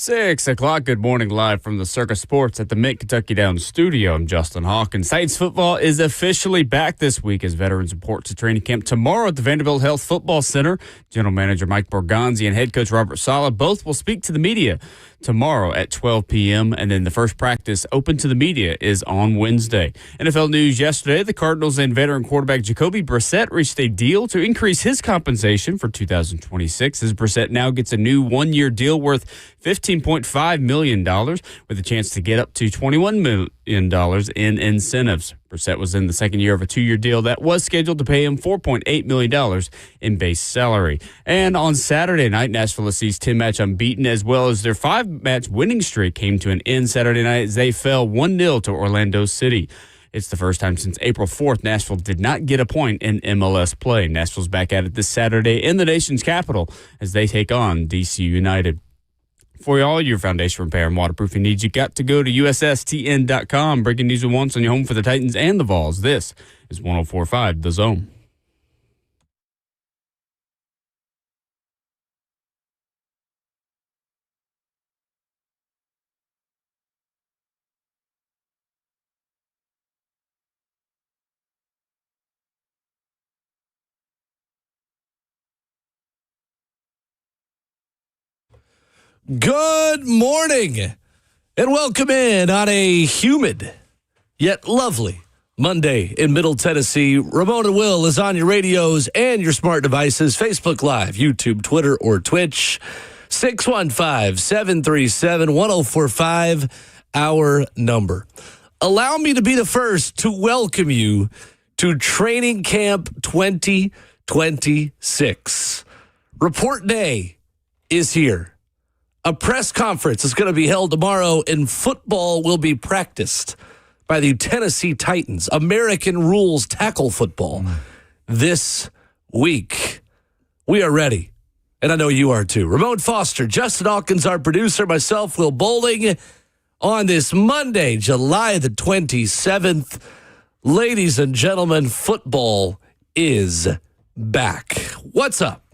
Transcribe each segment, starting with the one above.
6 o'clock. Good morning, live from the Circus Sports at the Mid-Kentucky Downs studio. I'm Justin Hawkins. Titans football is officially back this week as veterans report to training camp tomorrow at the Vanderbilt Health Football Center. General Manager Mike Borgonzi and head coach Robert Saleh both will speak to the media tomorrow at 12 p.m. And then the first practice open to the media is on Wednesday. NFL news yesterday, the Cardinals and veteran quarterback Jacoby Brissett reached a deal to increase his compensation for 2026 as Brissett now gets a new one-year deal worth $15.5 million with a chance to get up to $21 million in incentives. Brissett was in the second year of a two-year deal that was scheduled to pay him $4.8 million in base salary. And on Saturday night, Nashville SC's 10-match unbeaten as well as their 5-match winning streak came to an end Saturday night as they fell 1-0 to Orlando City. It's the first time since April 4th Nashville did not get a point in MLS play. Nashville's back at it this Saturday in the nation's capital as they take on DC United. For all your foundation repair and waterproofing needs, you got to go to USSTN.com. Breaking news at once on your home for the Titans and the Vols. This is 104.5 The Zone. Good morning and welcome in on a humid yet lovely Monday in Middle Tennessee. Ramon Will is on your radios and your smart devices, Facebook Live, YouTube, Twitter, or Twitch. 615-737-1045, our number. Allow me to be the first to welcome you to Training Camp 2026. Report Day is here. A press conference is going to be held tomorrow, and football will be practiced by the Tennessee Titans. American rules tackle football this week. We are ready, and I know you are too. Ramon Foster, Justin Hawkins, our producer, myself, Will Bowling, on this Monday, July the 27th. Ladies and gentlemen, football is back. What's up?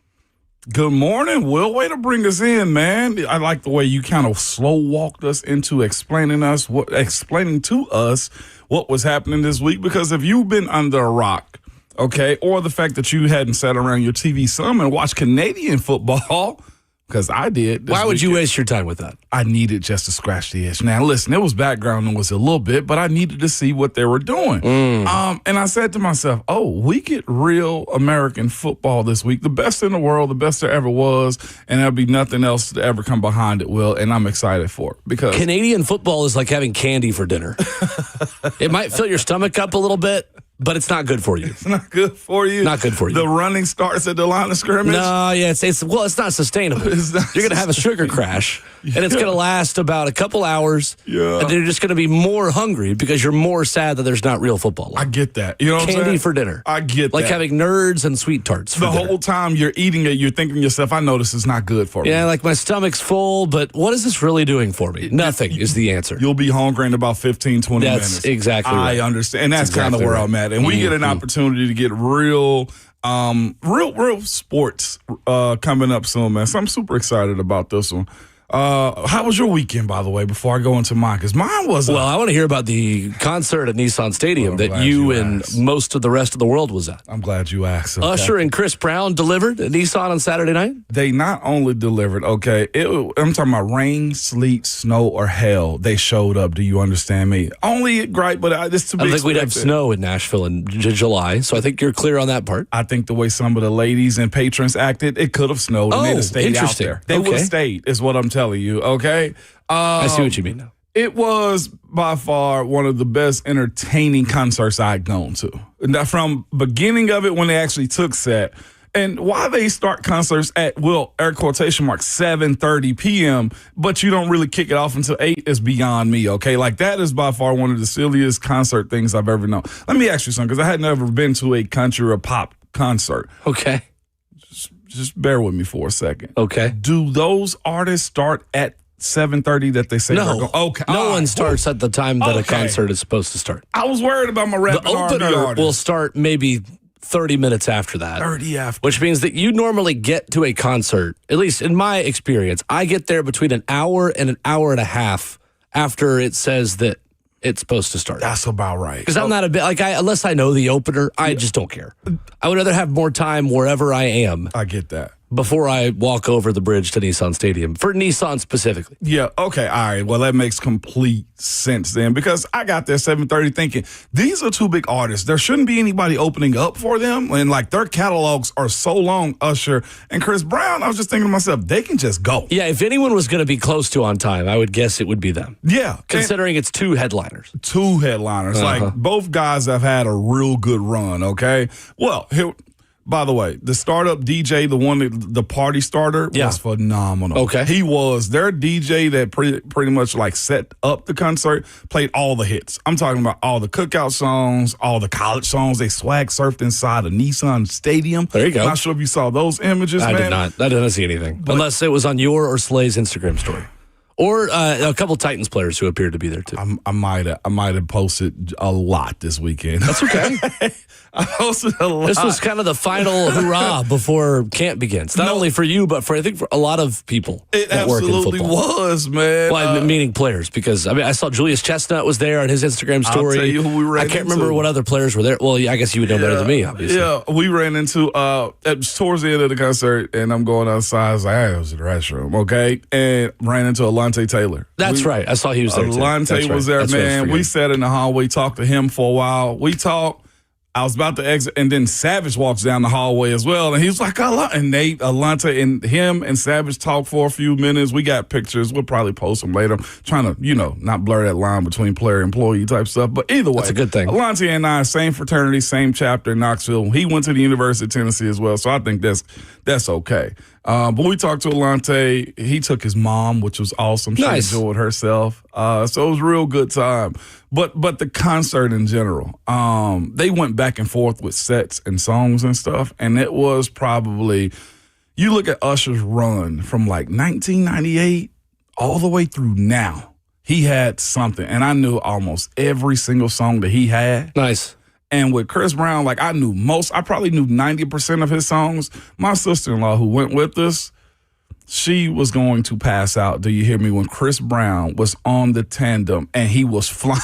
Good morning, Will. Way to bring us in, man. I like the way you kind of slow walked us into explaining to us what was happening this week. Because if you've been under a rock, okay, or the fact that you hadn't sat around your TV some and watched Canadian football, because I did. Why would you waste your time with that? I needed just to scratch the itch. Now, listen, it was background and was a little bit, but I needed to see what they were doing. And I said to myself, we get real American football this week. The best in the world, the best there ever was, and there'll be nothing else to ever come behind it, Will, and I'm excited for it. Because Canadian football is like having candy for dinner. It might fill your stomach up a little bit, but it's not good for you. It's not good for you? Not good for you. The running starts at the line of scrimmage? No, yeah, it's not sustainable. You're going to have a sugar crash, and it's going to last about a couple hours, and then you're just going to be more hungry because you're more sad that there's not real football left. I get that. You know what I'm saying? Candy for dinner. I get like that. having nerds and sweet tarts for the dinner. whole time you're eating it, you're thinking to yourself, I know this is not good for me. Yeah, like my stomach's full, but what is this really doing for me? Nothing is the answer. You'll be hungry in about 15, 20 minutes. That's exactly right. I understand. And that's kind of where I'm at. And we get an opportunity to get real sports coming up soon, man. So I'm super excited about this one. How was your weekend, by the way, before I go into mine? Because mine was... Well, I want to hear about the concert at Nissan Stadium that you and most of the rest of the world was at. I'm glad you asked. Okay. Usher and Chris Brown delivered at Nissan on Saturday night? They not only delivered, okay, I'm talking about rain, sleet, snow, or hail. They showed up. Do you understand me? Only great, but it's to be I think we'd have expected. snow in Nashville in July, so I think you're clear on that part. I think the way some of the ladies and patrons acted, it could have snowed and they'd have stayed out there. They would have stayed, is what I'm telling you, okay? I see what you mean now. It was by far one of the best entertaining concerts I'd gone to. Now, from beginning of it when they actually took set, and why they start concerts at, air quotation marks, 7:30 p.m., but you don't really kick it off until 8 is beyond me, okay? Like, that is by far one of the silliest concert things I've ever known. Let me ask you something, because I had never been to a country or pop concert. Okay. Just bear with me for a second. Okay. Do those artists start at 7:30 that they say? No. Okay. No one starts at the time that a concert is supposed to start. I was worried about my rap The opener will start maybe 30 minutes after that. 30 after. Which means that you normally get to a concert, at least in my experience, I get there between an hour and an hour and a half after it says that it's supposed to start. That's about right. Because I'm not a bit, unless I know the opener, I just don't care. I would rather have more time wherever I am. I get that. Before I walk over the bridge to Nissan Stadium, for Nissan specifically. Yeah, okay, all right. Well, that makes complete sense then, because I got there 7:30 thinking, these are two big artists. There shouldn't be anybody opening up for them, and their catalogs are so long, Usher and Chris Brown. I was just thinking to myself, they can just go. Yeah, if anyone was going to be close to on time, I would guess it would be them. Yeah. Considering it's two headliners. Two headliners. Both guys have had a real good run, okay? Well, by the way, the startup DJ, the party starter, was phenomenal. Okay. He was their DJ that pretty much set up the concert, played all the hits. I'm talking about all the cookout songs, all the college songs. They swag surfed inside a Nissan Stadium. There you go. Not sure if you saw those images, I man. did not. I didn't see anything. Unless it was on your or Slay's Instagram story. Or a couple Titans players who appeared to be there too. I might have posted a lot this weekend. That's okay. I posted a lot. This was kind of the final hurrah before camp begins. Not only for you, but I think for a lot of people that work in football. It absolutely was, man. Well, meaning players, because I saw Julius Chestnut was there on his Instagram story. I'll tell you who we ran I can't remember what other players were there. Well, I guess you would know better than me, obviously. Yeah, we ran into towards the end of the concert, and I'm going outside. I was like, I was in the restroom, okay, and ran into Alante Taylor. That's right. I saw he was there. Alante was there, man. We sat in the hallway, talked to him for a while. We talked. I was about to exit, and then Savage walks down the hallway as well, and he was like, and Nate, Alante, and him and Savage talked for a few minutes. We got pictures. We'll probably post them later. Trying to, not blur that line between player-employee type stuff, but either way. That's a good thing. Alante and I, same fraternity, same chapter in Knoxville. He went to the University of Tennessee as well, so I think that's okay. But we talked to Alante. He took his mom, which was awesome. She enjoyed herself. So it was a real good time. But the concert in general, they went back and forth with sets and songs and stuff. And it was probably, you look at Usher's run from 1998 all the way through now. He had something. And I knew almost every single song that he had. Nice. And with Chris Brown, I probably knew 90% of his songs. My sister-in-law who went with us, she was going to pass out. Do you hear me? When Chris Brown was on the tandem and he was flying.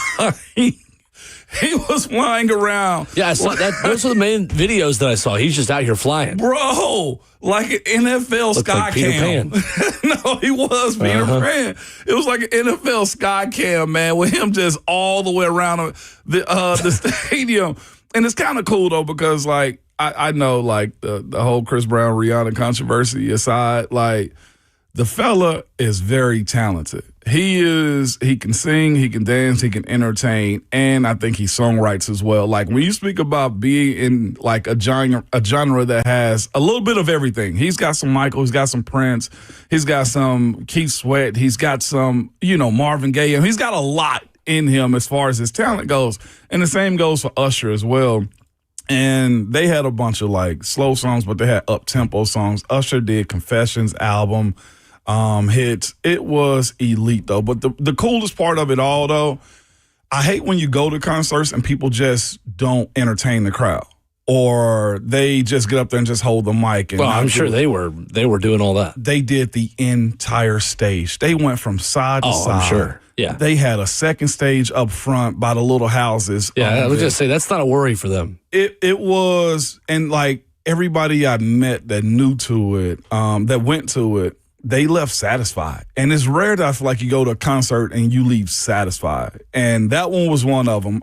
He was flying around. Yeah, I saw that. Those are the main videos that I saw. He's just out here flying. Bro, like an NFL Looked sky like Peter cam. No, he was Peter Pan. It was like an NFL sky cam, man, with him just all the way around the stadium. And it's kind of cool, though, because, I know, the whole Chris Brown Rihanna controversy aside, the fella is very talented. He can sing, he can dance, he can entertain, and I think he songwrites as well. When you speak about being in a genre that has a little bit of everything, he's got some Michael, he's got some Prince, he's got some Keith Sweat, he's got some, Marvin Gaye, and he's got a lot in him as far as his talent goes. And the same goes for Usher as well. And they had a bunch of slow songs, but they had up-tempo songs. Usher did Confessions album. Hits. It was elite though. But the coolest part of it all though, I hate when you go to concerts and people just don't entertain the crowd. Or they just get up there and just hold the mic. And I'm sure they were doing all that. They did the entire stage. They went from side to side. I'm sure. Yeah. They had a second stage up front by the little houses. Yeah, I was just say that's not a worry for them. It was, and everybody I met that knew to it, that went to it, they left satisfied. And it's rare that I feel like you go to a concert and you leave satisfied. And that one was one of them.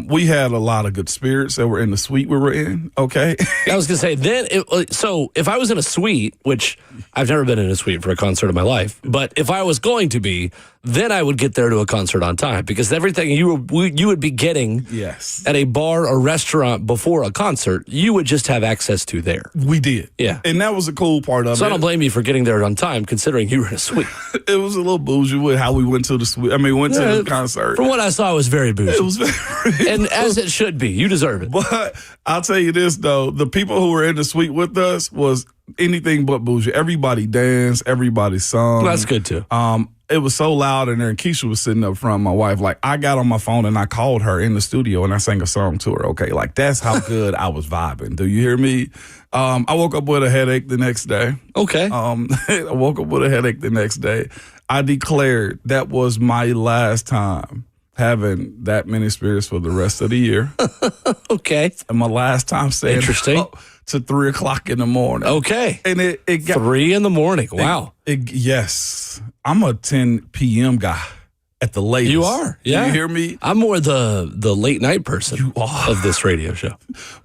We had a lot of good spirits that were in the suite we were in, okay? I was going to say, so if I was in a suite, which I've never been in a suite for a concert in my life, but if I was going to be, then I would get there to a concert on time because everything you would be getting at a bar or restaurant before a concert, you would just have access to there. We did. Yeah. And that was the cool part of it. So I don't blame you for getting there on time considering you were in a suite. It was a little bougie with how we went to the suite. Went to the concert. From what I saw, it was very bougie. It was very and as it should be. You deserve it. But I'll tell you this, though. The people who were in the suite with us was anything but bougie. Everybody danced. Everybody sung. Well, that's good, too. it was so loud in there, and Keisha was sitting up front, my wife. Like, I got on my phone and I called her in the studio and I sang a song to her. Okay, like that's how good I was vibing. Do you hear me? I woke up with a headache the next day. Okay. I woke up with a headache the next day. I declared that was my last time having that many spirits for the rest of the year. Okay. And my last time staying Interesting. up to 3 o'clock in the morning. Okay. And it got 3 in the morning. Wow. Yes. I'm a 10 p.m. guy at the latest. You are. Yeah. You hear me? I'm more the late night person You are. of this radio show.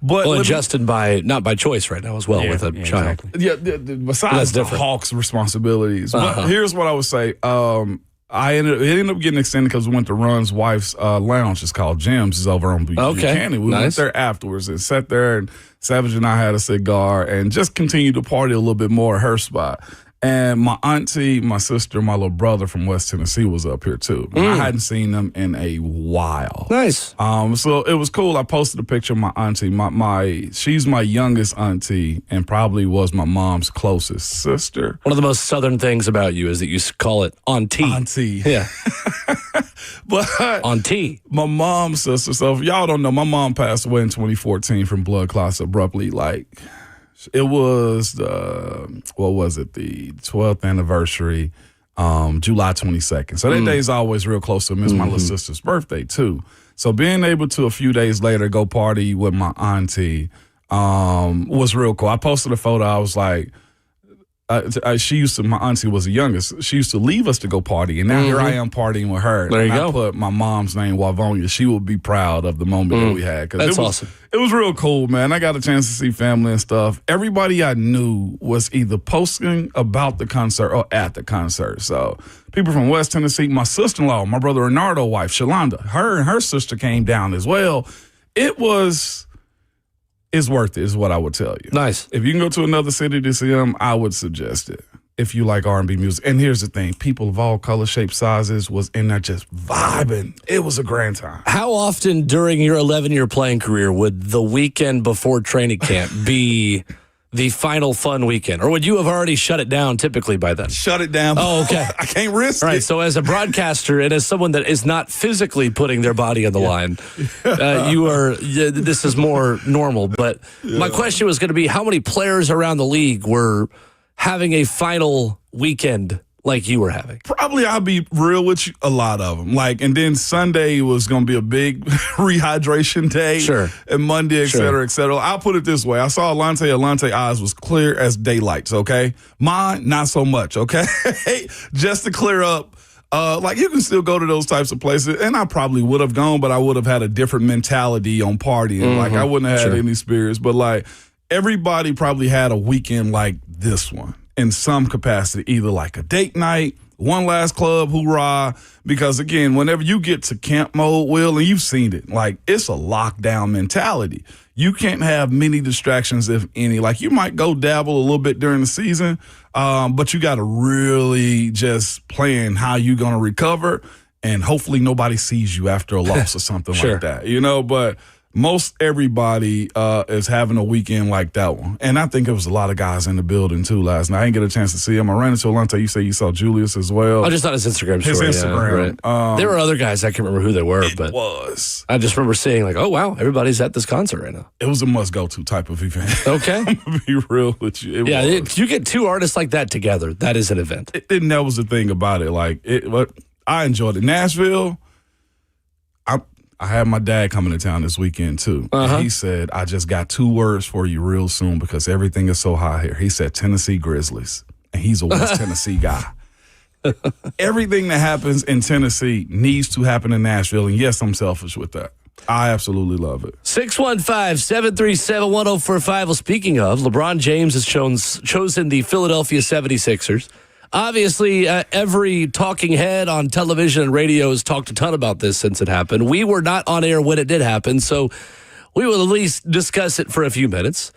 But Well, and Justin not by choice right now as well with a child. exactly. yeah, besides the different. Hawks' responsibilities. Uh-huh. But here's what I would say. It ended up getting extended because we went to Run's wife's lounge. It's called Jim's. It's over on Buchanan. We went Nice. there afterwards and sat there, and Savage and I had a cigar and just continued to party a little bit more at her spot. And my auntie, my sister, my little brother from West Tennessee was up here too. And I hadn't seen them in a while. Nice. So it was cool. I posted a picture of my auntie. She's my youngest auntie and probably was my mom's closest sister. One of the most southern things about you is that you call it auntie. Auntie. Yeah. But Auntie. my mom's sister, so if y'all don't know, my mom passed away in 2014 from blood clots abruptly. Like, it was the 12th anniversary, July 22nd. So that day's always real close to me. It's my little sister's birthday too. So being able to a few days later go party with my auntie was real cool. I posted a photo. I was like, my auntie was the youngest. She used to leave us to go party, and now here I am partying with her. There you and go. I put my mom's name, Wavonia. She would be proud of the moment that we had. That's awesome. It was real cool, man. I got a chance to see family and stuff. Everybody I knew was either posting about the concert or at the concert. So people from West Tennessee, my sister-in-law, my brother Renardo's wife, Shalonda, her and her sister came down as well. It's worth it, is what I would tell you. Nice. If you can go to another city to see them, I would suggest it. If you like R&B music. And here's the thing. People of all color, shapes, sizes was in there just vibing. It was a grand time. How often during your 11-year playing career would the weekend before training camp be the final fun weekend? Or would you have already shut it down typically by then? Shut it down. Oh, okay. I can't risk Right. it. So as a broadcaster and as someone that is not physically putting their body on the line, this is more normal. But my question was going to be, how many players around the league were having a final weekend like you were having? Probably, I'll be real with you, a lot of them. And then Sunday was going to be a big rehydration day. Sure. And Monday, et cetera, et cetera. I'll put it this way. I saw Alante eyes was clear as daylights, okay? Mine, not so much, okay? Just to clear up, you can still go to those types of places, and I probably would have gone, but I would have had a different mentality on partying. I wouldn't have had any spirits, but everybody probably had a weekend like this one in some capacity, either like a date night, one last club, hoorah. Because again, whenever you get to camp mode, Will, and you've seen it, it's a lockdown mentality. You can't have many distractions, if any. You might go dabble a little bit during the season, but you got to really just plan how you're going to recover, and hopefully nobody sees you after a loss or something like that, but most everybody is having a weekend like that one. And I think there was a lot of guys in the building, too, last night. I didn't get a chance to see him. I ran into Alante. You say you saw Julius as well. I just thought his Instagram story. His Instagram. Yeah, right. There were other guys. I can't remember who they were. But was. I just remember seeing oh, wow, everybody's at this concert right now. It was a must-go-to type of event. Okay. I'm going to be real with you. You get two artists like that together, that is an event. And that was the thing about it. I enjoyed it. Nashville, I had my dad coming to town this weekend, too. And he said, I just got 2 words for you real soon because everything is so hot here. He said, Tennessee Grizzlies. And he's a West Tennessee guy. Everything that happens in Tennessee needs to happen in Nashville. And yes, I'm selfish with that. I absolutely love it. 615-737-1045. Well, speaking of, LeBron James has chosen the Philadelphia 76ers. Obviously, every talking head on television and radio has talked a ton about this since it happened. We were not on air when it did happen, so we will at least discuss it for a few minutes.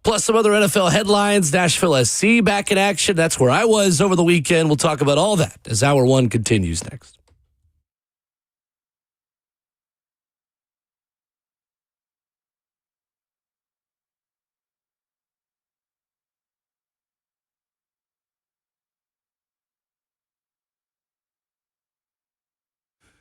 Plus some other NFL headlines, Nashville SC back in action. That's where I was over the weekend. We'll talk about all that as Hour 1 continues next.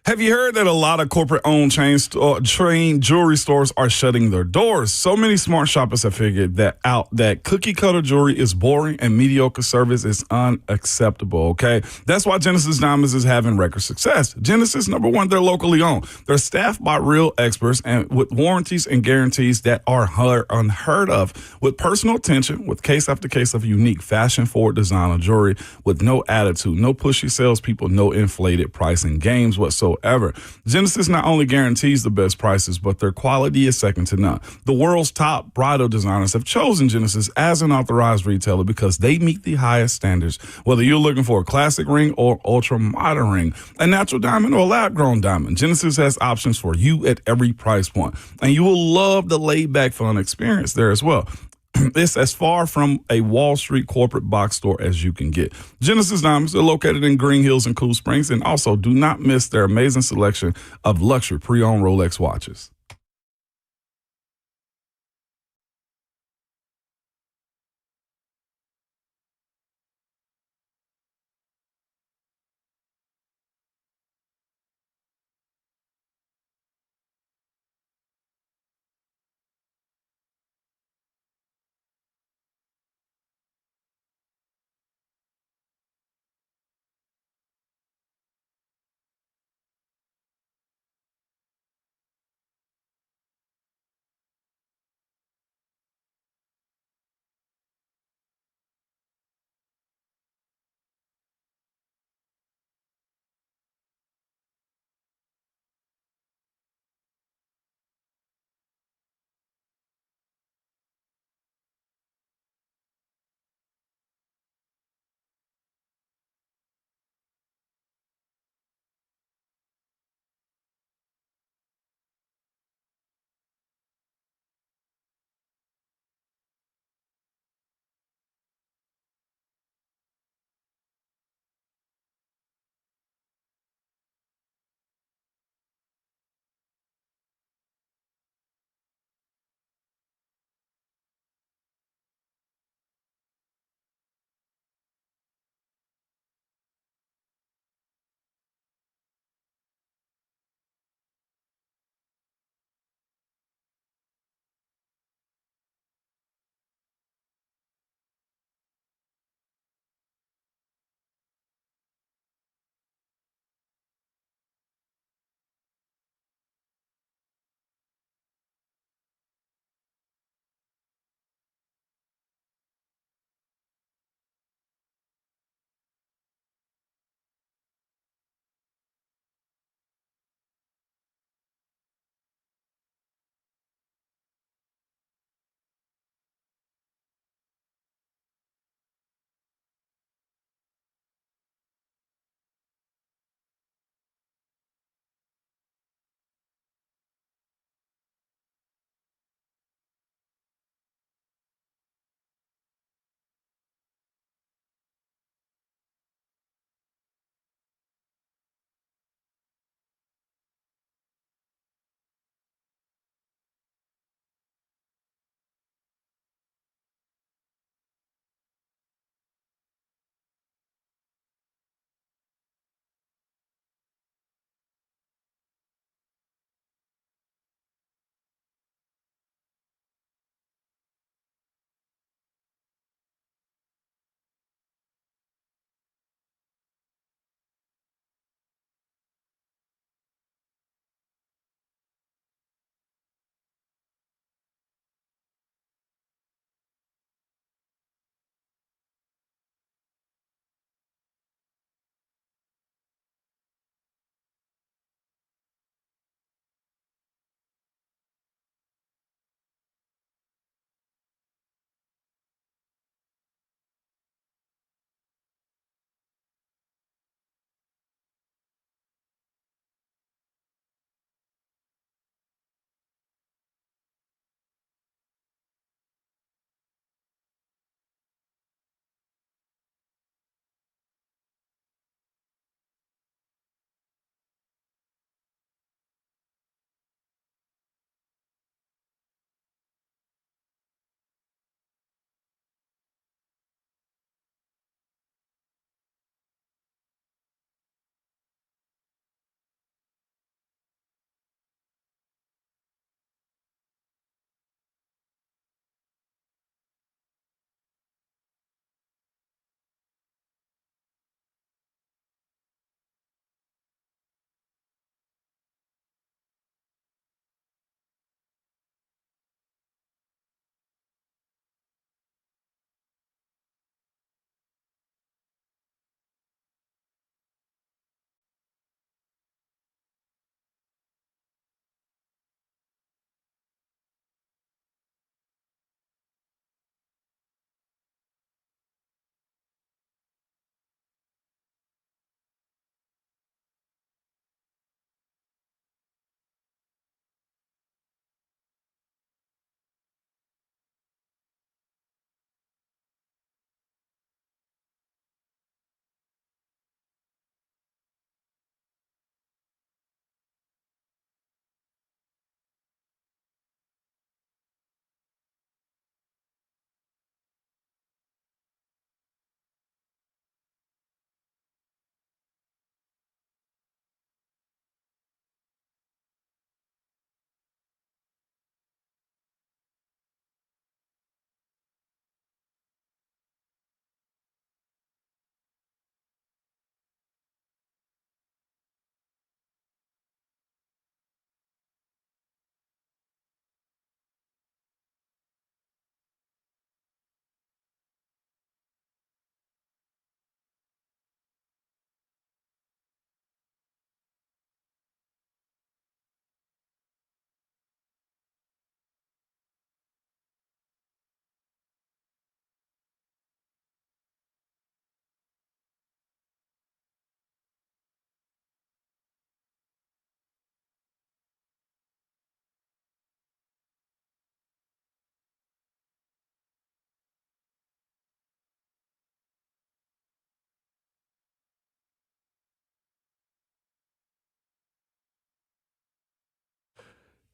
Have you heard that a lot of corporate-owned chain jewelry stores are shutting their doors? So many smart shoppers have figured that cookie-cutter jewelry is boring and mediocre service is unacceptable, okay? That's why Genesis Diamonds is having record success. Genesis, number one, they're locally owned. They're staffed by real experts and with warranties and guarantees that are unheard of. With personal attention, with case after case of unique fashion-forward designer jewelry, with no attitude, no pushy salespeople, no inflated pricing games whatsoever. Genesis not only guarantees the best prices, but their quality is second to none. The world's top bridal designers have chosen Genesis as an authorized retailer because they meet the highest standards. Whether you're looking for a classic ring or ultra modern ring, a natural diamond or a lab-grown diamond, Genesis has options for you at every price point. And you will love the laid-back fun experience there as well. It's as far from a Wall Street corporate box store as you can get. Genesis Diamonds are located in Green Hills and Cool Springs, and also do not miss their amazing selection of luxury pre-owned Rolex watches.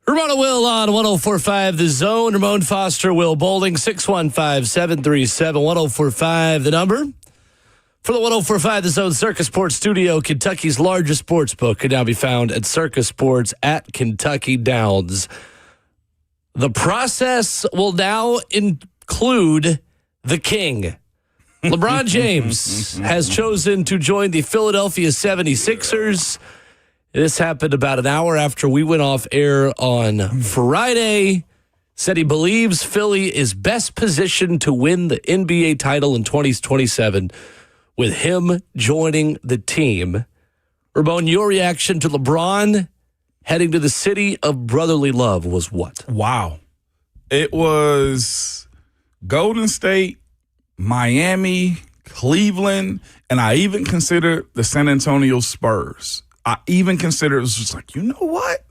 Ramon Will on 104.5 The Zone. Ramon Foster, Will Bowling, 615-737-1045. The number for the 104.5 The Zone Circus Sports Studio. Kentucky's largest sports book can now be found at Circus Sports at Kentucky Downs. The process will now include the king. LeBron James has chosen to join the Philadelphia 76ers. This happened about an hour after we went off air on Friday. Said he believes Philly is best positioned to win the NBA title in 2027 with him joining the team. Ramon, your reaction to LeBron heading to the city of brotherly love was what? Wow. It was Golden State, Miami, Cleveland, and I even considered the San Antonio Spurs. I even considered it was just like, you know what?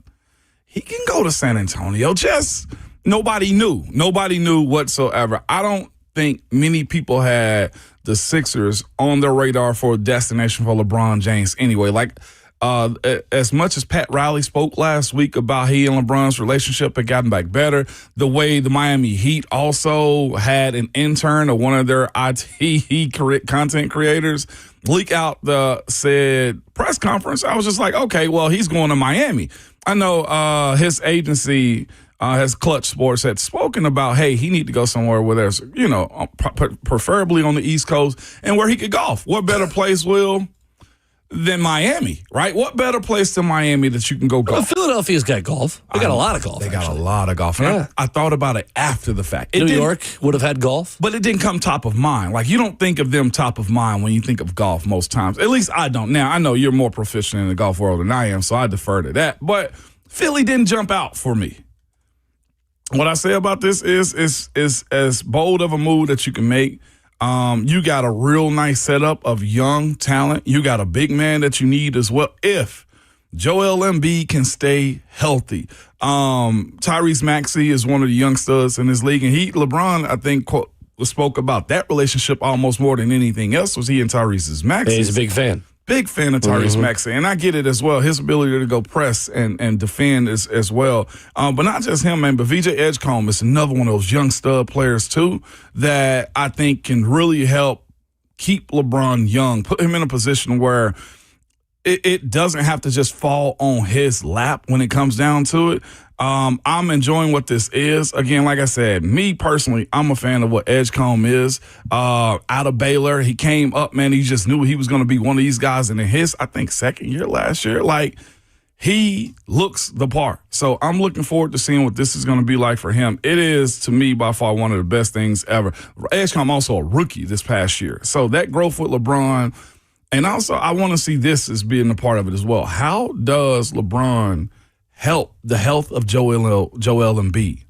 He can go to San Antonio. Just nobody knew. Nobody knew whatsoever. I don't think many people had the Sixers on their radar for a destination for LeBron James anyway. Like, as much as Pat Riley spoke last week about he and LeBron's relationship had gotten back better, the way the Miami Heat also had an intern of one of their IT content creators leak out the said press conference, I was just like, okay, well, he's going to Miami. I know his agency, his Clutch Sports, had spoken about, hey, he need to go somewhere where there's, preferably on the East Coast and where he could golf. What better place, Will, than Miami, right? What better place than Miami that you can go golf? Well, Philadelphia's got golf. They got a lot of golf. They got a lot of golf. And I thought about it after the fact. New York would have had golf. But it didn't come top of mind. Like, you don't think of them top of mind when you think of golf most times. At least I don't. Now, I know you're more proficient in the golf world than I am, so I defer to that. But Philly didn't jump out for me. What I say about this is as bold of a move that you can make. You got a real nice setup of young talent. You got a big man that you need as well. If Joel Embiid can stay healthy. Tyrese Maxey is one of the young studs in this league. And LeBron, I think, spoke about that relationship almost more than anything else was he and Tyrese's Maxey. He's a big fan. Big fan of Tyrese Maxey, and I get it as well. His ability to go press and defend as well. But not just him, man, but VJ Edgecombe is another one of those young stud players, too, that I think can really help keep LeBron young, put him in a position where it doesn't have to just fall on his lap when it comes down to it. I'm enjoying what this is. Again, like I said, me personally, I'm a fan of what Edgecombe is. Out of Baylor, he came up, man. He just knew he was going to be one of these guys. And in his, I think, second year last year, like, he looks the part. So I'm looking forward to seeing what this is going to be like for him. It is, to me, by far one of the best things ever. Edgecombe also a rookie this past year. So that growth with LeBron, and also I want to see this as being a part of it as well. How does LeBron help the health of Joel Embiid?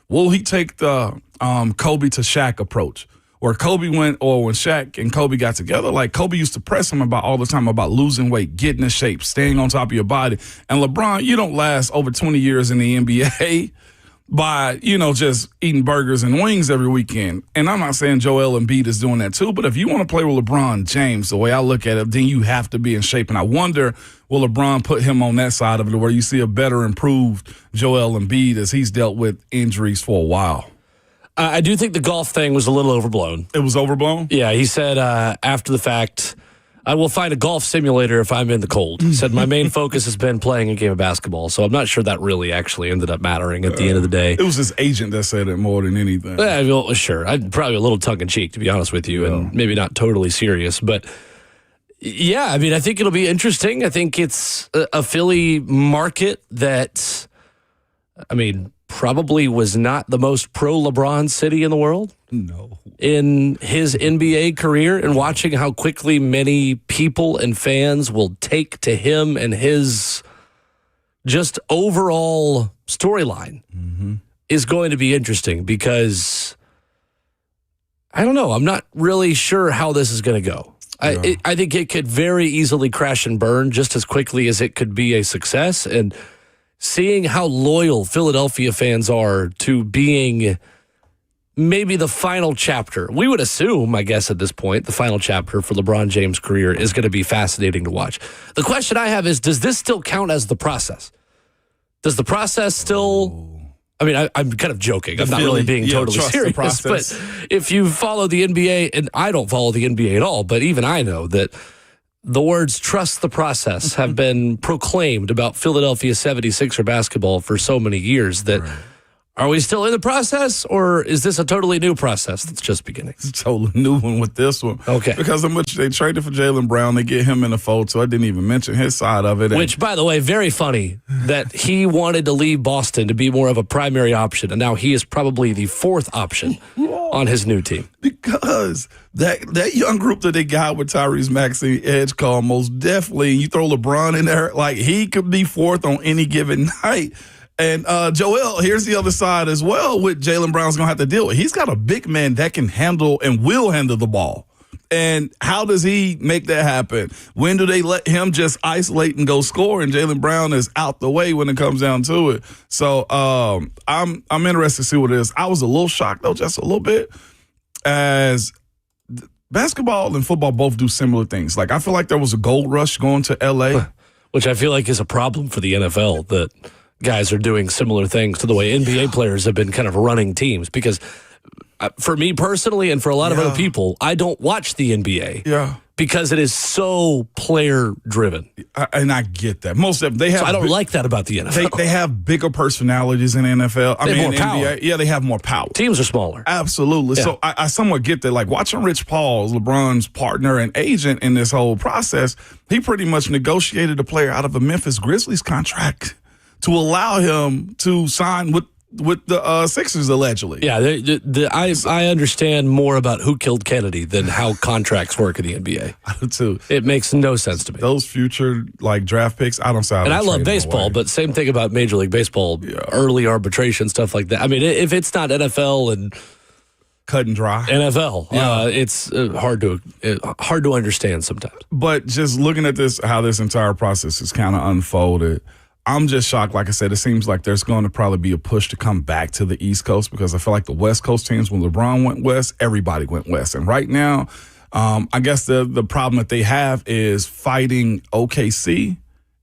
Will he take the Kobe to Shaq approach? Where Kobe went, or when Shaq and Kobe got together, like Kobe used to press him all the time about losing weight, getting in shape, staying on top of your body. And LeBron, you don't last over 20 years in the NBA by, just eating burgers and wings every weekend. And I'm not saying Joel Embiid is doing that too, but if you want to play with LeBron James, the way I look at it, then you have to be in shape. And I wonder, will LeBron put him on that side of it where you see a better improved Joel Embiid as he's dealt with injuries for a while? I do think the golf thing was a little overblown. It was overblown? Yeah, he said after the fact, I will find a golf simulator if I'm in the cold. He said, my main focus has been playing a game of basketball, so I'm not sure that really actually ended up mattering at the end of the day. It was his agent that said it more than anything. Yeah, well, sure. I'd probably a little tongue-in-cheek, to be honest with you, and maybe not totally serious. But, yeah, I mean, I think it'll be interesting. I think it's a Philly market that, I mean, probably was not the most pro-LeBron city in the world. No. In his NBA career, and watching how quickly many people and fans will take to him and his just overall storyline is going to be interesting because I don't know. I'm not really sure how this is going to go. Yeah. I think it could very easily crash and burn just as quickly as it could be a success. And seeing how loyal Philadelphia fans are to being maybe the final chapter, we would assume, I guess at this point, the final chapter for LeBron James' career is going to be fascinating to watch. The question I have is, does this still count as the process? Does the process still? I mean, I'm kind of joking. I'm not really being totally serious. But if you follow the NBA, and I don't follow the NBA at all, but even I know that the words "trust the process" have been proclaimed about Philadelphia 76er basketball for so many years that. Right. Are we still in the process, or is this a totally new process that's just beginning? It's a totally new one with this one. Okay. Because how much they traded for Jaylen Brown, they get him in the fold, so I didn't even mention his side of it. Which, by the way, very funny that he wanted to leave Boston to be more of a primary option, and now he is probably the fourth option on his new team. Because that young group that they got with Tyrese Maxey, Edge Call, most definitely, you throw LeBron in there, like he could be fourth on any given night. And Joel, here's the other side as well, with Jaylen Brown's going to have to deal with. He's got a big man that can handle and will handle the ball. And how does he make that happen? When do they let him just isolate and go score? And Jaylen Brown is out the way when it comes down to it. So I'm interested to see what it is. I was a little shocked, though, just a little bit, as basketball and football both do similar things. Like, I feel like there was a gold rush going to L.A. Which I feel like is a problem for the NFL, that guys are doing similar things to the way NBA players have been kind of running teams. Because for me personally, and for a lot of other people, I don't watch the NBA because it is so player driven. And I get that. Most of them, they have. So I don't like that about the NFL. They have bigger personalities in the NFL. They have more power. NBA, they have more power. Teams are smaller. Absolutely. Yeah. So I somewhat get that. Like, watching Rich Paul, LeBron's partner and agent in this whole process, he pretty much negotiated a player out of a Memphis Grizzlies contract to allow him to sign with the Sixers, allegedly. Yeah, I understand more about who killed Kennedy than how contracts work in the NBA. I do too. It makes no sense to me. Those future draft picks, I don't see. And I love baseball, but same thing about Major League Baseball, early arbitration, stuff like that. I mean, if it's not NFL and cut and dry NFL, it's hard to understand sometimes. But just looking at this, how this entire process is kind of unfolded, I'm just shocked. Like I said, it seems like there's going to probably be a push to come back to the East Coast, because I feel like the West Coast teams, when LeBron went West, everybody went West. And right now, I guess the problem that they have is fighting OKC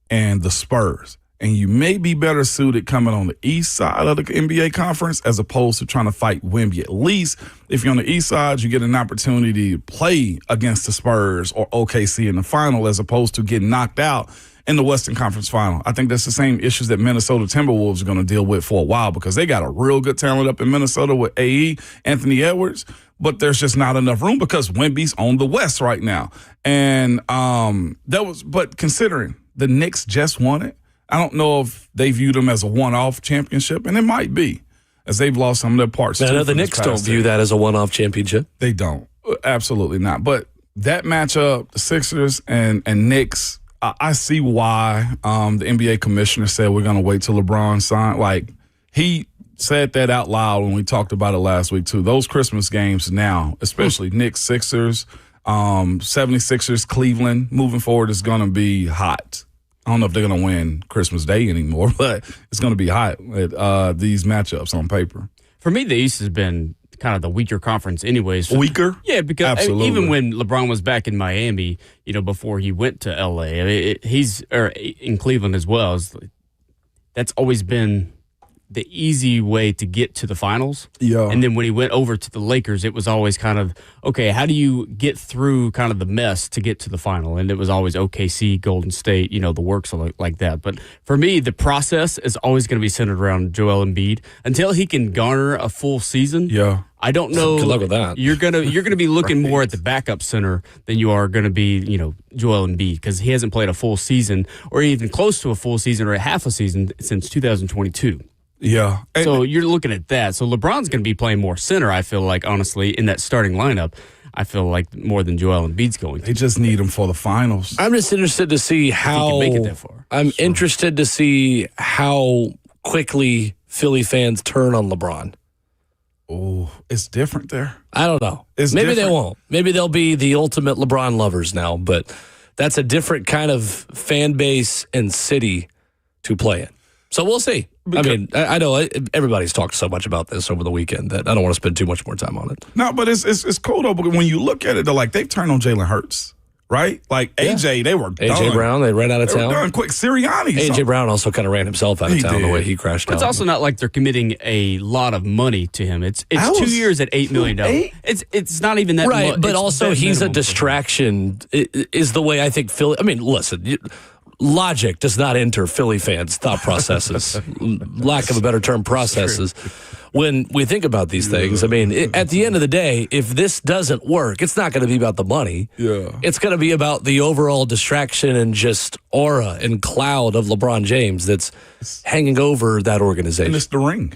and the Spurs. And you may be better suited coming on the east side of the NBA conference as opposed to trying to fight Wemby. At least if you're on the east side, you get an opportunity to play against the Spurs or OKC in the final, as opposed to getting knocked out in the Western Conference Final. I think that's the same issues that Minnesota Timberwolves are going to deal with for a while, because they got a real good talent up in Minnesota with AE, Anthony Edwards, but there's just not enough room because Wemby's on the West right now. And but considering the Knicks just won it, I don't know if they view them as a one-off championship, and it might be, as they've lost some of their parts. I know the Knicks don't view that as a one-off championship. They don't. Absolutely not. But that matchup, the Sixers and Knicks, I see why the NBA commissioner said we're going to wait till LeBron signs. Like, he said that out loud when we talked about it last week, too. Those Christmas games now, especially Knicks, Sixers, 76ers, Cleveland, moving forward is going to be hot. I don't know if they're going to win Christmas Day anymore, but it's going to be hot at these matchups on paper. For me, the East has been kind of the weaker conference anyways. Weaker? Yeah, because even when LeBron was back in Miami, before he went to L.A., he's in Cleveland as well. That's always been the easy way to get to the finals. Yeah. And then when he went over to the Lakers, it was always kind of, okay, how do you get through kind of the mess to get to the final? And it was always OKC, Golden State, the works like that. But for me, the process is always going to be centered around Joel Embiid until he can garner a full season. Yeah. I don't know. Good luck with that. You're gonna be looking more at the backup center than you are going to be, Joel Embiid, because he hasn't played a full season or even close to a full season or a half a season since 2022. Yeah. So you're looking at that. So LeBron's going to be playing more center, I feel like, honestly, in that starting lineup. I feel like more than Joel Embiid's going to. They just need him for the finals. I'm just interested to see how he can make it that far. I'm interested to see how quickly Philly fans turn on LeBron. Oh, it's different there. I don't know. Maybe they won't. Maybe they'll be the ultimate LeBron lovers now, but that's a different kind of fan base and city to play in. So we'll see. I know everybody's talked so much about this over the weekend that I don't want to spend too much more time on it. No, but it's cool, though, because when you look at it, they're like, they've turned on Jalen Hurts, right? Like AJ, they were done. AJ Brown, they ran out of They were town. done quick. Sirianni. AJ Brown also kind of ran himself out of town the did. way he crashed out. It's also not like they're committing a lot of money to him. It's 2 years at $8 million. It's not even that right, much. but also he's a minimum. distraction. Is the way I think Philly. I mean, listen. Logic does not enter Philly fans' thought processes. Lack of a better term, processes. When we think about these things, I mean, at the end of the day, if this doesn't work, it's not going to be about the money. Yeah. It's going to be about the overall distraction and just aura and cloud of LeBron James that's hanging over that organization. And it's the ring.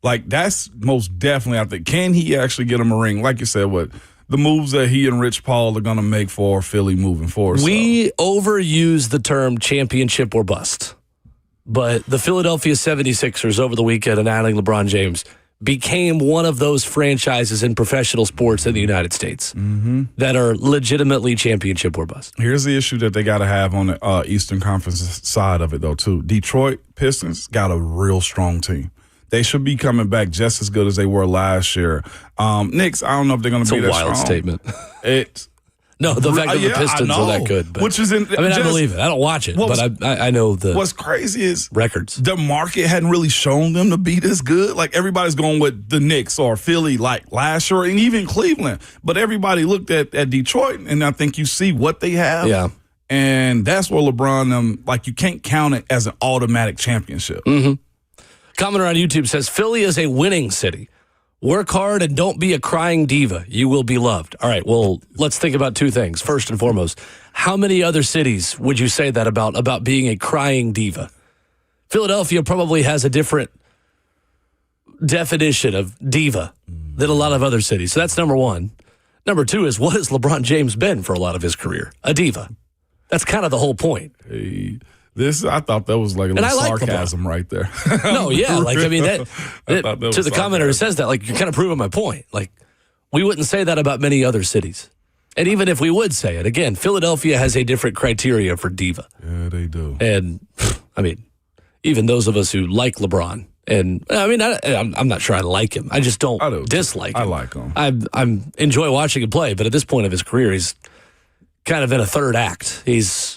Like, that's most definitely, I think. Can he actually get him a ring? Like you said, what the moves that he and Rich Paul are going to make for Philly moving forward. We overuse the term championship or bust, but the Philadelphia 76ers over the weekend and adding LeBron James became one of those franchises in professional sports in the United States that are legitimately championship or bust. Here's the issue that they got to have on the Eastern Conference side of it, though, too. Detroit Pistons got a real strong team. They should be coming back just as good as they were last year. Knicks, I don't know if they're going to be that It's a wild strong. statement. It's No, the fact that the yeah, Pistons I are that know. good. But, Which is in, I mean, I believe it. I don't watch it, but I know the what's crazy is records. the market hadn't really shown them to be this good. Like, everybody's going with the Knicks or Philly like last year and even Cleveland. But everybody looked at Detroit, and I think you see what they have. Yeah. And that's where LeBron, like, you can't count it as an automatic championship. Commenter on YouTube says, Philly is a winning city. Work hard and don't be a crying diva. You will be loved. All right, well, let's think about two things. First and foremost, how many other cities would you say that about being a crying diva? Philadelphia probably has a different definition of diva than a lot of other cities. So that's number one. Number two is, what has LeBron James been for a lot of his career? A diva. That's kind of the whole point. Hey, I thought that was like a little like sarcasm right there. No, yeah, like, I mean, that thought that to was the commenter who says that, like, you're kind of proving my point. Like, we wouldn't say that about many other cities. And even if we would say it, again, Philadelphia has a different criteria for diva. Yeah, they do. And, I mean, even those of us who like LeBron, and, I mean, I'm not sure I like him. I just don't I do. dislike him. I like him. I enjoy watching him play, but at this point of his career, he's kind of in a third act. He's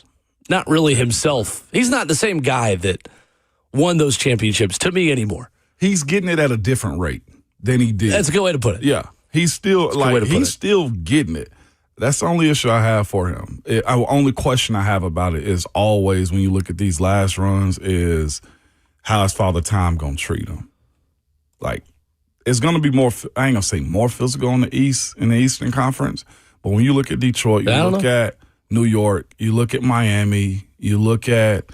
not really himself. He's not the same guy that won those championships to me anymore. He's getting it at a different rate than he did. That's a good way to put it. Yeah, he's still still getting it. That's the only issue I have for him. The only question I have about it is always, when you look at these last runs, is how is Father Time going to treat him? Like, it's going to be more, I ain't going to say more physical in the Eastern Conference, but when you look at Detroit, you look at New York, you look at Miami, you look at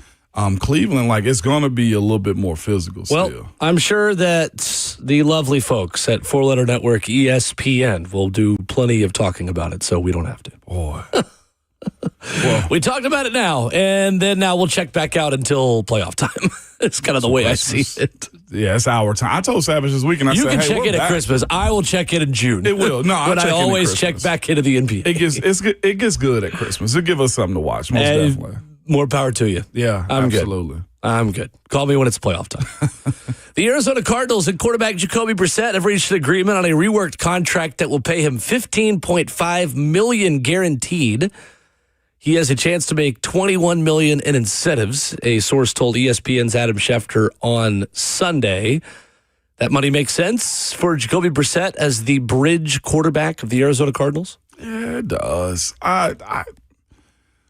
Cleveland, like, it's going to be a little bit more physical still. Well, I'm sure that the lovely folks at Four Letter Network ESPN will do plenty of talking about it, so we don't have to. Boy. We talked about it now, and then now we'll check back out until playoff time. It's kind of the way I see it. Yeah, it's our time. I told Savage this weekend, You can check in at Christmas. I will check in June. It will. No, but I always check back into the NBA. It gets good at Christmas. It'll give us something to watch, most definitely. More power to you. Yeah, absolutely. I'm good. Call me when it's playoff time. The Arizona Cardinals and quarterback Jacoby Brissett have reached an agreement on a reworked contract that will pay him $15.5 million guaranteed. He has a chance to make $21 million in incentives, a source told ESPN's Adam Schefter on Sunday. That money makes sense for Jacoby Brissett as the bridge quarterback of the Arizona Cardinals? Yeah, it does.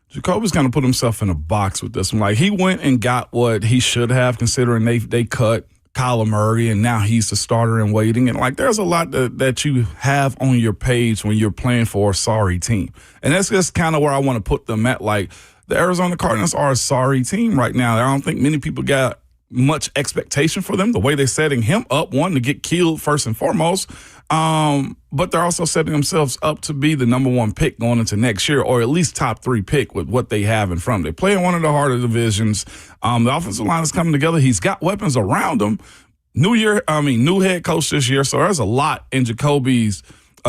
Jacoby's kind of put himself in a box with this one. Like, he went and got what he should have, considering they cut Kyler Murray, and now he's the starter in waiting. And, like, there's a lot that you have on your page when you're playing for a sorry team. And that's just kind of where I want to put them at. Like, the Arizona Cardinals are a sorry team right now. I don't think many people got much expectation for them, the way they're setting him up, one, to get killed first and foremost. But they're also setting themselves up to be the number one pick going into next year, or at least top 3 pick with what they have in front of them. They play in one of the harder divisions. The offensive line is coming together. He's got weapons around him. New head coach this year. So there's a lot in Jacoby's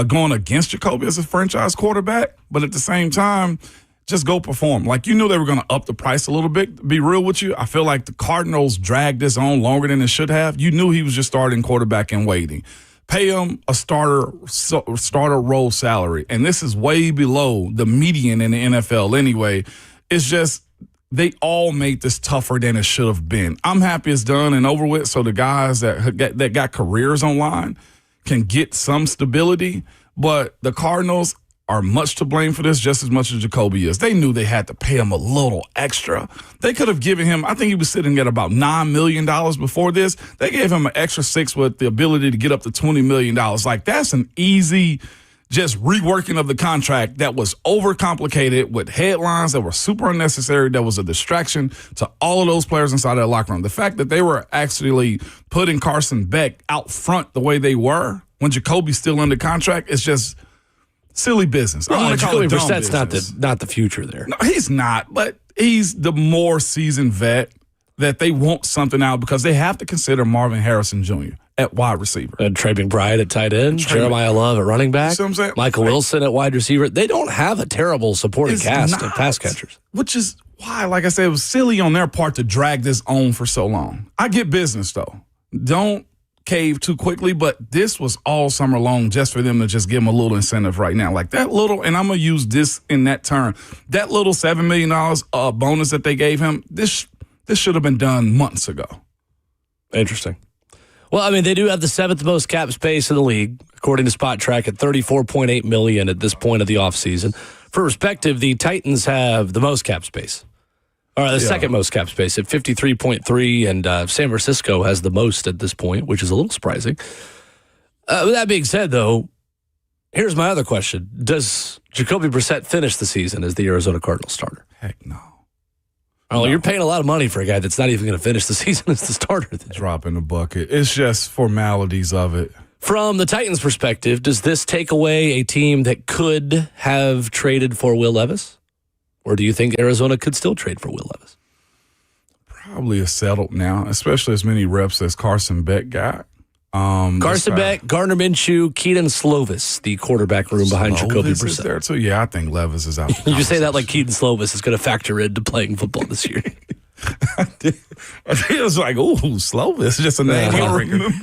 going against Jacoby as a franchise quarterback. But at the same time, just go perform. Like, you knew they were going to up the price a little bit. To be real with you, I feel like the Cardinals dragged this on longer than it should have. You knew he was just starting quarterback in waiting. pay him a starter role salary. And this is way below the median in the NFL anyway. It's just they all made this tougher than it should have been. I'm happy it's done and over with so the guys that got careers online can get some stability. But the Cardinals are much to blame for this, just as much as Jacoby is. They knew they had to pay him a little extra. They could have given him, I think he was sitting at about $9 million before this. They gave him an extra $6 million with the ability to get up to $20 million. Like, that's an easy just reworking of the contract that was overcomplicated with headlines that were super unnecessary, that was a distraction to all of those players inside that locker room. The fact that they were actually putting Carson Beck out front the way they were when Jacoby's still under contract is just silly business. Well, I want to call it dumb Brissett's business. not the future there. No, he's not, but he's the more seasoned vet that they want something out because they have to consider Marvin Harrison Jr. at wide receiver. And Trey McBride at tight end, Jeremiah Love at running back, You see what I'm saying? Michael Wilson at wide receiver. They don't have a terrible supporting cast of pass catchers. Which is why, like I said, it was silly on their part to drag this on for so long. I get business, though. Don't cave too quickly, but this was all summer long just for them to just give them a little incentive right now. Like that little, and I'm going to use this in that term, that little $7 million bonus that they gave him, this should have been done months ago. Interesting. Well, I mean, they do have the seventh most cap space in the league, according to Spot Track, at $34.8 million at this point of the offseason. For perspective, the Titans have the most cap space. Or the second most cap space at 53.3, and San Francisco has the most at this point, which is a little surprising. With that being said, though, here's my other question. Does Jacoby Brissett finish the season as the Arizona Cardinals starter? Heck no. Oh, you're paying a lot of money for a guy that's not even going to finish the season as the starter. Drop in the bucket. It's just formalities of it. From the Titans' perspective, does this take away a team that could have traded for Will Levis? Or do you think Arizona could still trade for Will Levis? Probably is settled now, especially as many reps as Carson Beck got. Carson Beck, Gardner Minshew, Keaton Slovis, the quarterback room behind Jacoby Slovis is Brissett. there too. Yeah, I think Levis is out. You say that like Keaton Slovis is going to factor into playing football this year. It was like, ooh, Slovis, just a name.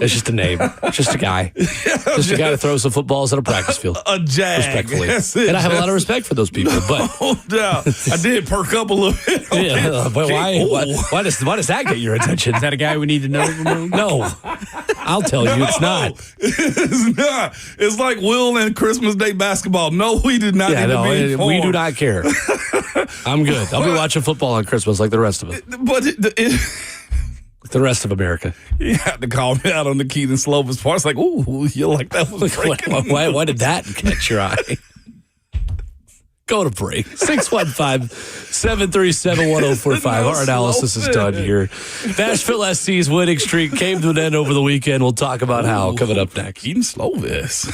It's just a name. It's just a guy. Just a guy to throw some footballs at a practice field. A jag. Respectfully. And I have a lot of respect for those people, but no doubt. I did perk up a little bit. yeah, but why does that get your attention? Is that a guy we need to know, Ramon? No. I'll tell you, it's not. It's not. It's like Will and Christmas Day basketball. No, we did not need to be informed. We do not care. I'm good. I'll be watching football on Christmas like the rest of it. But The rest of America. you have to call me out on the Keaton Slovis part. It's like, ooh, you like that was breaking. Why did that catch your eye? Go to break. 615-737-1045. Our analysis is done here. Nashville SC's winning streak came to an end over the weekend. We'll talk about how coming up next. Keaton Slovis.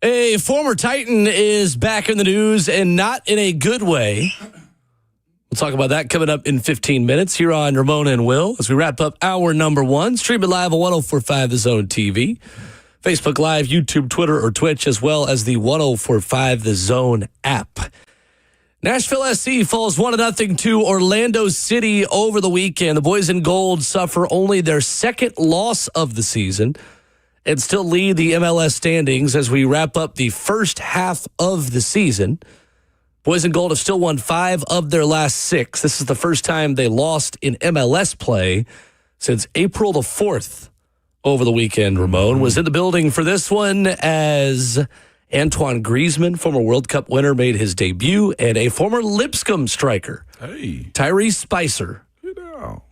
A former Titan is back in the news, and not in a good way. We'll talk about that coming up in 15 minutes here on Ramon Will as we wrap up hour number 1. Stream it live on 104.5 The Zone TV, Facebook Live, YouTube, Twitter, or Twitch, as well as the 104.5 The Zone app. Nashville SC falls 1-0 to Orlando City over the weekend. The boys in gold suffer only their second loss of the season and still lead the MLS standings as we wrap up the first half of the season. Boys in gold have still won 5 of their last 6. This is the first time they lost in MLS play since April the 4th over the weekend. Ramon was in the building for this one as Antoine Griezmann, former World Cup winner, made his debut, and a former Lipscomb striker, Tyrese Spicer,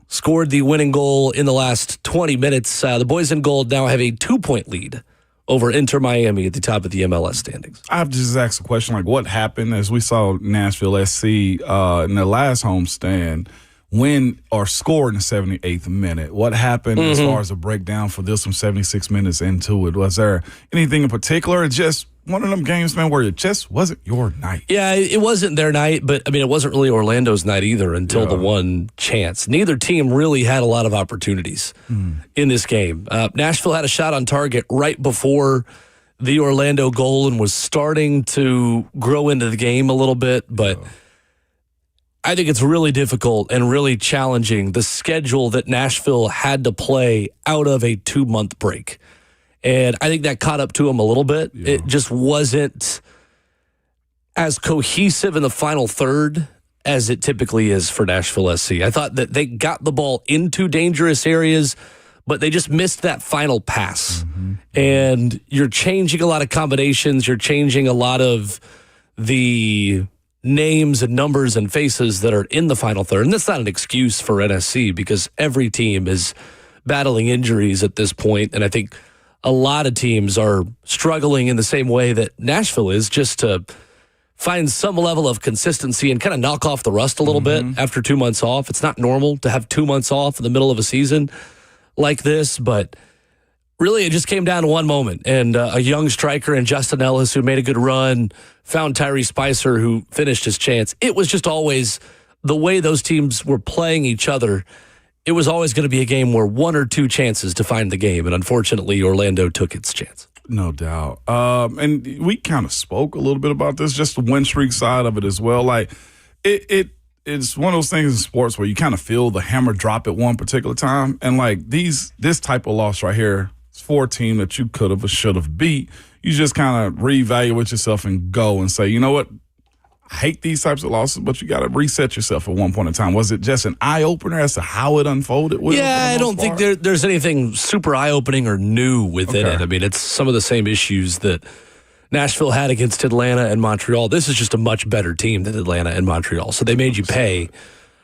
scored the winning goal in the last 20 minutes. The boys in gold now have a 2-point lead over Inter Miami at the top of the MLS standings. I have to just ask a question, like what happened as we saw Nashville SC in their last homestand win or score in the 78th minute. What happened as far as a breakdown for this from 76 minutes into it? Was there anything in particular? Just one of them games, man, where it just wasn't your night. Yeah, it wasn't their night, but I mean, it wasn't really Orlando's night either until the one chance. Neither team really had a lot of opportunities in this game. Nashville had a shot on target right before the Orlando goal and was starting to grow into the game a little bit, but I think it's really difficult and really challenging, the schedule that Nashville had to play out of a 2-month break. And I think that caught up to them a little bit. Yeah. It just wasn't as cohesive in the final third as it typically is for Nashville SC. I thought that they got the ball into dangerous areas, but they just missed that final pass. And you're changing a lot of combinations. You're changing a lot of the names and numbers and faces that are in the final third. And that's not an excuse for NSC because every team is battling injuries at this point. And I think a lot of teams are struggling in the same way that Nashville is, just to find some level of consistency and kind of knock off the rust a little bit after 2 months off. It's not normal to have 2 months off in the middle of a season like this, but really it just came down to one moment. And a young striker in Justin Ellis who made a good run, found Tyrese Spicer who finished his chance. It was just always the way those teams were playing each other. It was always going to be a game where 1 or 2 chances to find the game, and unfortunately, Orlando took its chance. No doubt. And we kind of spoke a little bit about this, just the win streak side of it as well. Like, it's one of those things in sports where you kind of feel the hammer drop at one particular time, and like this type of loss right here, it's for a team that you could have or should have beat. You just kind of reevaluate yourself and go and say, you know what? I hate these types of losses, but you got to reset yourself at one point in time. Was it just an eye-opener as to how it unfolded? Yeah, I don't think there's anything super eye-opening or new within it. I mean, it's some of the same issues that Nashville had against Atlanta and Montreal. This is just a much better team than Atlanta and Montreal, so they made you pay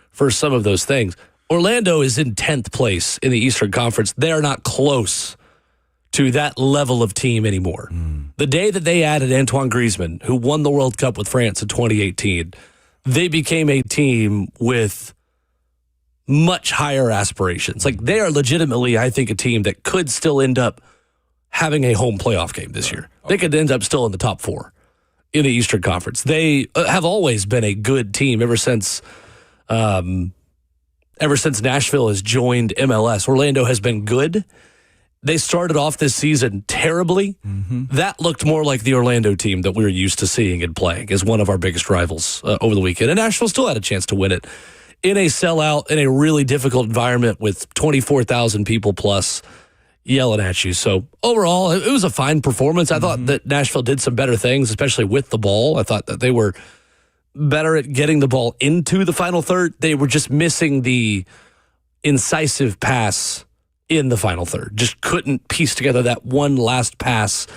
for some of those things. Orlando is in 10th place in the Eastern Conference. They are not close to that level of team anymore. The day that they added Antoine Griezmann, who won the World Cup with France in 2018, they became a team with much higher aspirations. Like, they are legitimately, I think, a team that could still end up having a home playoff game this year. They could end up still in the top 4 in the Eastern Conference. They have always been a good team ever since Nashville has joined MLS. Orlando has been good. They started off this season terribly. That looked more like the Orlando team that we're used to seeing and playing as one of our biggest rivals over the weekend. And Nashville still had a chance to win it in a sellout, in a really difficult environment with 24,000 people plus yelling at you. So overall, it was a fine performance. I thought that Nashville did some better things, especially with the ball. I thought that they were better at getting the ball into the final third. They were just missing the incisive pass in the final third. Just couldn't piece together that one last pass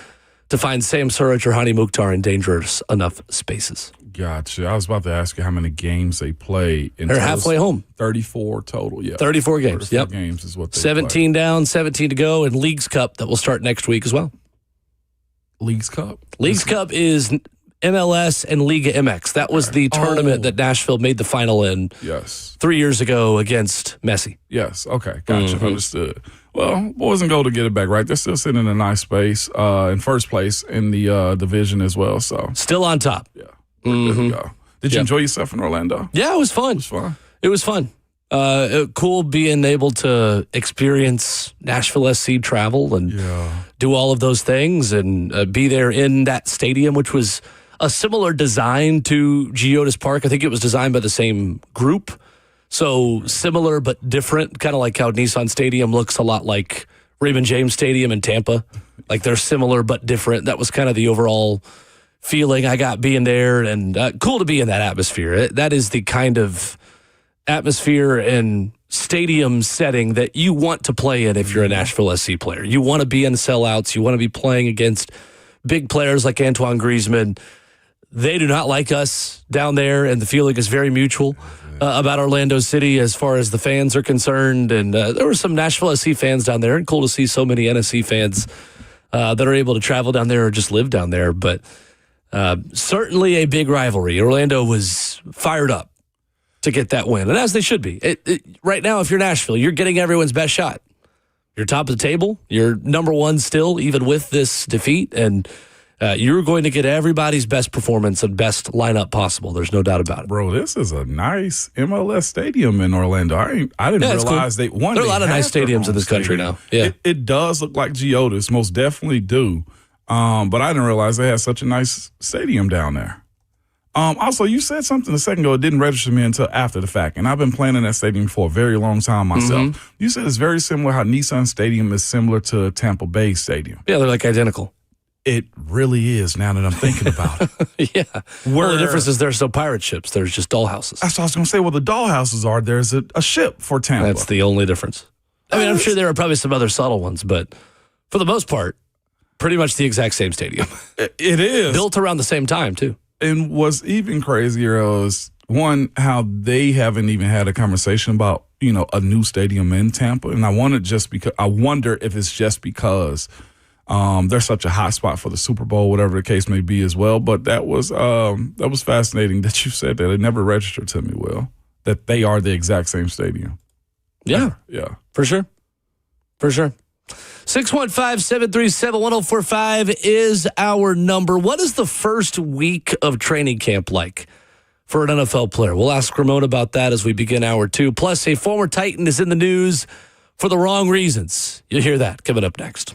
to find Sam Surridge or Hani Mukhtar in dangerous enough spaces. Gotcha. I was about to ask you how many games they play. They're halfway home. 34 total, yeah. 34 games, 34 games is what they 17 down, 17 to go, and Leagues Cup that will start next week as well. Leagues Cup? Leagues Cup is MLS and Liga MX. That was the tournament that Nashville made the final in Yes. 3 years ago against Messi. Yes. Okay. Gotcha. Understood. Well, boys and gold to get it back right. They're still sitting in a nice space in first place in the division as well. So Still on top. yeah, we're good to go. Did you enjoy yourself in Orlando? Yeah, it was fun. It was fun. Cool being able to experience Nashville SC travel and do all of those things and be there in that stadium, which was a similar design to Geodis Park. I think it was designed by the same group. So similar but different, kind of like how Nissan Stadium looks a lot like Raymond James Stadium in Tampa. Like they're similar but different. That was kind of the overall feeling I got being there, and cool to be in that atmosphere. That is the kind of atmosphere and stadium setting that you want to play in if you're a Nashville SC player. You want to be in sellouts. You want to be playing against big players like Antoine Griezmann. They do not like us down there, and the feeling is very mutual about Orlando City as far as the fans are concerned. And there were some Nashville SC fans down there, and cool to see so many NSC fans that are able to travel down there or just live down there. But certainly a big rivalry. Orlando was fired up to get that win, and as they should be. Right now, if you're Nashville, you're getting everyone's best shot. You're top of the table. You're number one still, even with this defeat, and you're going to get everybody's best performance and best lineup possible. There's no doubt about it. Bro, this is a nice MLS stadium in Orlando. I didn't realize cool. There are a lot of nice stadiums in this country now. Yeah, it does look like Geodis, most definitely do. But I didn't realize they had such a nice stadium down there. Also, you said something a second ago. It didn't register me until after the fact, and I've been playing in that stadium for a very long time myself. You said it's very similar how Nissan Stadium is similar to Tampa Bay Stadium. Yeah, they're like identical. It really is now that I'm thinking about it. Yeah. Well, the difference is there's no pirate ships. There's just dollhouses. That's what I was going to say. Well, the dollhouses are. There's a ship for Tampa. That's the only difference. I mean, I'm sure there are probably some other subtle ones, but for the most part, pretty much the exact same stadium. It is. Built around the same time, too. And what's even crazier is, one, how they haven't even had a conversation about, a new stadium in Tampa. And I wonder if it's just because they're such a hot spot for the Super Bowl, whatever the case may be as well. But that was fascinating that you said that. It never registered to me, Will, that they are the exact same stadium. Yeah. Yeah. For sure. 615-737-1045 is our number. What is the first week of training camp like for an NFL player? We'll ask Ramon about that as we begin hour two. Plus, a former Titan is in the news for the wrong reasons. You'll hear that coming up next.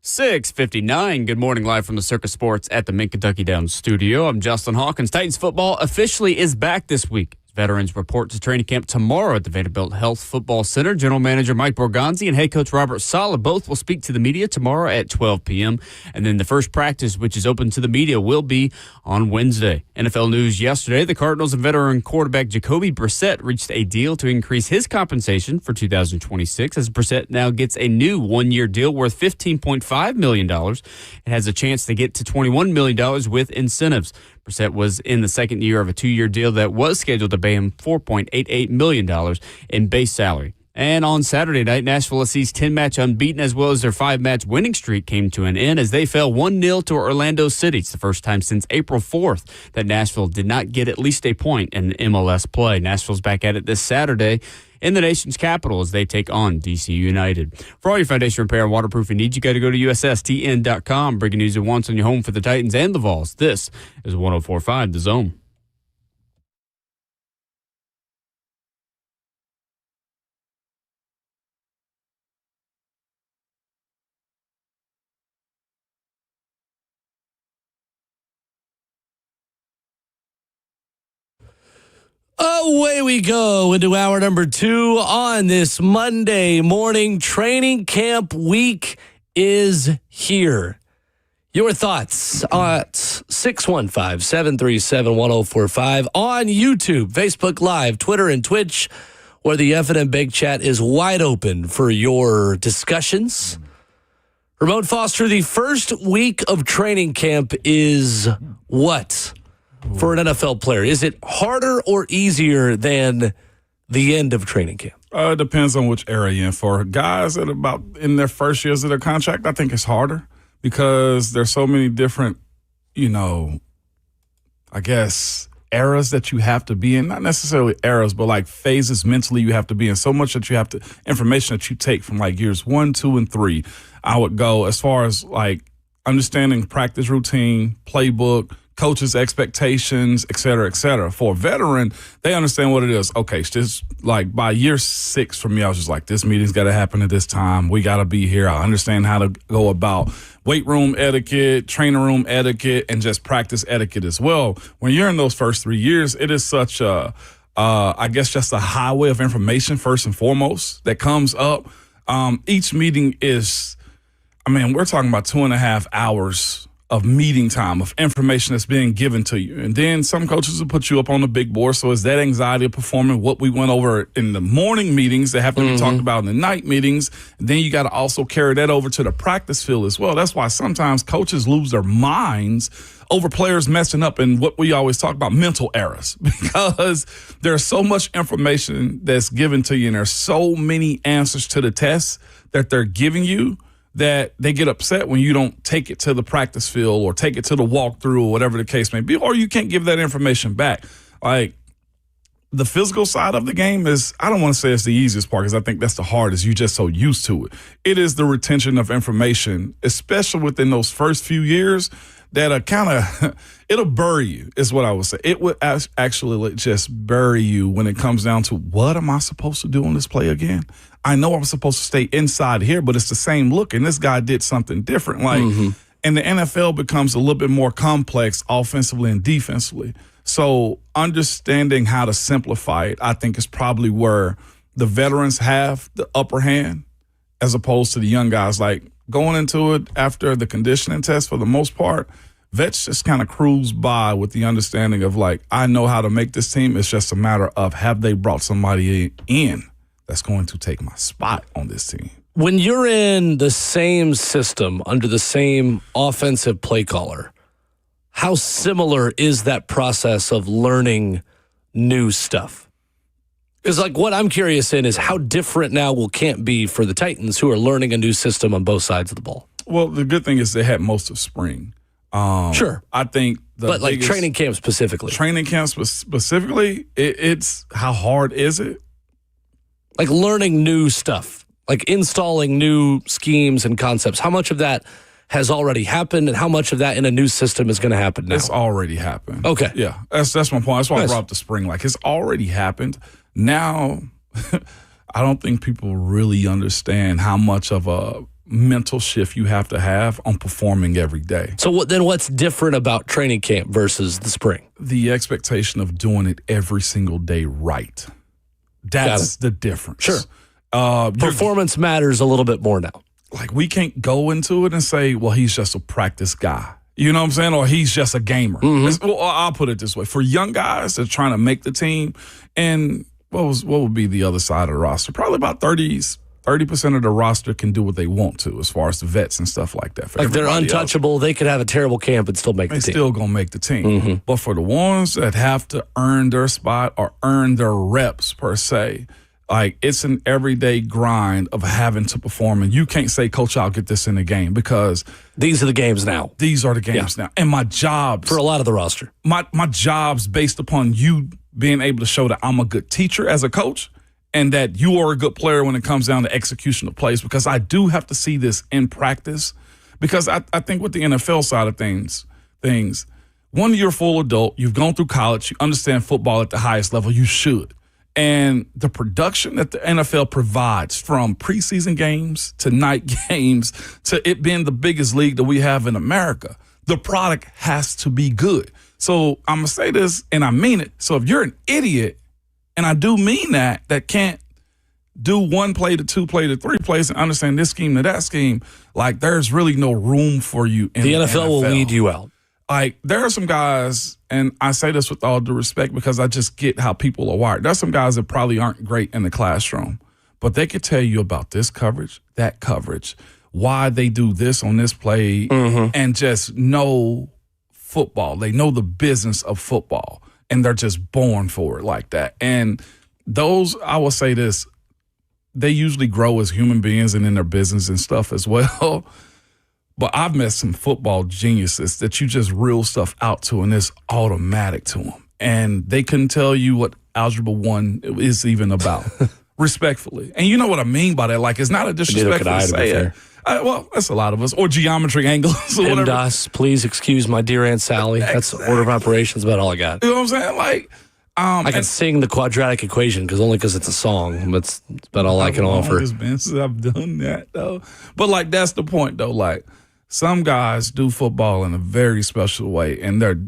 6:59. Good morning, live from the Circus Sports at the Mid-Kentucky Downs studio. I'm Justin Hawkins. Titans football officially is back this week. Veterans report to training camp tomorrow at the Vanderbilt Health Football Center. General Manager Mike Borgonzi and head coach Robert Saleh both will speak to the media tomorrow at 12 p.m. And then the first practice, which is open to the media, will be on Wednesday. NFL news yesterday, the Cardinals and veteran quarterback Jacoby Brissett reached a deal to increase his compensation for 2026 as Brissett now gets a new one-year deal worth $15.5 million. It has a chance to get to $21 million with incentives. Brissett was in the second year of a 2-year deal that was scheduled to pay him $4.88 million in base salary. And on Saturday night, Nashville SC's 10-match unbeaten as well as their 5-match winning streak came to an end as they fell 1-0 to Orlando City. It's the first time since April 4th that Nashville did not get at least a point in MLS play. Nashville's back at it this Saturday in the nation's capital as they take on DC United. For all your foundation repair and waterproofing needs, you got to go to USSTN.com. Breaking news at once on your home for the Titans and the Vols. This is 104.5 The Zone. Away we go into hour number 2 on this Monday morning. Training camp week is here. Your thoughts at 615-737-1045 on YouTube, Facebook Live, Twitter, and Twitch, where the F&M Big Chat is wide open for your discussions. Ramon Foster, the first week of training camp is what for an NFL player? Is it harder or easier than the end of training camp? It depends on which era you're in. For guys that are about in their first years of their contract, I think it's harder because there's so many different, I guess, eras that you have to be in. Not necessarily eras, but like phases mentally you have to be in. So much that you have to, information that you take from like years 1, 2, and 3, I would go as far as like understanding practice routine, playbook, coaches' expectations, et cetera, et cetera. For a veteran, they understand what it is. Okay, it's just like by year 6 for me, I was just like, this meeting's got to happen at this time. We got to be here. I understand how to go about weight room etiquette, trainer room etiquette, and just practice etiquette as well. When you're in those first 3 years, it is such a, I guess, just a highway of information first and foremost that comes up. Each meeting is, we're talking about 2.5 hours of meeting time, of information that's being given to you. And then some coaches will put you up on the big board. So it's that anxiety of performing what we went over in the morning meetings that have to be talked about in the night meetings. And then you got to also carry that over to the practice field as well. That's why sometimes coaches lose their minds over players messing up and what we always talk about, mental errors, because there's so much information that's given to you and there's so many answers to the tests that they're giving you that they get upset when you don't take it to the practice field or take it to the walkthrough or whatever the case may be, or you can't give that information back. Like, the physical side of the game is, I don't want to say it's the easiest part because I think that's the hardest. You're just so used to it. It is the retention of information, especially within those first few years, that kind of, it'll bury you, is what I would say. It would actually just bury you when it comes down to, what am I supposed to do on this play again? I know I'm supposed to stay inside here, but it's the same look, and this guy did something different. Like, and the NFL becomes a little bit more complex offensively and defensively. So understanding how to simplify it, I think, is probably where the veterans have the upper hand as opposed to the young guys. Like, going into it after the conditioning test, for the most part, vets just kind of cruise by with the understanding of, like, I know how to make this team. It's just a matter of, have they brought somebody in that's going to take my spot on this team? When you're in the same system under the same offensive play caller, how similar is that process of learning new stuff? Because, like, what I'm curious in is how different now will camp be for the Titans, who are learning a new system on both sides of the ball. Well, the good thing is they had most of spring. Sure. I think but like training camp specifically. Training camp specifically, it's how hard is it? Like learning new stuff, like installing new schemes and concepts. How much of that has already happened, and how much of that in a new system is going to happen now? It's already happened. Okay. Yeah, that's my point. That's why I brought up the spring. Like, it's already happened. Now, I don't think people really understand how much of a mental shift you have to have on performing every day. So what's different about training camp versus the spring? The expectation of doing it every single day right. That's the difference. Sure. Performance matters a little bit more now. Like, we can't go into it and say, well, he's just a practice guy. You know what I'm saying? Or he's just a gamer. Well, I'll put it this way. For young guys that are trying to make the team, and what would be the other side of the roster? Probably about 30% of the roster can do what they want to as far as the vets and stuff like that. Like, they're untouchable. They could have a terrible camp and still make the team. They're still going to make the team. But for the ones that have to earn their spot or earn their reps, per se, like, it's an everyday grind of having to perform. And you can't say, Coach, I'll get this in the game, because these are the games now. These are the games now. And my job's for a lot of the roster. My job's based upon you being able to show that I'm a good teacher as a coach and that you are a good player when it comes down to execution of plays, because I do have to see this in practice. Because I think with the NFL side of things, one, you're a full adult, you've gone through college, you understand football at the highest level, you should. And the production that the NFL provides, from preseason games to night games to it being the biggest league that we have in America, the product has to be good. So I'm going to say this, and I mean it. So if you're an idiot, and I do mean that can't do one play to two play to three plays and understand this scheme to that scheme, like, there's really no room for you in the NFL. will weed you out. Like, there are some guys, and I say this with all due respect because I just get how people are wired. There's some guys that probably aren't great in the classroom, but they could tell you about this coverage, that coverage, why they do this on this play, and just know football. They know the business of football, and they're just born for it like that. And those, I will say this, they usually grow as human beings and in their business and stuff as well. But I've met some football geniuses that you just reel stuff out to, and it's automatic to them. And they couldn't tell you what Algebra 1 is even about, respectfully. And you know what I mean by that. Like, it's not a disrespectful to say it. Well, that's a lot of us. Or geometry angles or whatever. MDOS, please excuse my dear Aunt Sally. That's the order of operations, about all I got. You know what I'm saying? Like, I can sing the quadratic equation because it's a song. That's about all I can offer. I've done that, though. But, like, that's the point, though. Like, some guys do football in a very special way, and they're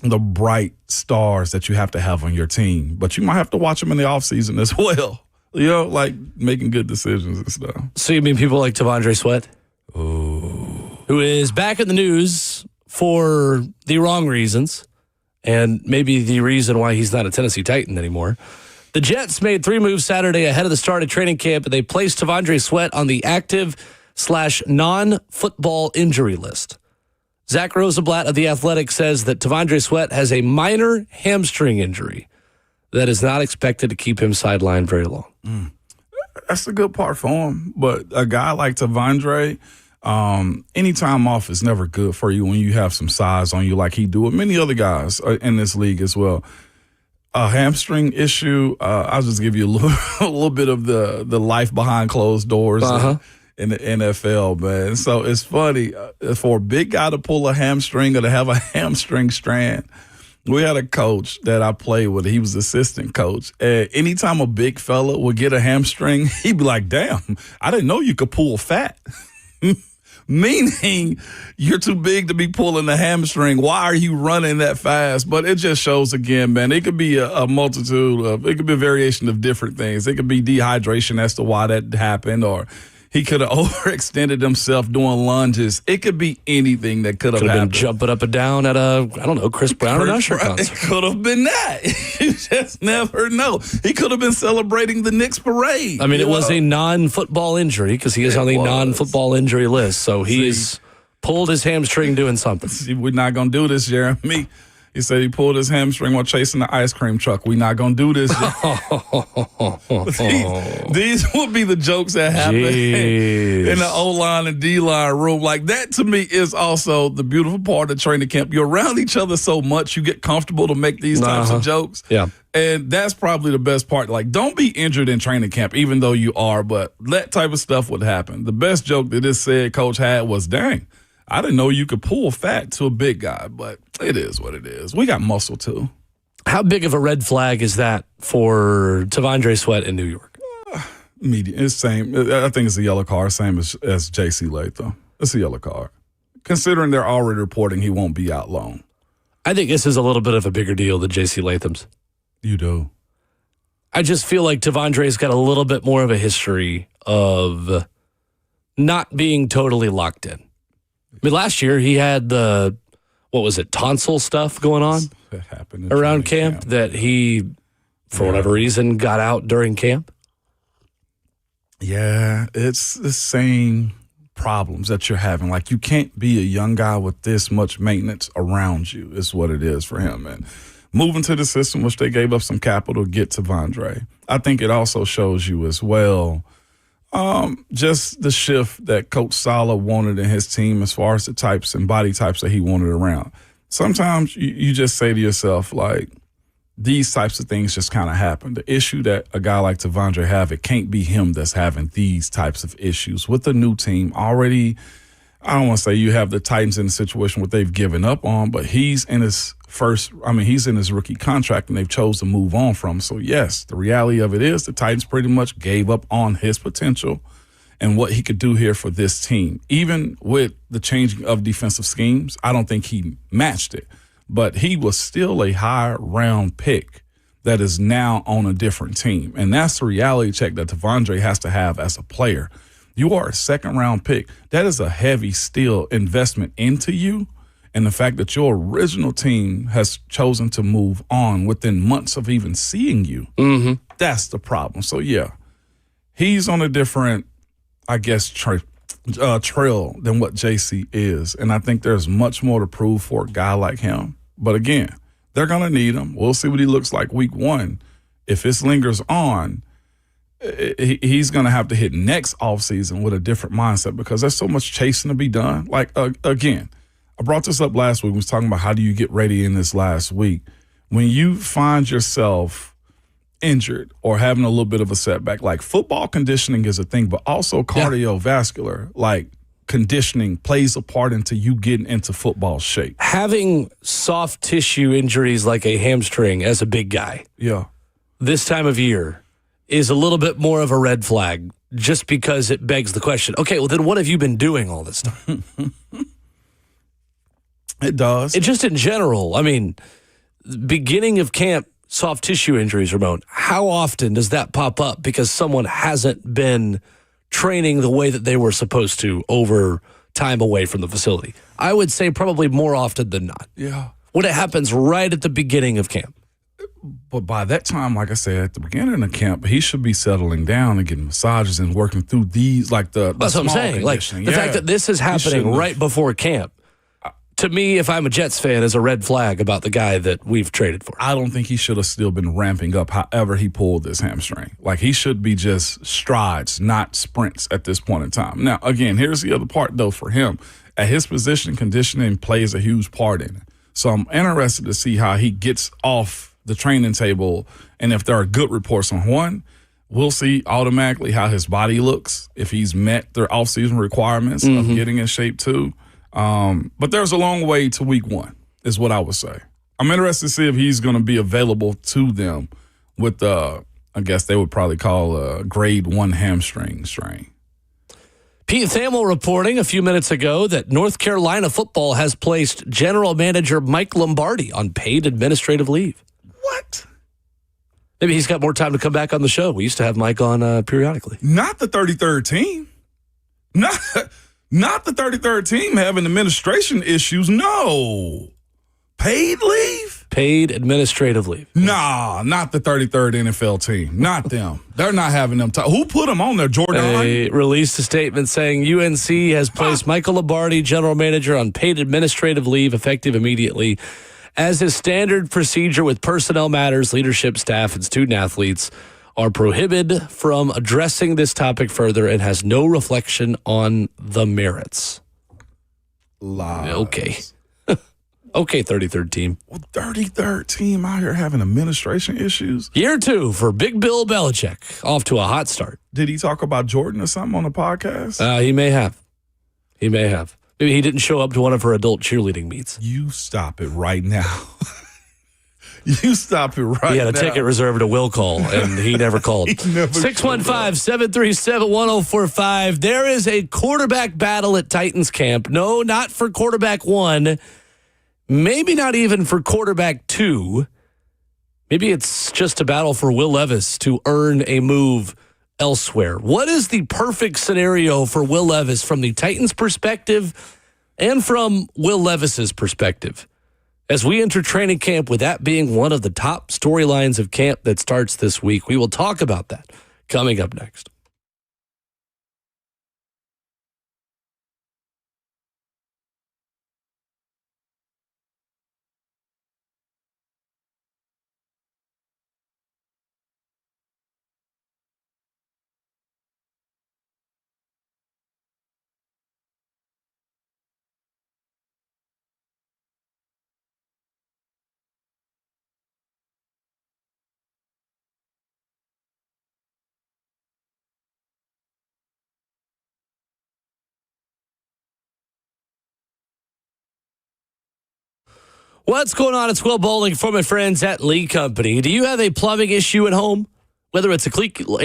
the bright stars that you have to have on your team. But you might have to watch them in the offseason as well, you know, like making good decisions and stuff. So you mean people like T'Vondre Sweat? Who is back in the news for the wrong reasons, and maybe the reason why he's not a Tennessee Titan anymore. The Jets made 3 moves Saturday ahead of the start of training camp, and they placed T'Vondre Sweat on the active/non-football injury list. Zach Rosenblatt of The Athletic says that T'Vondre Sweat has a minor hamstring injury that is not expected to keep him sidelined very long. That's the good part for him. But a guy like T'Vondre, any time off is never good for you when you have some size on you like he do with many other guys in this league as well. A Uh-huh. hamstring issue, I'll just give you a little bit of the life behind closed doors. In the NFL, man. So it's funny, for a big guy to pull a hamstring or to have a hamstring strand. We had a coach that I played with. He was assistant coach. And anytime a big fella would get a hamstring, he'd be like, damn, I didn't know you could pull fat. Meaning you're too big to be pulling the hamstring. Why are you running that fast? But it just shows again, man, it could be a multitude of, it could be a variation of different things. It could be dehydration as to why that happened, or he could have overextended himself doing lunges. It could be anything that could have happened. Been jumping up and down at Chris Brown or Usher concert. It could have been that. You just never know. He could have been celebrating the Knicks parade. I mean, it was a non-football injury because he is on the non-football injury list. So he's pulled his hamstring doing something. See, we're not going to do this, Jeremy. He said he pulled his hamstring while chasing the ice cream truck. We're not going to do this. These would be the jokes that happen in the O-line and D-line room. Like, that to me is also the beautiful part of training camp. You're around each other so much, you get comfortable to make these types of jokes. Yeah. And that's probably the best part. Like, don't be injured in training camp, even though you are, but that type of stuff would happen. The best joke that this said coach had was, dang, I didn't know you could pull fat to a big guy, but it is what it is. We got muscle, too. How big of a red flag is that for T'Vondre Sweat in New York? medium. It's same. I think it's a yellow card, same as J.C. Latham. It's a yellow card. Considering they're already reporting he won't be out long. I think this is a little bit of a bigger deal than J.C. Latham's. You do. I just feel like Tavondre's got a little bit more of a history of not being totally locked in. I mean, last year he had the, tonsil stuff going on around camp that he, for whatever reason, got out during camp. Yeah, it's the same problems that you're having. Like, you can't be a young guy with this much maintenance around you is what it is for him. And moving to the system, which they gave up some capital to get Tavondre, I think it also shows you as well just the shift that Coach Saleh wanted in his team as far as the types and body types that he wanted around. Sometimes you just say to yourself, like, these types of things just kind of happen. The issue that a guy like Tavondre have, it can't be him that's having these types of issues. With the new team already, I don't want to say you have the Titans in a situation where they've given up on, but he's in his rookie contract and they've chose to move on from. So, yes, the reality of it is the Titans pretty much gave up on his potential and what he could do here for this team. Even with the changing of defensive schemes, I don't think he matched it. But he was still a high-round pick that is now on a different team. And that's the reality check that Tavondre has to have as a player. You are a second-round pick. That is a heavy still investment into you. And the fact that your original team has chosen to move on within months of even seeing you, that's the problem. So, yeah, he's on a different, I guess, trail than what JC is. And I think there's much more to prove for a guy like him. But again, they're going to need him. We'll see what he looks like week one. If this lingers on, he's going to have to hit next offseason with a different mindset because there's so much chasing to be done. Like, again, I brought this up last week. We was talking about how do you get ready in this last week. When you find yourself injured or having a little bit of a setback, like football conditioning is a thing, but also cardiovascular, like conditioning plays a part into you getting into football shape. Having soft tissue injuries like a hamstring as a big guy this time of year is a little bit more of a red flag just because it begs the question, okay, well then what have you been doing all this time? It does. It just in general, I mean, beginning of camp, soft tissue injuries, Ramon, how often does that pop up because someone hasn't been training the way that they were supposed to over time away from the facility? I would say probably more often than not. Yeah. When it happens right at the beginning of camp. But by that time, like I said, at the beginning of camp, he should be settling down and getting massages and working through these, like the That's what I'm saying. Like the fact that this is happening right before camp, to me, if I'm a Jets fan, is a red flag about the guy that we've traded for. I don't think he should have still been ramping up however he pulled this hamstring. Like, he should be just strides, not sprints at this point in time. Now, again, here's the other part, though, for him. At his position, conditioning plays a huge part in it. So I'm interested to see how he gets off the training table and if there are good reports on one. We'll see automatically how his body looks, if he's met their offseason requirements of getting in shape, too. But there's a long way to week one, is what I would say. I'm interested to see if he's going to be available to them with, I guess they would probably call a grade 1 hamstring strain. Pete Thamel reporting a few minutes ago that North Carolina football has placed general manager Mike Lombardi on paid administrative leave. What? Maybe he's got more time to come back on the show. We used to have Mike on periodically. Not the 33rd team. Not the 33rd team having administration issues. No. Paid leave? Paid administrative leave. Nah, not the 33rd NFL team. Not them. They're not having them. Who put them on there, Jordan? They released a statement saying UNC has placed Michael Lombardi, general manager, on paid administrative leave effective immediately. As is standard procedure with personnel matters, leadership, staff, and student athletes are prohibited from addressing this topic further and has no reflection on the merits. Lies. Okay. Okay, 33rd team. Well, 33rd team out here having administration issues. Year 2 for Big Bill Belichick. Off to a hot start. Did he talk about Jordan or something on the podcast? He may have. He may have. Maybe he didn't show up to one of her adult cheerleading meets. You stop it right now. You stop it right He had a now. ticket reserved a Will call, and he never called. 615-737-1045. There is a quarterback battle at Titans camp. No, not for quarterback 1. Maybe not even for quarterback 2. Maybe it's just a battle for Will Levis to earn a move elsewhere. What is the perfect scenario for Will Levis from the Titans' perspective and from Will Levis's perspective? As we enter training camp, with that being one of the top storylines of camp that starts this week, we will talk about that coming up next. What's going on? It's Will Bowling for my friends at Lee Company. Do you have a plumbing issue at home? Whether it's a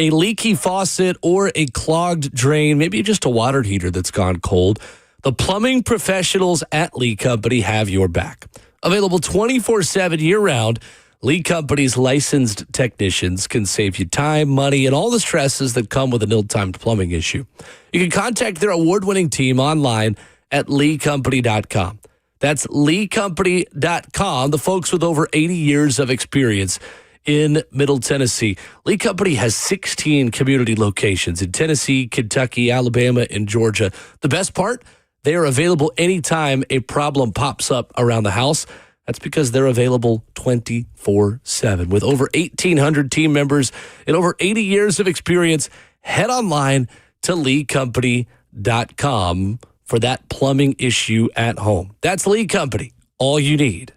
leaky faucet or a clogged drain, maybe just a water heater that's gone cold, the plumbing professionals at Lee Company have your back. Available 24/7 year-round, Lee Company's licensed technicians can save you time, money, and all the stresses that come with an ill-timed plumbing issue. You can contact their award-winning team online at leecompany.com. That's leecompany.com, the folks with over 80 years of experience in Middle Tennessee. Lee Company has 16 community locations in Tennessee, Kentucky, Alabama, and Georgia. The best part, they are available anytime a problem pops up around the house. That's because they're available 24/7. With over 1,800 team members and over 80 years of experience, head online to leecompany.com for that plumbing issue at home. That's Lee Company, all you need.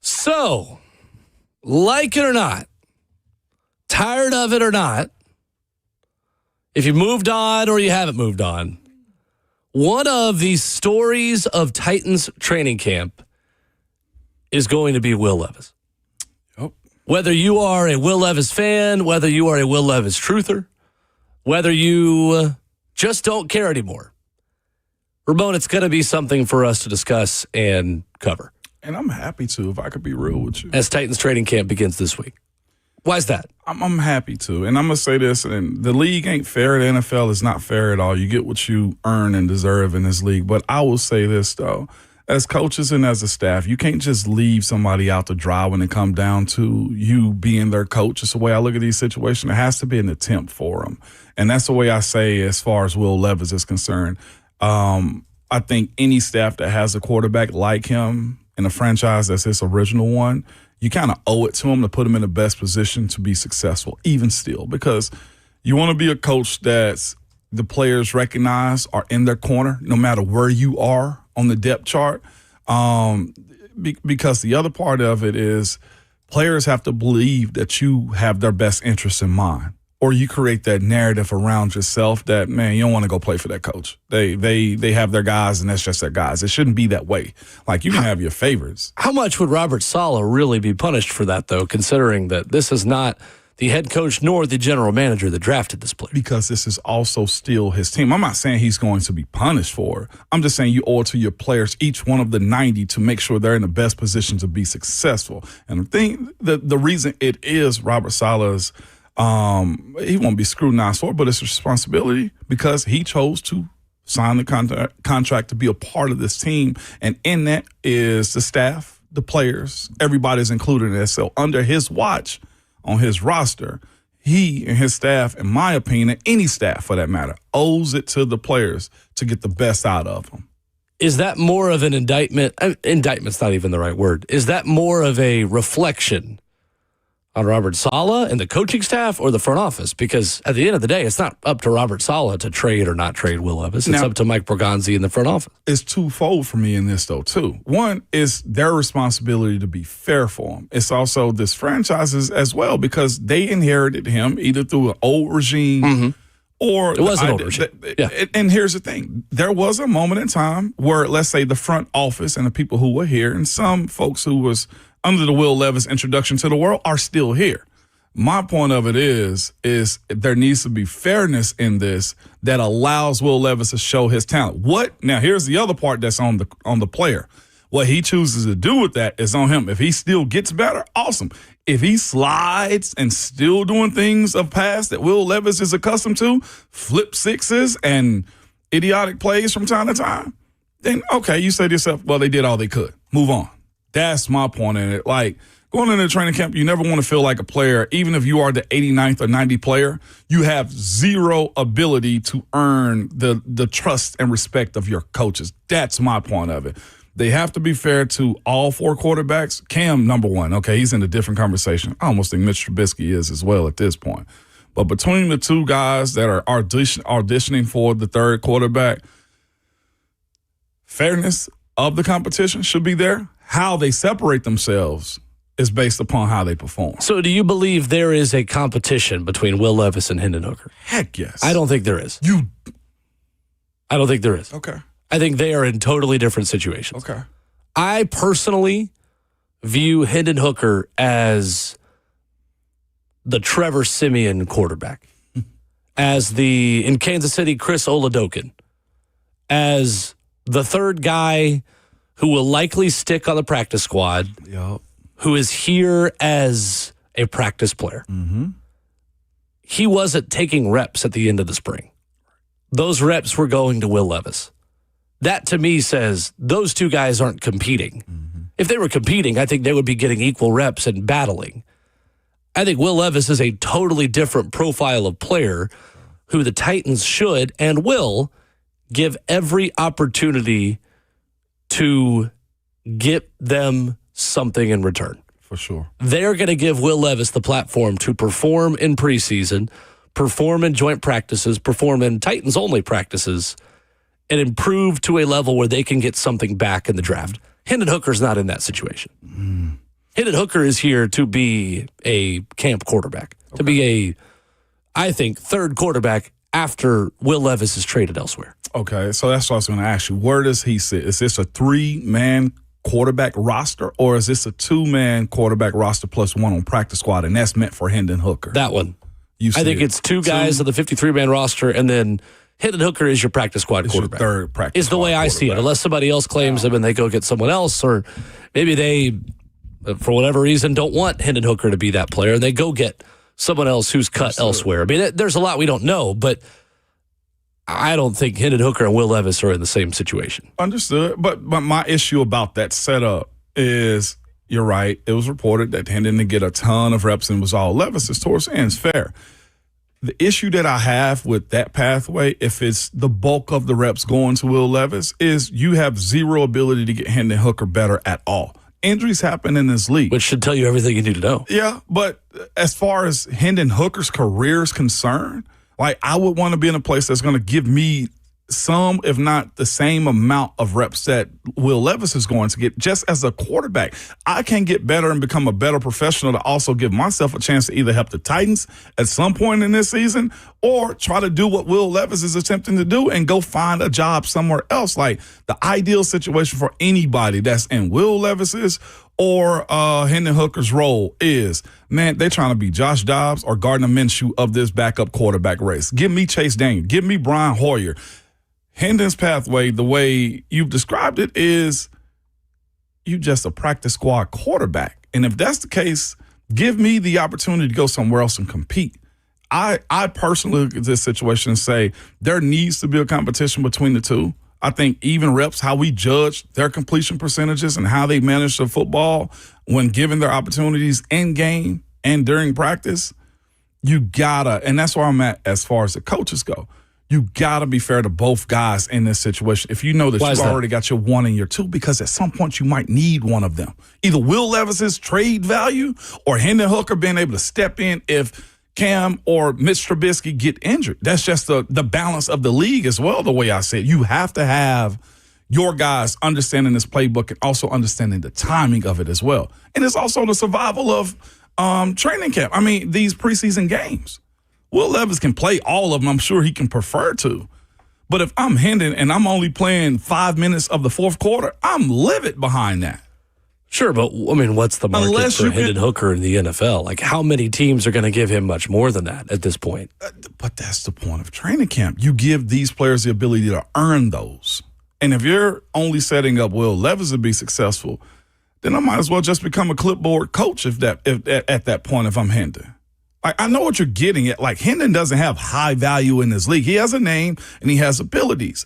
So, like it or not, tired of it or not, if you moved on or you haven't moved on, one of the stories of Titans training camp is going to be Will Levis. Yep. Whether you are a Will Levis fan, whether you are a Will Levis truther, whether you just don't care anymore, Ramon, it's going to be something for us to discuss and cover. And I'm happy to, if I could be real with you. As Titans training camp begins this week. Why is that? I'm happy to. And I'm going to say this, and the league ain't fair. The NFL is not fair at all. You get what you earn and deserve in this league. But I will say this, though. As coaches and as a staff, you can't just leave somebody out to dry when it comes down to you being their coach. It's the way I look at these situations. There has to be an attempt for them. And that's the way I say as far as Will Levis is concerned. I think any staff that has a quarterback like him in a franchise that's his original one, you kind of owe it to him to put him in the best position to be successful, even still, because you want to be a coach that's the players recognize are in their corner no matter where you are on the depth chart. Because the other part of it is players have to believe that you have their best interests in mind, or you create that narrative around yourself that, man, you don't want to go play for that coach. They have their guys, and that's just their guys. It shouldn't be that way. Like, you can have your favorites. How much would Robert Saleh really be punished for that, though, considering that this is not the head coach nor the general manager that drafted this player? Because this is also still his team. I'm not saying he's going to be punished for it. I'm just saying you owe it to your players, each one of the 90, to make sure they're in the best position to be successful. And the reason it is Robert Saleh's, he won't be scrutinized for it, but it's a responsibility because he chose to sign the contract to be a part of this team. And in that is the staff, the players, everybody's included in it. So under his watch, on his roster, he and his staff, in my opinion, and any staff for that matter, owes it to the players to get the best out of them. Is that more of an indictment? Indictment's not even the right word. Is that more of a reflection on Robert Saleh and the coaching staff or the front office? Because at the end of the day, it's not up to Robert Saleh to trade or not trade Will Levis. It's up to Mike Borgonzi and the front office. It's twofold for me in this, though, too. One is their responsibility to be fair for him. It's also this franchise's as well, because they inherited him either through an old regime or it was an old regime. And here's the thing. There was a moment in time where, let's say, the front office and the people who were here and some folks who was under the Will Levis introduction to the world are still here. My point of it is there needs to be fairness in this that allows Will Levis to show his talent. Now, here's the other part that's on the player. What he chooses to do with that is on him. If he still gets better, awesome. If he slides and still doing things of past that Will Levis is accustomed to, flip sixes and idiotic plays from time to time, then, okay, you say to yourself, well, they did all they could. Move on. That's my point in it. Like, going into training camp, you never want to feel like a player, even if you are the 89th or 90th player, you have zero ability to earn the trust and respect of your coaches. That's my point of it. They have to be fair to all four quarterbacks. Cam, number one. Okay, he's in a different conversation. I almost think Mitch Trubisky is as well at this point. But between the two guys that are auditioning for the third quarterback, fairness of the competition should be there. How they separate themselves is based upon how they perform. So do you believe there is a competition between Will Levis and Hendon Hooker? Heck yes. I don't think there is. I don't think there is. Okay. I think they are in totally different situations. Okay. I personally view Hendon Hooker as the Trevor Siemian quarterback, as in Kansas City, Chris Oladokun, as the third guy who will likely stick on the practice squad, who is here as a practice player. He wasn't taking reps at the end of the spring. Those reps were going to Will Levis. That, to me, says those two guys aren't competing. If they were competing, I think they would be getting equal reps and battling. I think Will Levis is a totally different profile of player who the Titans should and will give every opportunity to get them something in return. For sure. They're going to give Will Levis the platform to perform in preseason, perform in joint practices, perform in Titans-only practices, and improve to a level where they can get something back in the draft. Hendon Hooker's not in that situation. Hendon Hooker is here to be a camp quarterback, to be a, I think, third quarterback after Will Levis is traded elsewhere. Okay, so that's what I was going to ask you. Where does he sit? Is this a 3-man quarterback roster, or is this a 2-man quarterback roster plus one on practice squad, and that's meant for Hendon Hooker? That one. I think it's 2 guys on the 53-man roster, and then Hendon Hooker is your practice squad quarterback. Your third practice is the way I see it, unless somebody else claims him and they go get someone else, or maybe they, for whatever reason, don't want Hendon Hooker to be that player, and they go get someone else who's cut elsewhere. I mean, there's a lot we don't know, but I don't think Hendon Hooker and Will Levis are in the same situation. Understood. But my issue about that setup is, you're right, it was reported that Hendon didn't get a ton of reps and was all Levis's towards the ends. Fair. The issue that I have with that pathway, if it's the bulk of the reps going to Will Levis, is you have zero ability to get Hendon Hooker better at all. Injuries happen in this league. Which should tell you everything you need to know. Yeah, but as far as Hendon Hooker's career is concerned, like, I would want to be in a place that's going to give me some, if not the same amount of reps that Will Levis is going to get just as a quarterback. I can get better and become a better professional to also give myself a chance to either help the Titans at some point in this season or try to do what Will Levis is attempting to do and go find a job somewhere else. Like, the ideal situation for anybody that's in Will Levis's or Hendon Hooker's role is, man, they're trying to be Josh Dobbs or Gardner Minshew of this backup quarterback race. Give me Chase Daniel. Give me Brian Hoyer. Hendon's pathway, the way you've described it, is you just a practice squad quarterback. And if that's the case, give me the opportunity to go somewhere else and compete. I personally look at this situation and say there needs to be a competition between the two. I think even reps, how we judge their completion percentages and how they manage the football when given their opportunities in game and during practice, you gotta, and that's where I'm at as far as the coaches go. You got to be fair to both guys in this situation. If you know that you've already got your 1 and your 2, because at some point you might need one of them. Either Will Levis's trade value or Hendon Hooker being able to step in if Cam or Mitch Trubisky get injured. That's just the balance of the league as well, the way I say it. You have to have your guys understanding this playbook and also understanding the timing of it as well. And it's also the survival of training camp. I mean, these preseason games. Will Levis can play all of them. I'm sure he can prefer to. But if I'm Hendon and I'm only playing 5 minutes of the fourth quarter, I'm livid behind that. Sure, but, I mean, what's the market for Hendon Hooker in the NFL? Like, how many teams are going to give him much more than that at this point? But that's the point of training camp. You give these players the ability to earn those. And if you're only setting up Will Levis to be successful, then I might as well just become a clipboard coach at that point if I'm Hendon. I know what you're getting at. Like, Hendon doesn't have high value in this league. He has a name and he has abilities.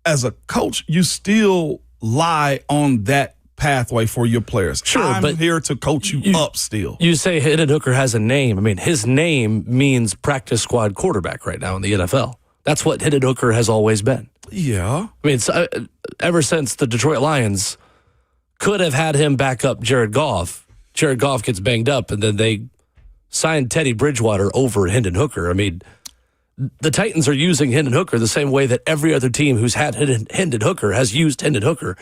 As a coach, you still lie on that pathway for your players. Sure, I'm here to coach you up still. You say Hendon Hooker has a name. I mean, his name means practice squad quarterback right now in the NFL. That's what Hendon Hooker has always been. Yeah. I mean, ever since the Detroit Lions could have had him back up Jared Goff. Jared Goff gets banged up, and then they signed Teddy Bridgewater over Hendon Hooker. I mean, the Titans are using Hendon Hooker the same way that every other team who's had Hendon Hooker has used Hendon Hooker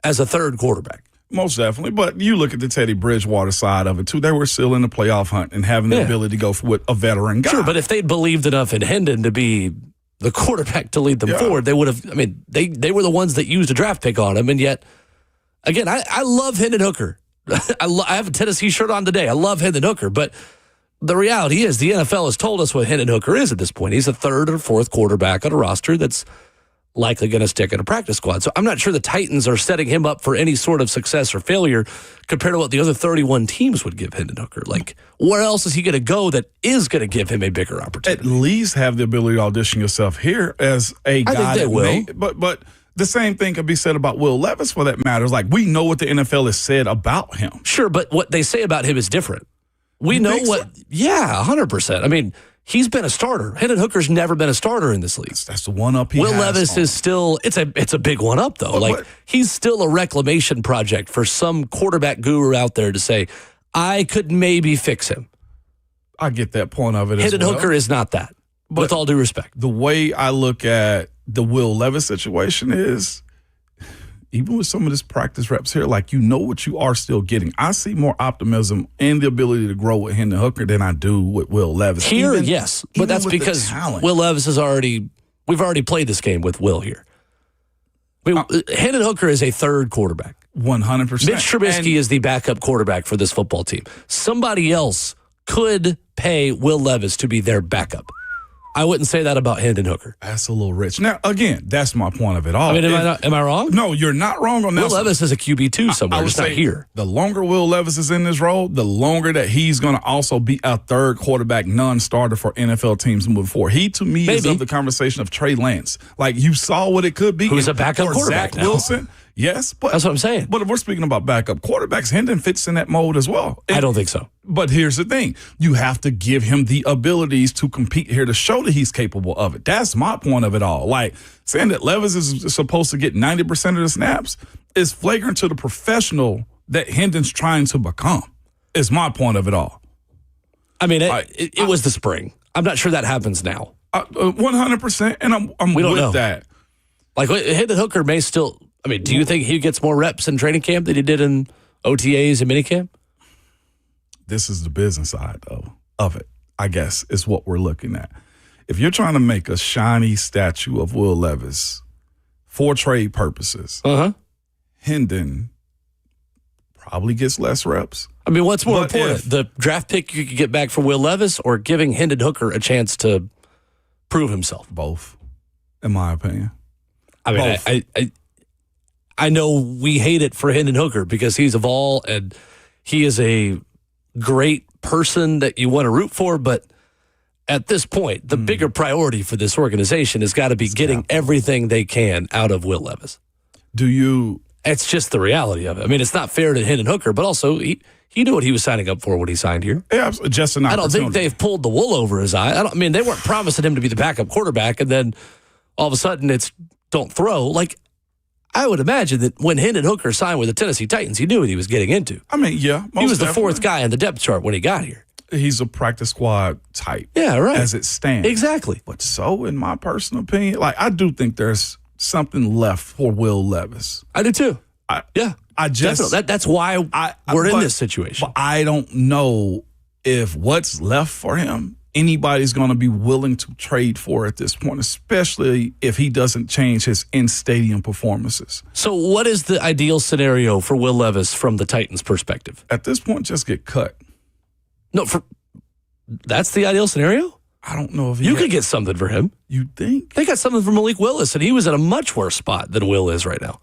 as a third quarterback. Most definitely. But you look at the Teddy Bridgewater side of it, too. They were still in the playoff hunt and having the ability to go with a veteran guy. Sure, but if they'd believed enough in Hendon to be the quarterback to lead them forward, they would have, I mean, they were the ones that used a draft pick on him. And yet, again, I love Hendon Hooker. I have a Tennessee shirt on today. I love Hendon Hooker, but the reality is the NFL has told us what Hendon Hooker is at this point. He's a third or fourth quarterback on a roster that's likely going to stick in a practice squad. So I'm not sure the Titans are setting him up for any sort of success or failure compared to what the other 31 teams would give Hendon Hooker. Like, where else is he going to go that is going to give him a bigger opportunity? At least have the ability to audition yourself here as a guy. I think they will. But the same thing could be said about Will Levis for that matter. Like, we know what the NFL has said about him. Sure, but what they say about him is different. We know what, 100%. I mean, he's been a starter. Hendon Hooker's never been a starter in this league. That's the one up he Will has Levis on. is still, it's a big one up, though. He's still a reclamation project for some quarterback guru out there to say, I could maybe fix him. I get that point of it Hendon as well. Hooker is not that, with all due respect. The way I look at the Will Levis situation is even with some of this practice reps here, like you know what you are still getting. I see more optimism and the ability to grow with Hendon Hooker than I do with Will Levis. Here, yes, but that's because Will Levis we've already played this game with Will here. Hendon Hooker is a third quarterback. 100%. Mitch Trubisky is the backup quarterback for this football team. Somebody else could pay Will Levis to be their backup. I wouldn't say that about Hendon Hooker. That's a little rich. Now, again, that's my point of it all. I mean, am I wrong? No, you're not wrong on that. Will Levis is a QB too somewhere, just not here. The longer Will Levis is in this role, the longer that he's going to also be a third quarterback non-starter for NFL teams moving forward. He, to me, is of the conversation of Trey Lance. Like, you saw what it could be. Who's a backup quarterback Zach now. Wilson. Yes, but that's what I'm saying. But if we're speaking about backup quarterbacks, Hendon fits in that mold as well. I don't think so. But here's the thing. You have to give him the abilities to compete here to show that he's capable of it. That's my point of it all. Like, saying that Levis is supposed to get 90% of the snaps is flagrant to the professional that Hendon's trying to become, is my point of it all. I mean, it was the spring. I'm not sure that happens now. 100%, and I'm with that. Like, Hendon Hooker may still... I mean, do you think he gets more reps in training camp than he did in OTAs and minicamp? This is the business side, though, of it, I guess, is what we're looking at. If you're trying to make a shiny statue of Will Levis for trade purposes, Hendon probably gets less reps. I mean, what's more important, the draft pick you could get back for Will Levis or giving Hendon Hooker a chance to prove himself? Both, in my opinion. I mean, I know we hate it for Hendon Hooker because he's a Vol and he is a great person that you want to root for, but at this point, the bigger priority for this organization has got to be getting everything they can out of Will Levis. It's just the reality of it. I mean, it's not fair to Hendon Hooker, but also he knew what he was signing up for when he signed here. Yeah, just an opportunity. I don't think they've pulled the wool over his eye. I mean, they weren't promising him to be the backup quarterback, and then all of a sudden it's don't throw. Like, I would imagine that when Hendon Hooker signed with the Tennessee Titans, he knew what he was getting into. I mean, yeah. He was the fourth guy on the depth chart when he got here. He's a practice squad type. Yeah, right. As it stands. Exactly. But so, in my personal opinion, like, I do think there's something left for Will Levis. I do too. Definitely. That's why we're in this situation. But I don't know if what's left for him, anybody's going to be willing to trade for at this point, especially if he doesn't change his in-stadium performances. So what is the ideal scenario for Will Levis from the Titans' perspective? At this point, just get cut. No, that's the ideal scenario? I don't know if you could get something for him. You think? They got something for Malik Willis, and he was in a much worse spot than Will is right now.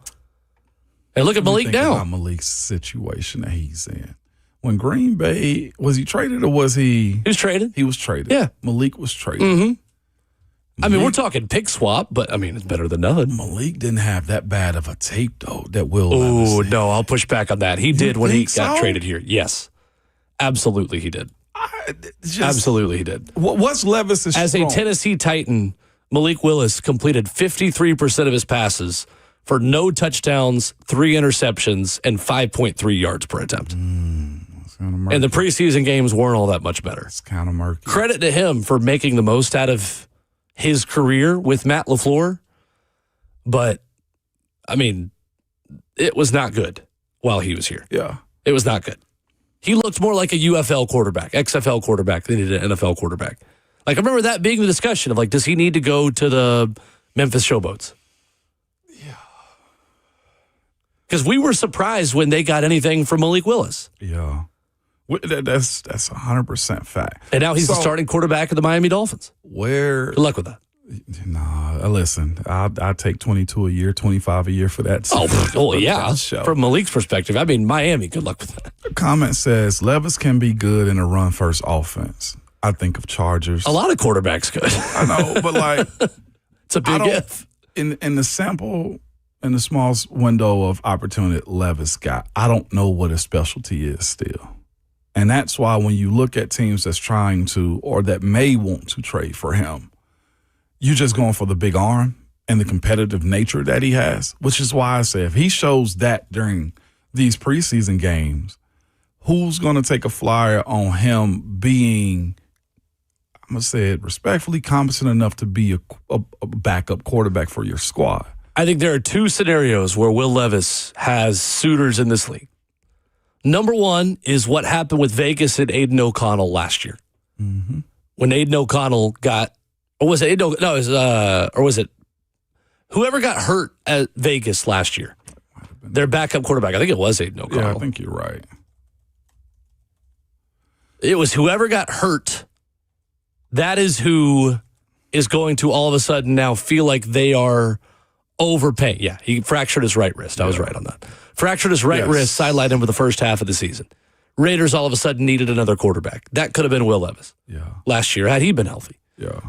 And look at Malik now. About Malik's situation that he's in. When Green Bay, was he traded or was he? He was traded. He was traded. Yeah. Malik was traded. I mean, we're talking pick swap, but I mean, it's better than nothing. Malik didn't have that bad of a tape, though, that Will Levis did. No, I'll push back on that. He did when he got traded here. Yes. Absolutely, he did. Absolutely, he did. What's Levis' As a Tennessee Titan, Malik Willis completed 53% of his passes for no touchdowns, 3 interceptions, and 5.3 yards per attempt. And the preseason games weren't all that much better. It's kind of murky. Credit to him for making the most out of his career with Matt LaFleur. But, I mean, it was not good while he was here. Yeah. It was not good. He looked more like a UFL quarterback, XFL quarterback than he did an NFL quarterback. Like, I remember that being the discussion of, like, does he need to go to the Memphis Showboats? Yeah. Because we were surprised when they got anything from Malik Willis. Yeah. That's 100% fact. And now he's the starting quarterback of the Miami Dolphins. Good luck with that. Nah, listen, I'll take 22 a year, 25 a year for that. Yeah. From Malik's perspective, I mean, Miami, good luck with that. The comment says, Levis can be good in a run-first offense. I think of Chargers. A lot of quarterbacks could. I know, but like... It's a big if. In the sample, in the small window of opportunity Levis got, I don't know what his specialty is still. And that's why when you look at teams that's trying to or that may want to trade for him, you're just going for the big arm and the competitive nature that he has, which is why I say if he shows that during these preseason games, who's going to take a flyer on him being, I'm going to say it respectfully, competent enough to be a backup quarterback for your squad? I think there are two scenarios where Will Levis has suitors in this league. Number one is what happened with Vegas and Aiden O'Connell last year. Mm-hmm. When Aiden O'Connell got, or was it Aiden? No, it was, or was it whoever got hurt at Vegas last year? Their backup quarterback. I think it was Aiden O'Connell. Yeah, I think you're right. It was whoever got hurt. That is who is going to all of a sudden now feel like they are overpaying. Yeah, he fractured his right wrist. I was right on that. Fractured his right wrist, sidelined him for the first half of the season. Raiders all of a sudden needed another quarterback. That could have been Will Levis last year had he been healthy. Yeah.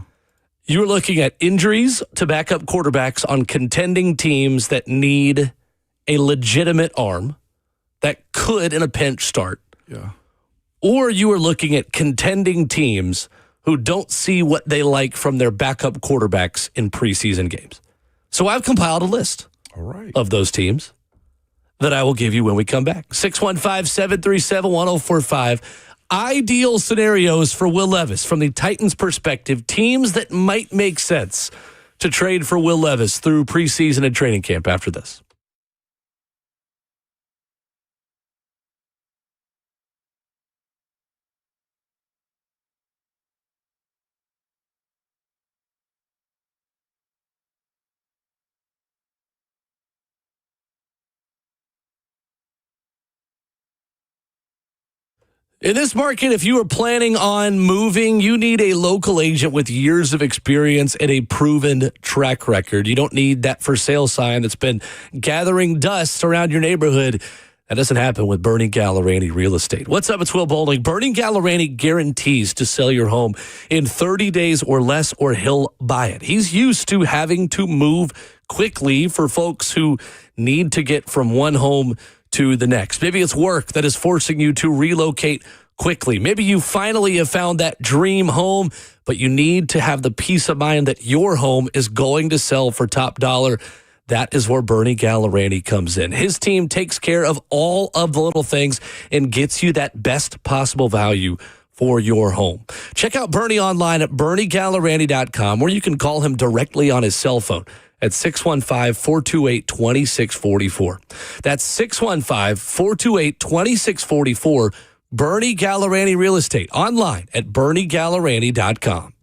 You were looking at injuries to backup quarterbacks on contending teams that need a legitimate arm that could, in a pinch, start. Yeah. Or you were looking at contending teams who don't see what they like from their backup quarterbacks in preseason games. So I've compiled a list of those teams that I will give you when we come back. 615-737-1045. Ideal scenarios for Will Levis from the Titans' perspective, teams that might make sense to trade for Will Levis through preseason and training camp after this. In this market, if you are planning on moving, you need a local agent with years of experience and a proven track record. You don't need that for sale sign that's been gathering dust around your neighborhood. That doesn't happen with Bernie Gallerani Real Estate. What's up? It's Will Bowling. Bernie Gallerani guarantees to sell your home in 30 days or less, or he'll buy it. He's used to having to move quickly for folks who need to get from one home to the next. Maybe it's work that is forcing you to relocate quickly. Maybe you finally have found that dream home, but you need to have the peace of mind that your home is going to sell for top dollar. That is where Bernie Gallerani comes in. His team takes care of all of the little things and gets you that best possible value for your home. Check out Bernie online at BernieGallerani.com, or you can call him directly on his cell phone at 615-428-2644. That's 615-428-2644. Bernie Gallerani Real Estate, online at BernieGallerani.com.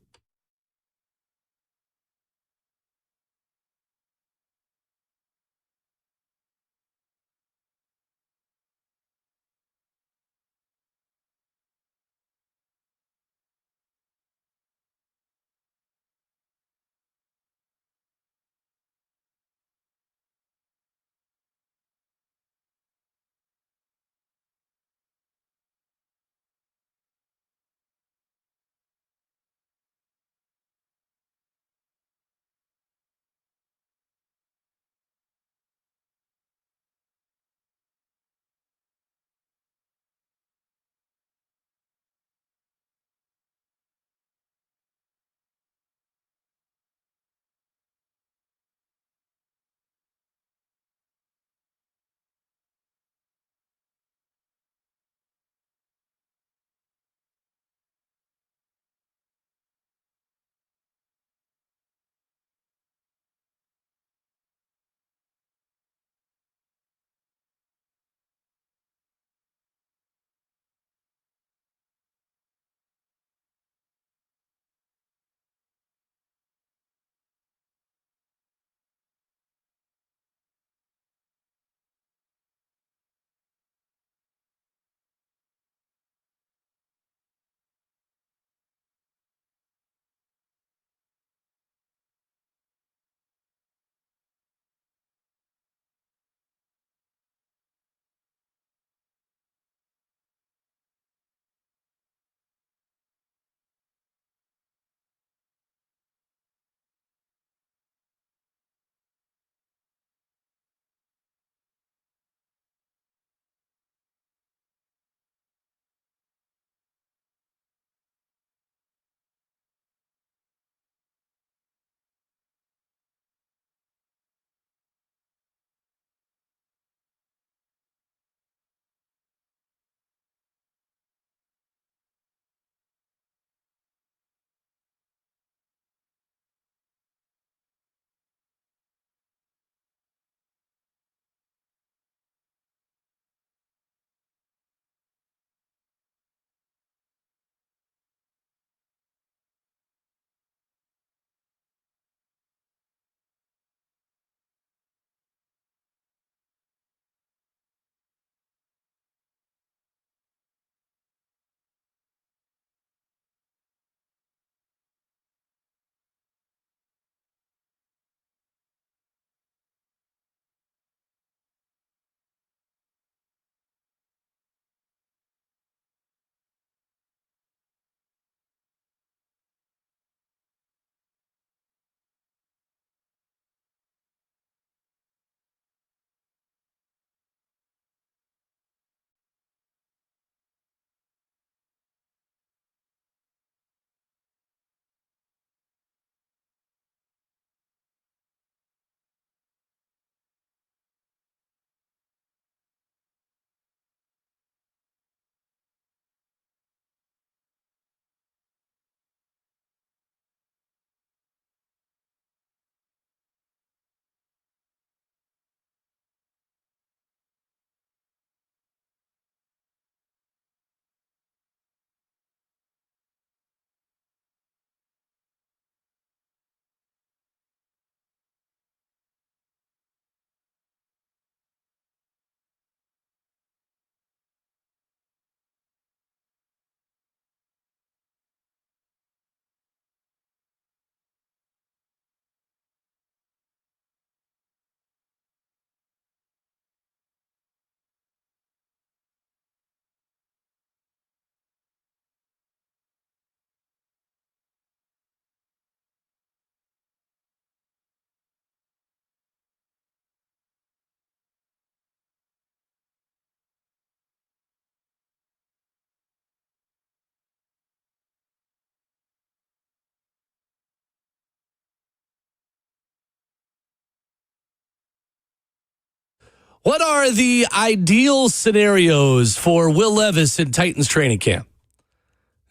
What are the ideal scenarios for Will Levis in Titans training camp?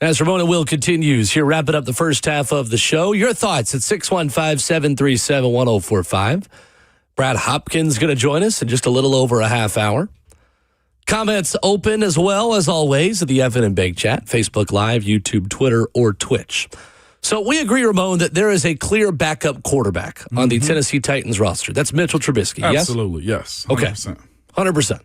As Ramon Will continues here, wrapping up the first half of the show. Your thoughts at 615-737-1045. Brad Hopkins going to join us in just a little over a half hour. Comments open as well, as always, at the Evan and Bake Chat, Facebook Live, YouTube, Twitter, or Twitch. So we agree, Ramon, that there is a clear backup quarterback on the Tennessee Titans roster. That's Mitchell Trubisky, Absolutely, yes? 100%. Okay, 100%.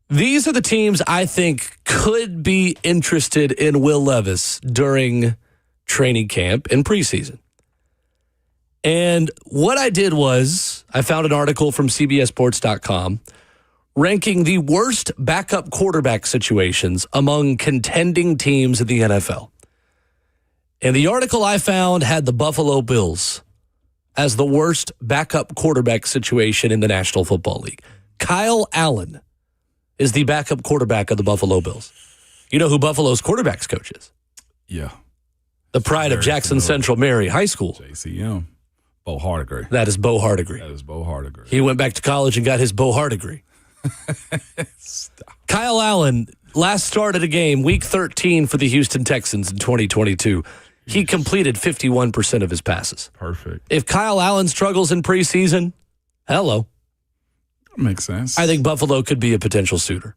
These are the teams I think could be interested in Will Levis during training camp and preseason. And what I did was I found an article from CBSSports.com ranking the worst backup quarterback situations among contending teams in the NFL. And the article I found had the Buffalo Bills as the worst backup quarterback situation in the National Football League. Kyle Allen is the backup quarterback of the Buffalo Bills. You know who Buffalo's quarterback's coach is? Yeah. The pride of Jackson Central Mary High School. JCM. Bo Hardigree. That is Bo Hardigree. That is Bo Hardigree. He went back to college and got his Bo Hardigree. Kyle Allen last started a game, week 13 for the Houston Texans in 2022. He completed 51% of his passes. Perfect. If Kyle Allen struggles in preseason, hello. Makes sense. I think Buffalo could be a potential suitor.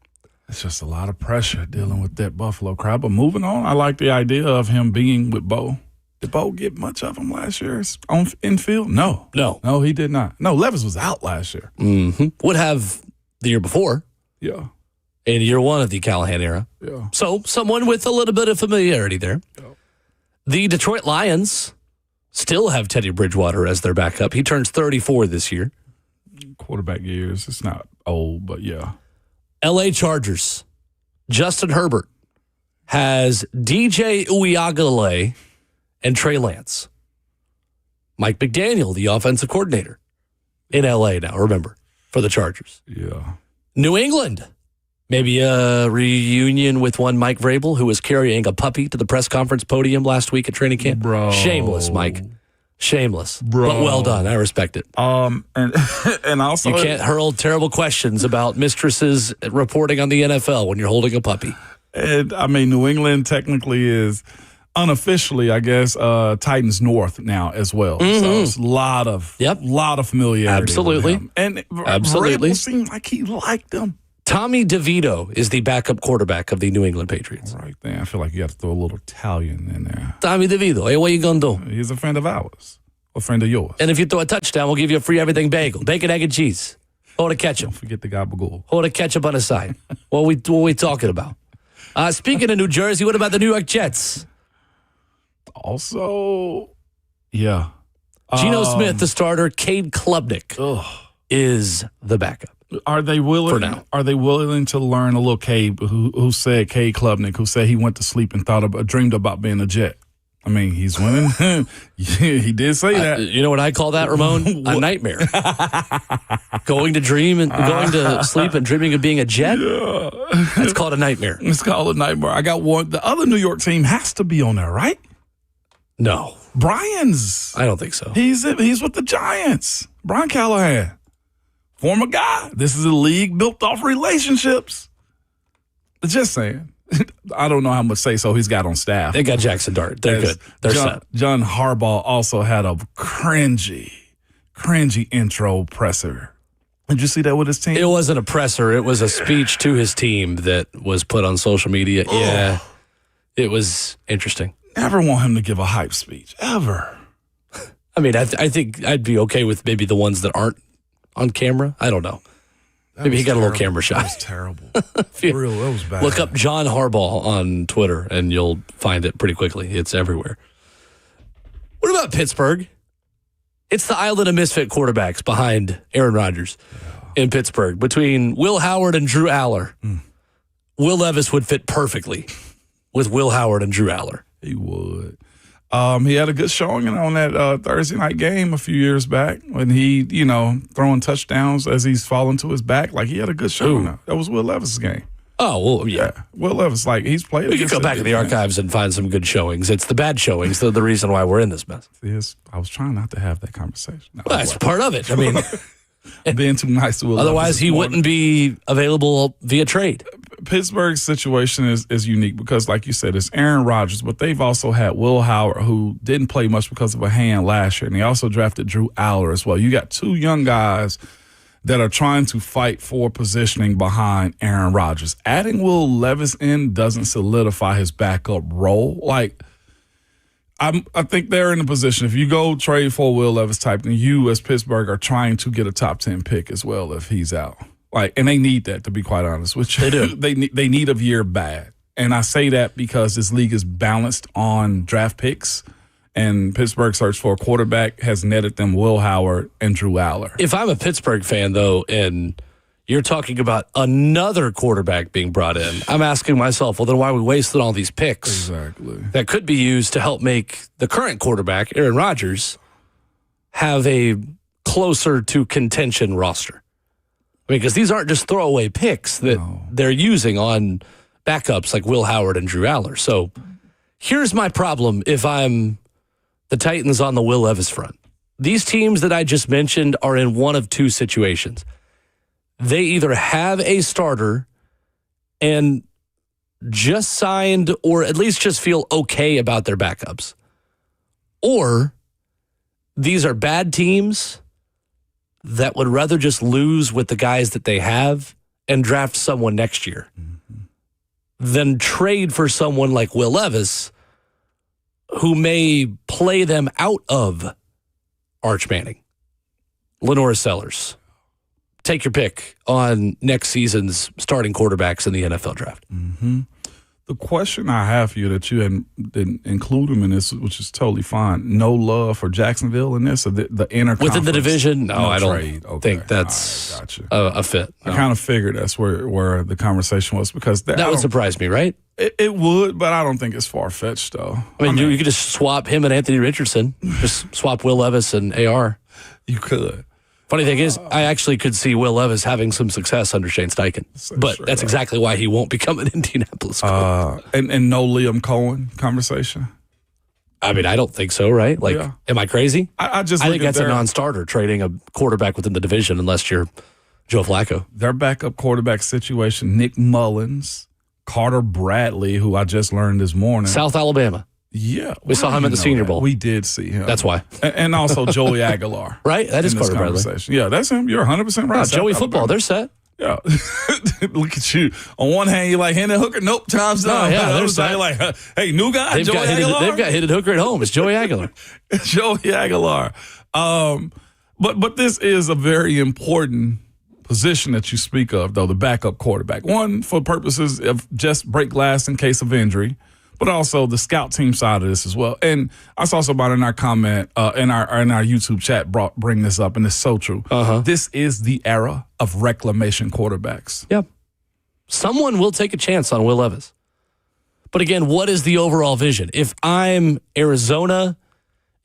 It's just a lot of pressure dealing with that Buffalo crowd. But moving on, I like the idea of him being with Bo. Did Bo get much of him last year on infield? No, he did not. No, Levis was out last year. Would have the year before. Yeah. In year one of the Callahan era. Yeah. So someone with a little bit of familiarity there. Yeah. The Detroit Lions still have Teddy Bridgewater as their backup. He turns 34 this year. Quarterback years. It's not old, but yeah. LA Chargers. Justin Herbert has DJ Uiagalelei and Trey Lance. Mike McDaniel, the offensive coordinator in LA now, remember, for the Chargers. Yeah. New England. Maybe a reunion with one Mike Vrabel, who was carrying a puppy to the press conference podium last week at training camp. Bro. Shameless, Mike. Shameless. Bro. But well done. I respect it. And also You can't hurl terrible questions about mistresses reporting on the NFL when you're holding a puppy. And I mean, New England technically is unofficially, I guess, Titans North now as well. So it's a lot of familiarity. Absolutely. With him. And Absolutely. Vrabel seemed like he liked them. Tommy DeVito is the backup quarterback of the New England Patriots. Right there. I feel like you got to throw a little Italian in there. Tommy DeVito. Hey, what you going to do? He's a friend of ours. A friend of yours. And if you throw a touchdown, we'll give you a free everything bagel. Bacon, egg, and cheese. Hold a ketchup. Don't forget the gabagool. Hold a ketchup on the side. What we talking about? Speaking of New Jersey, what about the New York Jets? Also, yeah. Geno Smith, the starter. Cade Klubnik is the backup. Are they willing? For now. Are they willing to learn a little Cade? Who said Cade Klubnik? Who said he went to sleep and dreamed about being a Jet? I mean, he's winning. He did say that. You know what I call that, Ramon? A nightmare. Going to sleep and dreaming of being a Jet. Yeah. That's called a nightmare. It's called a nightmare. I got one. The other New York team has to be on there, right? No, Brian's. I don't think so. He's with the Giants. Brian Callahan. Former guy. This is a league built off relationships. Just saying. I don't know how much say-so he's got on staff. They got Jackson Dart. They're good. They're set. John Harbaugh also had a cringy intro presser. Did you see that with his team? It wasn't a presser. It was a speech to his team that was put on social media. Yeah, it was interesting. Never want him to give a hype speech, ever. I mean, I think I'd be okay with maybe the ones that aren't on camera. I don't know. Maybe he got a little camera shot. That was terrible. For real, that was bad. Look up John Harbaugh on Twitter, and you'll find it pretty quickly. It's everywhere. What about Pittsburgh? It's the island of misfit quarterbacks behind Aaron Rodgers in Pittsburgh. Between Will Howard and Drew Aller, Will Levis would fit perfectly with Will Howard and Drew Aller. He would. He had a good showing on that Thursday night game a few years back when he, throwing touchdowns as he's falling to his back. Like, he had a good showing. That was Will Levis' game. Oh, well, yeah. Will Levis, he's played. We could go back in the archives and find some good showings. It's the bad showings that are the reason why we're in this mess. Yes, I was trying not to have that conversation. No, well, that's part of it. I mean, Being too nice to Will Otherwise, Levis he wouldn't be available via trade. Pittsburgh's situation is unique because, like you said, it's Aaron Rodgers, but they've also had Will Howard, who didn't play much because of a hand last year, and they also drafted Drew Aller as well. You got two young guys that are trying to fight for positioning behind Aaron Rodgers. Adding Will Levis in doesn't solidify his backup role. Like, I think they're in a position, if you go trade for Will Levis type, then you as Pittsburgh are trying to get a top 10 pick as well if he's out. Like, and they need that, to be quite honest with you. They do. they need a year bad. And I say that because this league is balanced on draft picks, and Pittsburgh's search for a quarterback has netted them Will Howard and Drew Aller. If I'm a Pittsburgh fan, though, and you're talking about another quarterback being brought in, I'm asking myself, well, then why are we wasting all these picks Exactly. that could be used to help make the current quarterback, Aaron Rodgers, have a closer to contention roster? I mean, because these aren't just throwaway picks that they're using on backups like Will Howard and Drew Aller. So here's my problem if I'm the Titans on the Will Levis front. These teams that I just mentioned are in one of two situations. They either have a starter and just signed or at least just feel okay about their backups, or these are bad teams that would rather just lose with the guys that they have and draft someone next year than trade for someone like Will Levis, who may play them out of Arch Manning, Lenore Sellers. Take your pick on next season's starting quarterbacks in the NFL draft. Mm-hmm. The question I have for you that you didn't include them in this, which is totally fine. No love for Jacksonville in this, or the inner within the division? No, I don't think All that's right, gotcha. a fit. No. I kind of figured that's where the conversation was, because that would surprise me, right? It would, but I don't think it's far fetched though. I mean, you could just swap him and Anthony Richardson. Just swap Will Levis and AR. You could. Funny thing is, I actually could see Will Levis having some success under Shane Steichen, but that's exactly why he won't become an Indianapolis Colts. And no Liam Cohen conversation. I mean, I don't think so, right? Like, Am I crazy? I think that's a non-starter, trading a quarterback within the division, unless you're Joe Flacco. Their backup quarterback situation: Nick Mullins, Carter Bradley, who I just learned this morning, South Alabama. Yeah. We saw him at the Senior Bowl. We did see him. That's why. And also Joey Aguilar. Right? That is Carter Bradley. Yeah, that's him. You're 100% right. Joey football, they're set. Yeah. Look at you. On one hand, you're like, Hendon Hooker. Nope, time's done. Yeah, they're set. You're like, hey, new guy, Joey Aguilar. They've got Hendon Hooker at home. It's Joey Aguilar. Joey Aguilar. But this is a very important position that you speak of, though, the backup quarterback. One, for purposes of just break glass in case of injury, but also the scout team side of this as well. And I saw somebody in our comment, in our YouTube chat bring this up, and it's so true. This is the era of reclamation quarterbacks. Yep. Someone will take a chance on Will Levis. But again, what is the overall vision? If I'm Arizona,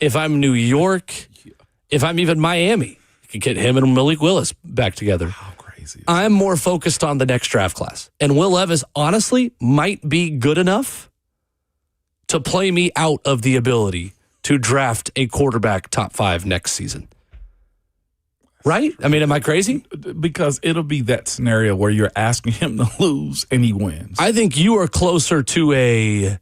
if I'm New York, if I'm even Miami, you can get him and Malik Willis back together. How crazy. I'm more focused on the next draft class. And Will Levis, honestly, might be good enough to play me out of the ability to draft a quarterback top 5 next season. Right? I mean, am I crazy? Because it'll be that scenario where you're asking him to lose and he wins. I think you are closer to a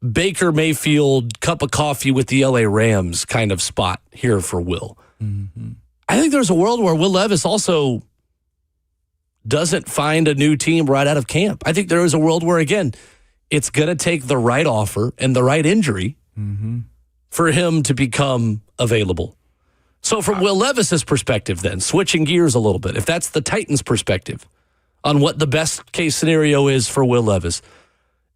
Baker Mayfield cup of coffee with the LA Rams kind of spot here for Will. Mm-hmm. I think there's a world where Will Levis also doesn't find a new team right out of camp. I think there is a world where, again, it's going to take the right offer and the right injury for him to become available. So from Will Levis's perspective then, switching gears a little bit, if that's the Titans' perspective on what the best case scenario is for Will Levis,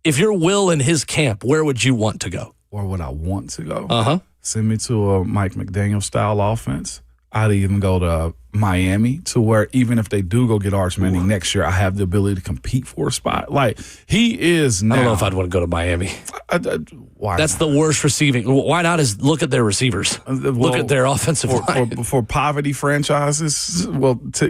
if you're Will in his camp, where would you want to go? Where would I want to go? Send me to a Mike McDaniel style offense. I'd even go to Miami, to where even if they do go get Arch Manning next year, I have the ability to compete for a spot. Like, he is now. I don't know if I'd want to go to Miami. Why? That's the worst receiving. Why not look at their receivers? Look at their offensive line. For poverty franchises,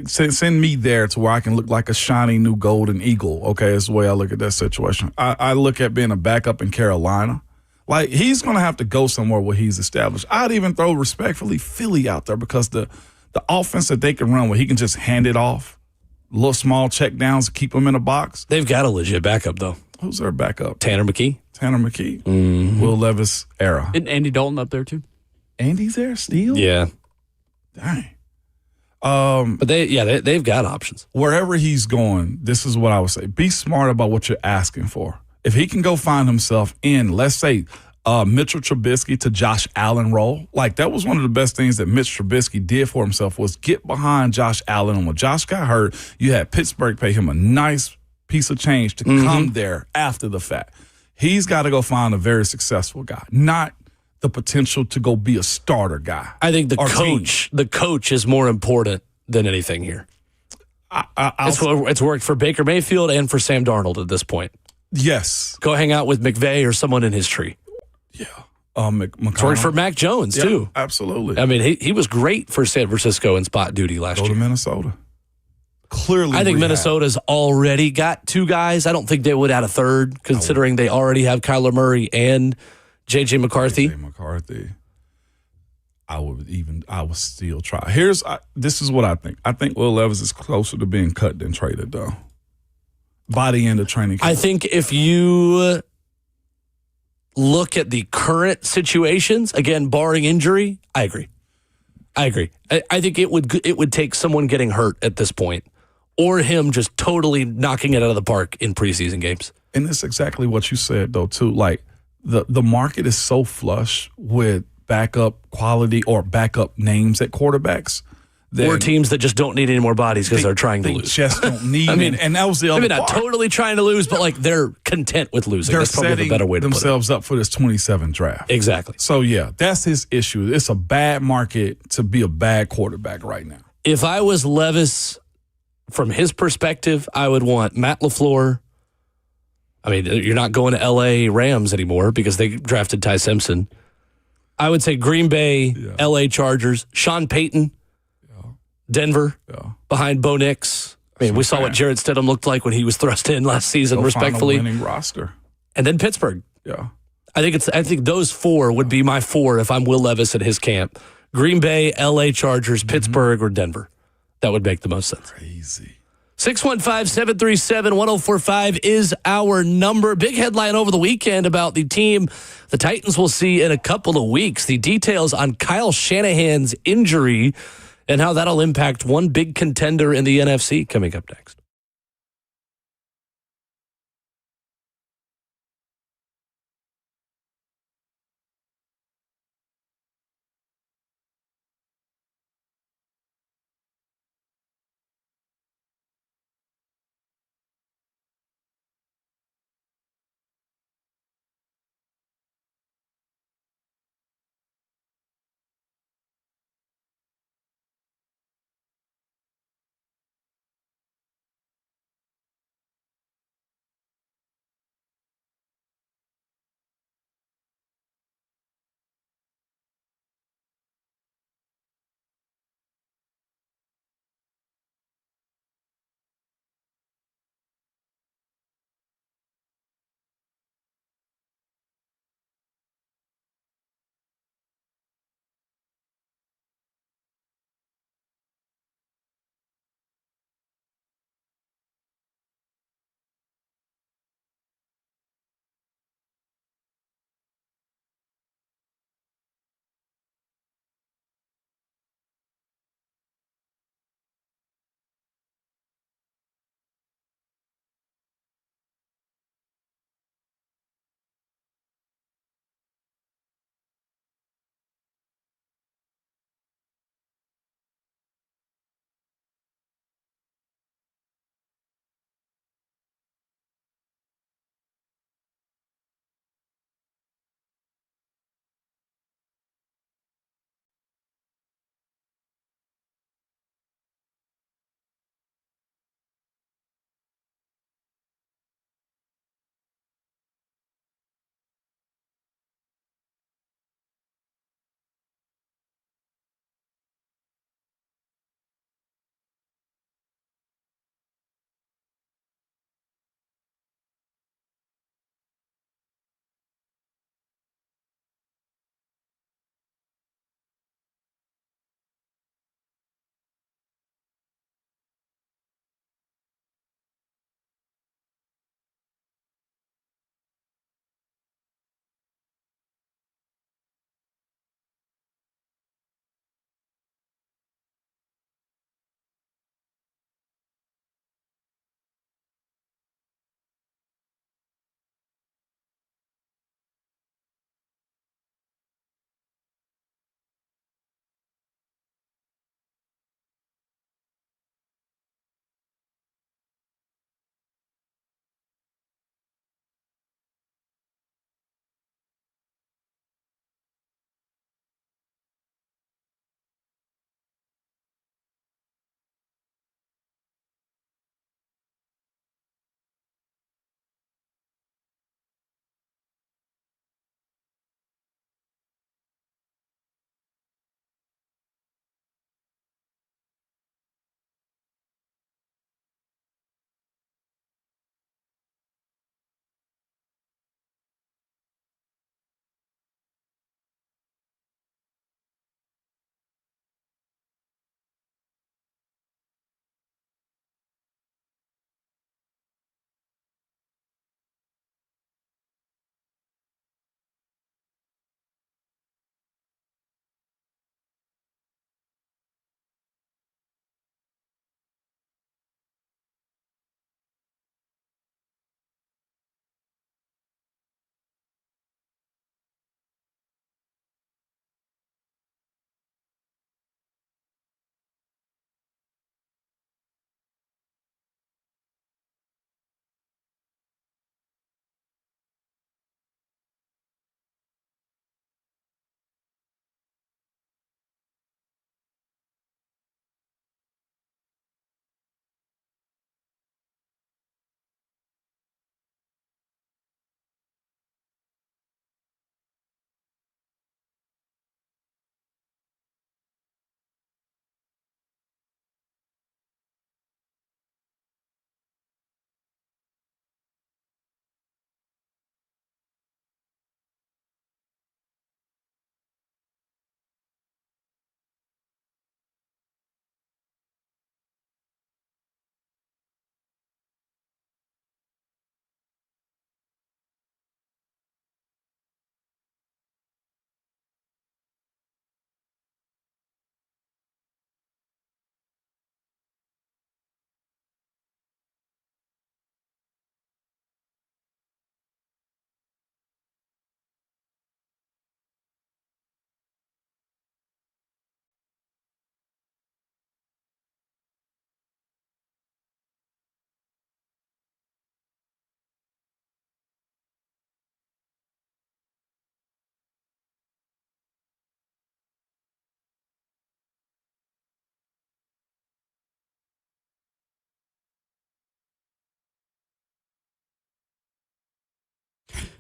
send me there to where I can look like a shiny new golden eagle. Okay, that's the way I look at that situation. I look at being a backup in Carolina. Like, he's going to have to go somewhere where he's established. I'd even throw respectfully Philly out there, because the The offense that they can run where he can just hand it off, little small check downs to keep him in a box. They've got a legit backup, though. Who's their backup? Tanner McKee. Will Levis era. Isn't Andy Dalton up there too? Andy's there still? Yeah. Dang. But they've got options. Wherever he's going, this is what I would say. Be smart about what you're asking for. If he can go find himself in, let's say, Mitchell Trubisky to Josh Allen role, like that was one of the best things that Mitch Trubisky did for himself was get behind Josh Allen. And when Josh got hurt, you had Pittsburgh pay him a nice piece of change to come there after the fact. He's got to go find a very successful guy, not the potential to go be a starter guy. I think the coach is more important than anything here. It's worked for Baker Mayfield and for Sam Darnold at this point. Yes. Go hang out with McVay or someone in his tree. Yeah. It's worked for Mac Jones, too. Absolutely. I mean, he was great for San Francisco in spot duty last year. Go to Minnesota. Clearly, I think Minnesota's already got two guys. I don't think they would add a third, considering they already have Kyler Murray and J.J. McCarthy. I would still try. This is what I think. I think Will Levis is closer to being cut than traded, though. By the end of training camp. I think if you look at the current situations, again, barring injury, I agree. I think it would take someone getting hurt at this point, or him just totally knocking it out of the park in preseason games. And it's exactly what you said, though, too. Like, the market is so flush with backup quality or backup names at quarterbacks. Or teams that just don't need any more bodies because they're trying to lose. They just don't need and that was the other not part. totally trying to lose, but like they're content with losing. That's probably the better way to put it. Themselves up for this 27 draft. Exactly. So, yeah, that's his issue. It's a bad market to be a bad quarterback right now. If I was Levis, from his perspective, I would want Matt LaFleur. I mean, you're not going to L.A. Rams anymore because they drafted Ty Simpson. I would say Green Bay, L.A. Chargers, Sean Payton, Denver, behind Bo Nix. I mean, we saw what Jarrett Stidham looked like when he was thrust in last season, respectfully. Find a winning roster. And then Pittsburgh. Yeah. I think those four would be my four if I'm Will Levis at his camp. Green Bay, L.A. Chargers, Pittsburgh, or Denver. That would make the most sense. Crazy. 615-737-1045 is our number. Big headline over the weekend about the team the Titans will see in a couple of weeks. The details on Kyle Shanahan's injury and how that'll impact one big contender in the NFC coming up next.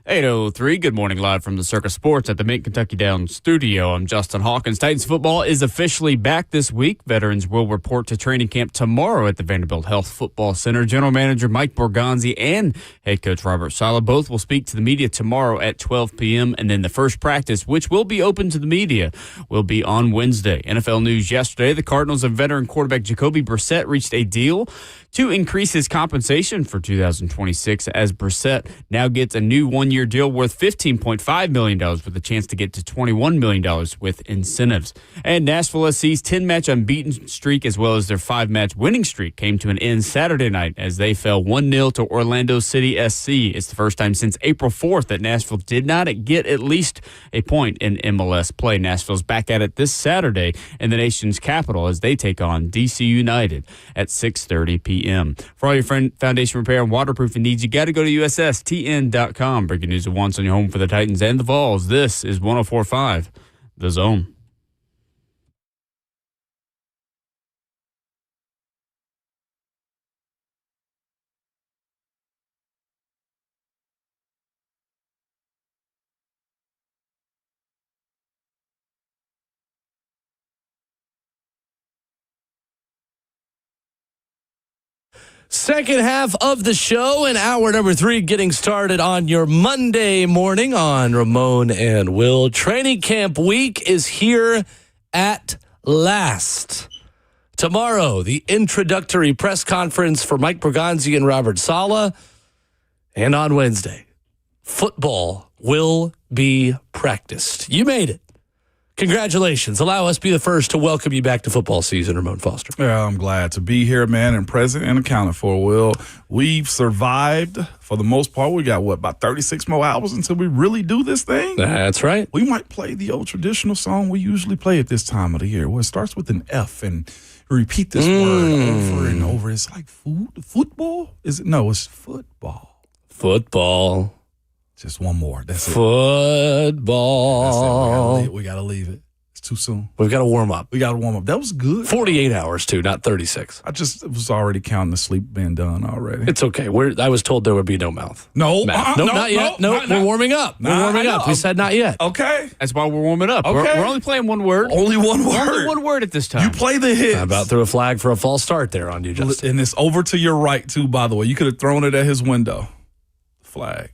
8:03. Good morning, live from the Circus Sports at the Mint Kentucky Downs studio. I'm Justin Hawkins. Titans football is officially back this week. Veterans will report to training camp tomorrow at the Vanderbilt Health Football Center. General Manager Mike Borgonzi and head coach Robert Saleh both will speak to the media tomorrow at 12 p.m. And then the first practice, which will be open to the media, will be on Wednesday. NFL news yesterday: the Cardinals and veteran quarterback Jacoby Brissett reached a deal to increase his compensation for 2026, as Brissett now gets a new one-year deal worth $15.5 million with a chance to get to $21 million with incentives. And Nashville SC's 10-match unbeaten streak, as well as their 5-match winning streak, came to an end Saturday night as they fell 1-0 to Orlando City SC. It's the first time since April 4th that Nashville did not get at least a point in MLS play. Nashville's back at it this Saturday in the nation's capital as they take on DC United at 6:30 p.m. For all your foundation repair and waterproofing needs, you got to go to USSTN.com. Breaking news at once on your home for the Titans and the Vols. This is 104.5 The Zone. Second half of the show and hour number 3 getting started on your Monday morning on Ramon and Will. Training camp week is here at last. Tomorrow, the introductory press conference for Mike Borgonzi and Robert Saleh. And on Wednesday, football will be practiced. You made it. Congratulations. Allow us to be the first to welcome you back to football season, Ramon Foster. Yeah, I'm glad to be here, man, and present and accounted for, Will. We've survived for the most part. We got, about 36 more hours until we really do this thing? That's right. We might play the old traditional song we usually play at this time of the year, where it starts with an F and repeat this word over and over. It's like football? Is it? No, it's football. Football. Just one more. That's it. Football. That's it. We gotta leave it. It's too soon. We've got to warm up. We gotta warm up. That was good. 48 hours, too, not 36. I just was already counting the sleep being done already. It's okay. I was told there would be no mouth. No. Nope, not yet. Nope, we're warming up. We're warming up. We said not yet. Okay. That's why we're warming up. Okay. We're only playing one word. Only one word. Only one word at this time. You play the hits. I about threw a flag for a false start there on you, Justin. And it's over to your right, too, by the way. You could have thrown it at his window. Flag.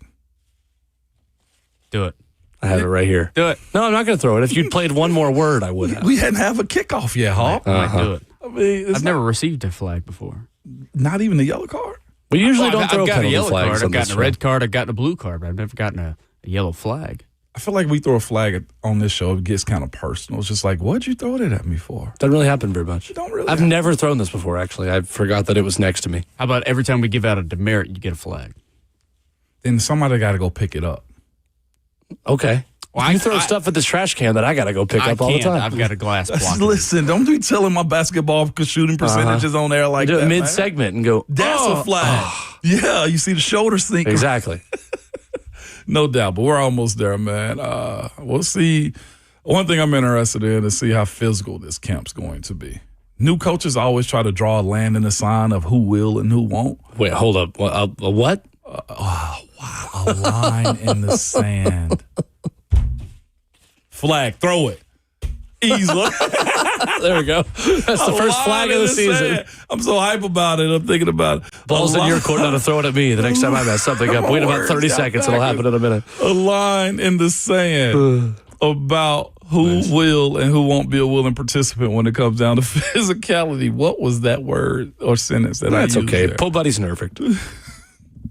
Do it. I have it right here. Do it. No, I'm not going to throw it. If you'd played one more word, I would have. We hadn't have a kickoff yet, Hawk. Might do it. I mean, I've never received a flag before. Not even the yellow card? We usually Well, don't throw I've got a penalty yellow flags card. on I've this gotten a show. red card. I've gotten a blue card, but I've never gotten a yellow flag. I feel like we throw a flag on this show. It gets kind of personal. It's just like, what'd you throw it at me for? Doesn't really happen very much. Don't really I've never thrown this before, actually. I forgot that it was next to me. How about every time we give out a demerit, you get a flag? Then somebody got to go pick it up. Okay. Well, You throw stuff at this trash can that I got to go pick up all the time. I've got a glass block. Listen, don't be telling my basketball shooting percentages on there like Do that. it man. mid-segment and go, That's a flag. Yeah, you see the shoulders sink. Exactly. No doubt, but we're almost there, man. We'll see. One thing I'm interested in is see how physical this camp's going to be. New coaches always try to draw a land in the sign of who will and who won't. Wait, hold up. What? A line in the sand. Flag, throw it. Easily. There we go. That's the first flag of the season. I'm so hype about it. I'm thinking about it. Ball's in your court, now to throw it at me the next time I mess something up. Wait about 30 seconds. It'll happen in a minute. A line in the sand about who will and who won't be a willing participant when it comes down to physicality. What was that word or sentence that I used? That's okay. There? Pull Buddy's perfect.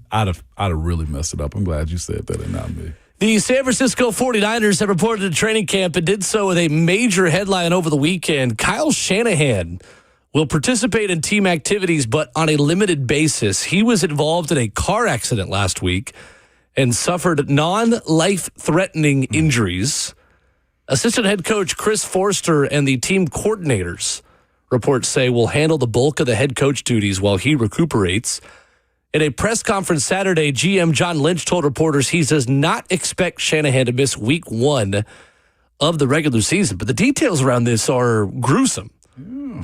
I'd have really messed it up. I'm glad you said that and not me. The San Francisco 49ers have reported to training camp and did so with a major headline over the weekend. Kyle Shanahan will participate in team activities, but on a limited basis. He was involved in a car accident last week and suffered non-life-threatening injuries. Assistant head coach Chris Forster and the team coordinators, reports say, will handle the bulk of the head coach duties while he recuperates. In a press conference Saturday, GM John Lynch told reporters he does not expect Shanahan to miss week 1 of the regular season. But the details around this are gruesome.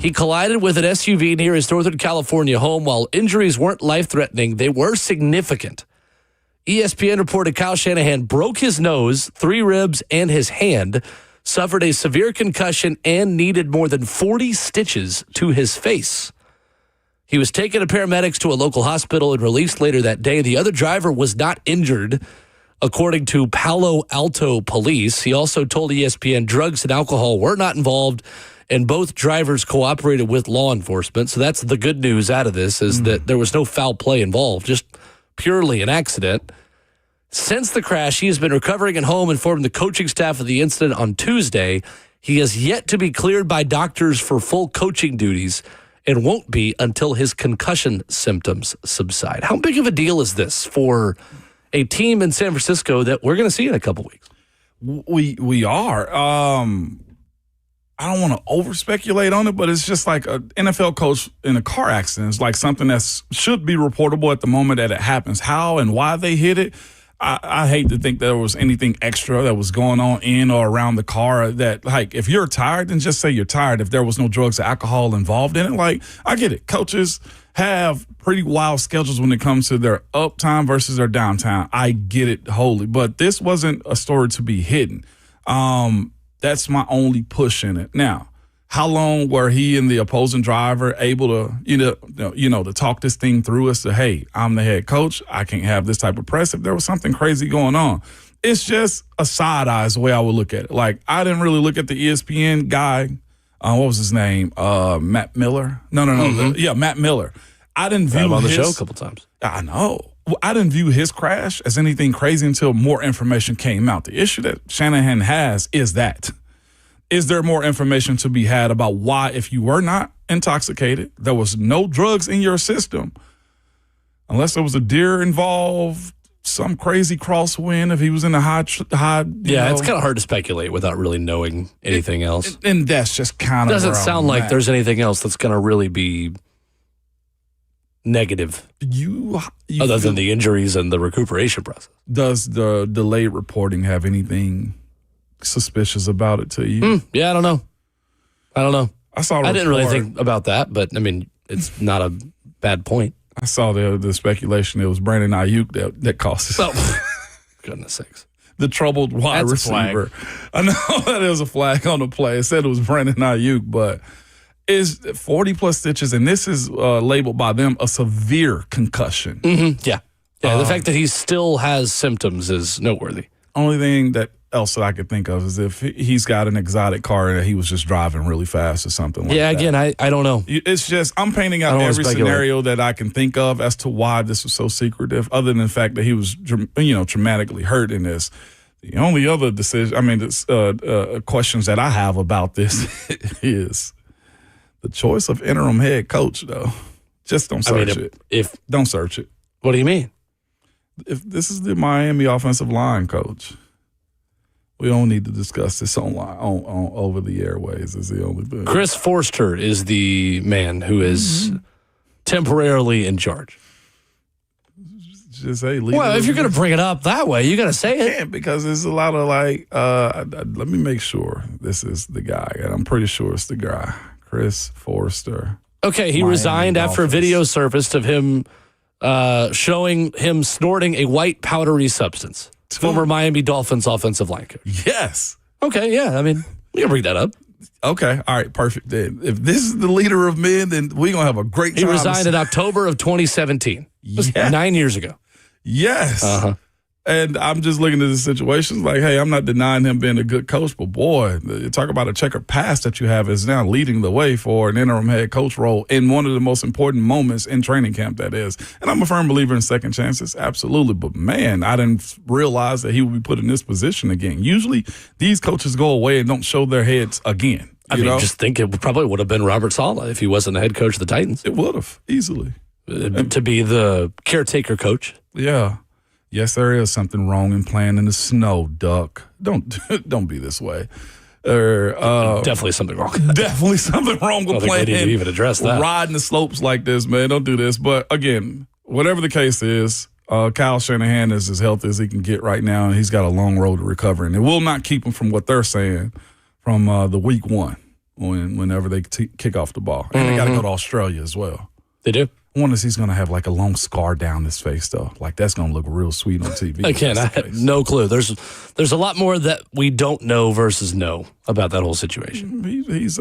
He collided with an SUV near his Northern California home. While injuries weren't life-threatening, they were significant. ESPN reported Kyle Shanahan broke his nose, 3 ribs, and his hand, suffered a severe concussion, and needed more than 40 stitches to his face. He was taken to paramedics to a local hospital and released later that day. The other driver was not injured, according to Palo Alto police. He also told ESPN drugs and alcohol were not involved, and both drivers cooperated with law enforcement. So that's the good news out of this, is that there was no foul play involved, just purely an accident. Since the crash, he has been recovering at home, informed the coaching staff of the incident on Tuesday. He has yet to be cleared by doctors for full coaching duties and won't be until his concussion symptoms subside. How big of a deal is this for a team in San Francisco that we're going to see in a couple weeks? We are. I don't want to over-speculate on it, but it's just like an NFL coach in a car accident. It's like something that should be reportable at the moment that it happens. How and why they hit it, I hate to think there was anything extra that was going on in or around the car that, like, if you're tired, then just say you're tired. If there was no drugs or alcohol involved in it, like, I get it. Coaches have pretty wild schedules when it comes to their uptime versus their downtime. I get it wholly, but this wasn't a story to be hidden. That's my only push in it. Now, how long were he and the opposing driver able to, to talk this thing through as to, hey, I'm the head coach. I can't have this type of press if there was something crazy going on. It's just a side eye is the way I would look at it. Like, I didn't really look at the ESPN guy. What was his name? Matt Miller? No. Matt Miller. I didn't view him on the show a couple times. I know. I didn't view his crash as anything crazy until more information came out. The issue that Shanahan has is that. Is there more information to be had about why, if you were not intoxicated, there was no drugs in your system, unless there was a deer involved, some crazy crosswind, if he was in the high. It's kind of hard to speculate without really knowing anything else. And that's just kind of doesn't sound like there's anything else that's going to really be negative. Other than the injuries and the recuperation process. Does the delayed reporting have anything suspicious about it to you? Yeah, I don't know. I didn't really think about that, but I mean, it's not a bad point. I saw the speculation it was Brandon Ayuk that cost us. Oh, goodness sakes. The troubled wide receiver. I know that is a flag on the play. It said it was Brandon Ayuk, but is 40-plus stitches, and this is labeled by them a severe concussion. Mm-hmm. Yeah. The fact that he still has symptoms is noteworthy. Only thing else that I could think of is if he's got an exotic car and he was just driving really fast or something like that. Yeah, again, I don't know. It's just, I'm painting out every scenario that I can think of as to why this was so secretive, other than the fact that he was, traumatically hurt in this. The only other questions that I have about this is the choice of interim head coach, though. Just don't search it. Don't search it. What do you mean? If this is the Miami offensive line coach, we don't need to discuss this on over the airways. Is the only thing. Chris Forster is the man who is temporarily in charge. Just say, if you're going to bring it up that way, you got to say it. Yeah, because there's a lot of let me make sure this is the guy, and I'm pretty sure it's the guy, Chris Forster. Okay, he resigned after a video surfaced of him showing him snorting a white powdery substance. Former Miami Dolphins offensive line coach. Yes. Okay, yeah. I mean, we can bring that up. Okay. All right. Perfect. Then, if this is the leader of men, then we're going to have a great time. He resigned in October of 2017. Yes. 9 years ago. Yes. And I'm just looking at the situations like, hey, I'm not denying him being a good coach, but boy, talk about a checkered past that you have is now leading the way for an interim head coach role in one of the most important moments in training camp, that is. And I'm a firm believer in second chances, absolutely. But, man, I didn't realize that he would be put in this position again. Usually these coaches go away and don't show their heads again. I mean, just think it probably would have been Robert Saleh if he wasn't the head coach of the Titans. It would have, easily. To be the caretaker coach. Yeah. Yes, there is something wrong in playing in the snow, Duck. Don't be this way. Definitely something wrong. Definitely something wrong with playing. They need to even address that. Riding the slopes like this, man. Don't do this. But again, whatever the case is, Kyle Shanahan is as healthy as he can get right now, and he's got a long road to recover. And it will not keep him from what they're saying from the week one whenever they kick off the ball. And they got to go to Australia as well. They do. I wonder if he's going to have like a long scar down his face, though. Like, that's going to look real sweet on TV. Again, I have no clue. There's a lot more that we don't know versus know about that whole situation. He's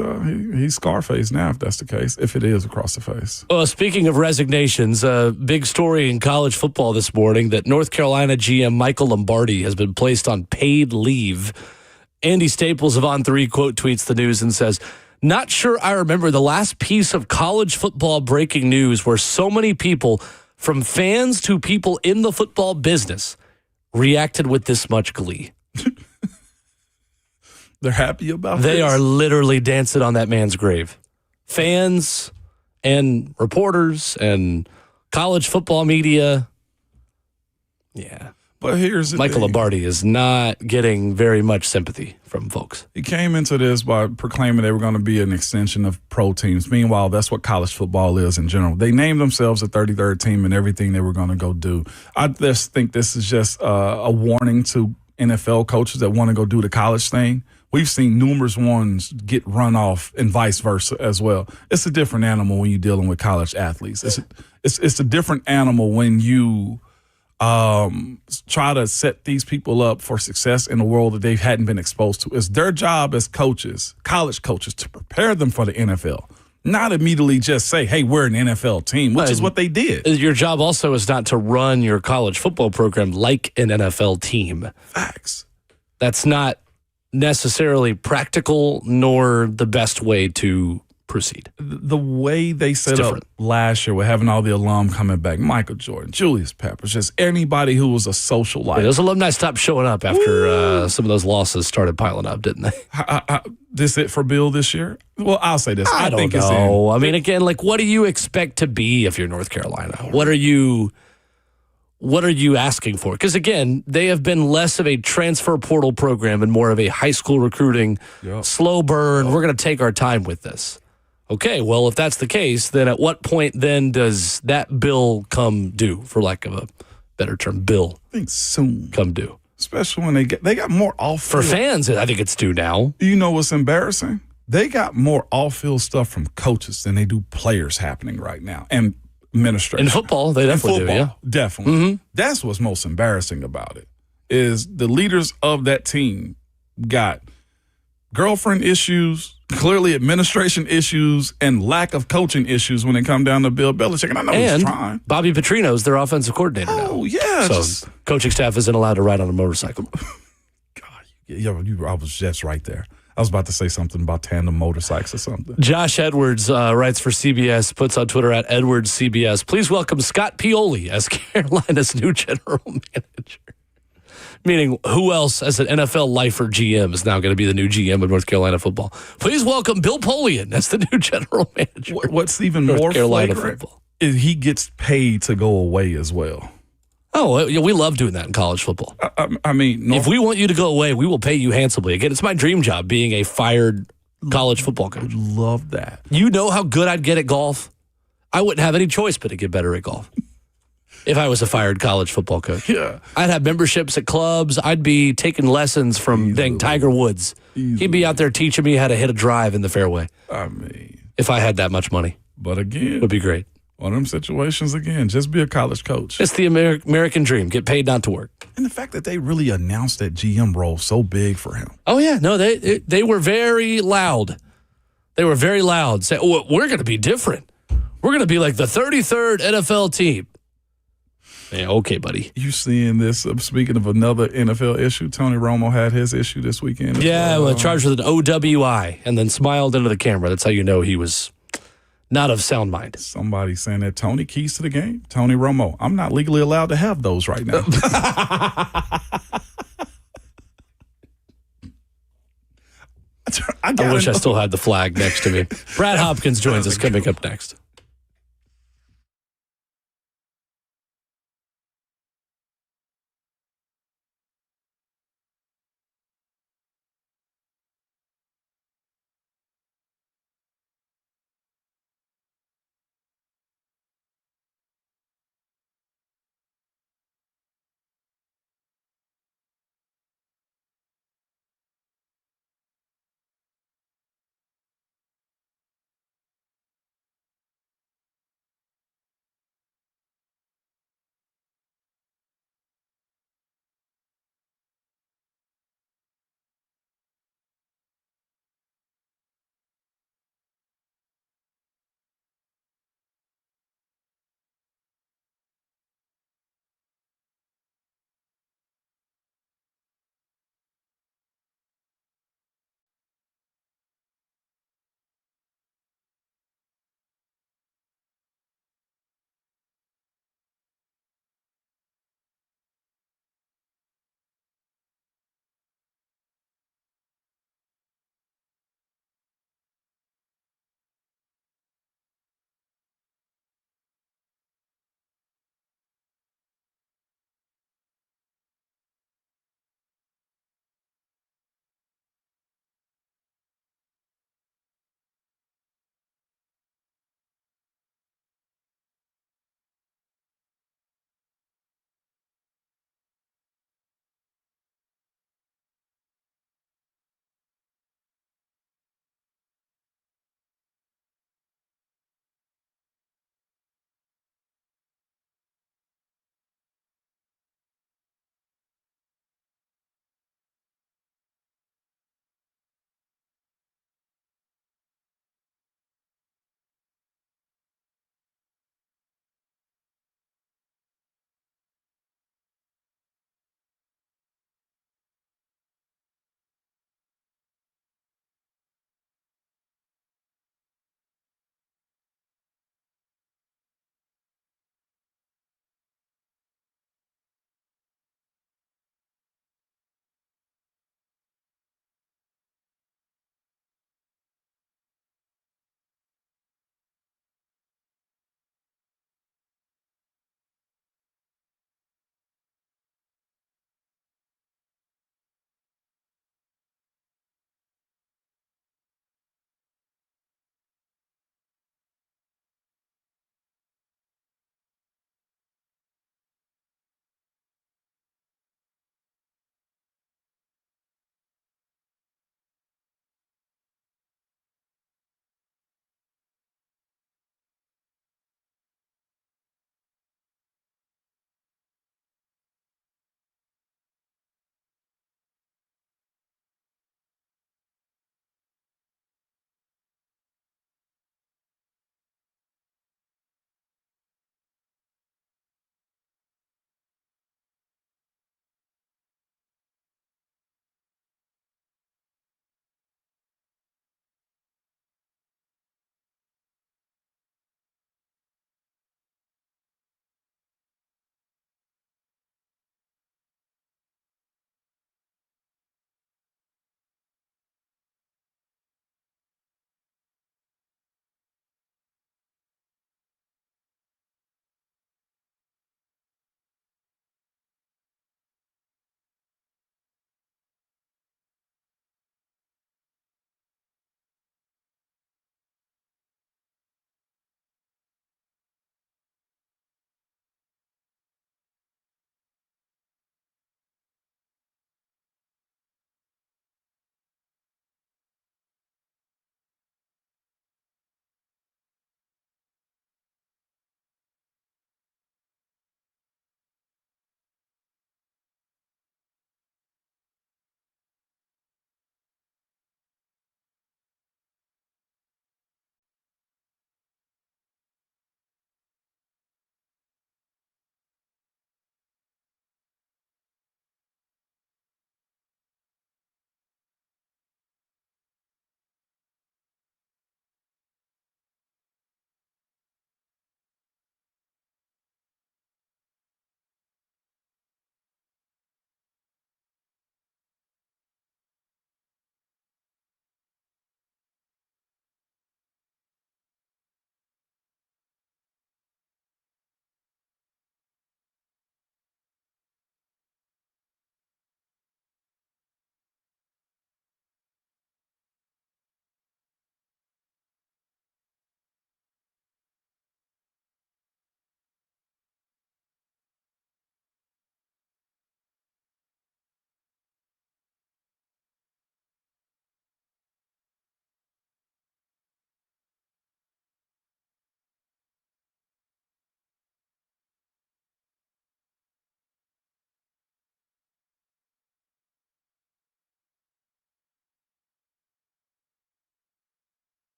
Scarface now, if that's the case, if it is across the face. Well, speaking of resignations, a big story in college football this morning that North Carolina GM Michael Lombardi has been placed on paid leave. Andy Staples of On3 quote tweets the news and says, "Not sure I remember the last piece of college football breaking news where so many people, from fans to people in the football business, reacted with this much glee." They're happy about They this? are literally dancing on that man's grave. Fans and reporters and college football media. Yeah. But here's the Michael thing. Lombardi is not getting very much sympathy from folks. He came into this by proclaiming they were going to be an extension of pro teams. Meanwhile, that's what college football is in general. They named themselves a 33rd team and everything they were going to go do. I just think this is just a warning to NFL coaches that want to go do the college thing. We've seen numerous ones get run off and vice versa as well. It's a different animal when you're dealing with college athletes. It's a different animal when you try to set these people up for success in a world that they hadn't been exposed to. It's their job as coaches, college coaches, to prepare them for the NFL, not immediately just say, hey, we're an NFL team, which is what they did. Your job also is not to run your college football program like an NFL team. Facts. That's not necessarily practical nor the best way to proceed. The way they set up last year with having all the alum coming back, Michael Jordan, Julius Peppers, just anybody who was a socialite. Yeah, those alumni stopped showing up after some of those losses started piling up, didn't they? This it for Bill this year? Well, I'll say this. I think don't it's know. in. I mean, again, like, what do you expect to be if you're North Carolina? What are you asking for? Because, again, they have been less of a transfer portal program and more of a high school recruiting, slow burn. We're going to take our time with this. Okay, well, if that's the case, then at what point then does that bill come due, for lack of a better term, bill? I think soon. Come due. Especially when they got more off For fans, I think it's due now. You know what's embarrassing? They got more off-field stuff from coaches than they do players happening right now, and administration. In football, they definitely do, yeah. Definitely. Mm-hmm. That's what's most embarrassing about it, is the leaders of that team got girlfriend issues, clearly administration issues, and lack of coaching issues when it come down to Bill Belichick. And I know he's trying. Bobby Petrino's their offensive coordinator now. Oh, yeah. So coaching staff isn't allowed to ride on a motorcycle. God, I was just right there. I was about to say something about tandem motorcycles or something. Josh Edwards writes for CBS, puts on Twitter at EdwardsCBS. Please welcome Scott Pioli as Carolina's new general manager. Meaning, who else as an NFL lifer GM is now going to be the new GM of North Carolina football? Please welcome Bill Polian as the new general manager. What's even more flagrant is he gets paid to go away as well. Oh, we love doing that in college football. I mean, if we want you to go away, we will pay you handsomely. Again, it's my dream job being a fired college football coach. Love that. You know how good I'd get at golf? I wouldn't have any choice but to get better at golf. If I was a fired college football coach. Yeah. I'd have memberships at clubs. I'd be taking lessons from Tiger Woods. He'd be out there teaching me how to hit a drive in the fairway. I mean. If I had that much money. But again. It would be great. One of them situations, again, just be a college coach. It's the American dream. Get paid not to work. And the fact that they really announced that GM role so big for him. Oh, yeah. No, they were very loud. They were very loud. Say, oh, we're going to be different. We're going to be like the 33rd NFL team. Yeah, okay, buddy. You seeing this? Speaking of another NFL issue, Tony Romo had his issue this weekend. Yeah, charged with an OWI and then smiled into the camera. That's how you know he was not of sound mind. Somebody saying that Tony keys to the game. Tony Romo, I'm not legally allowed to have those right now. I wish I still had the flag next to me. Brad Hopkins joins us coming up next.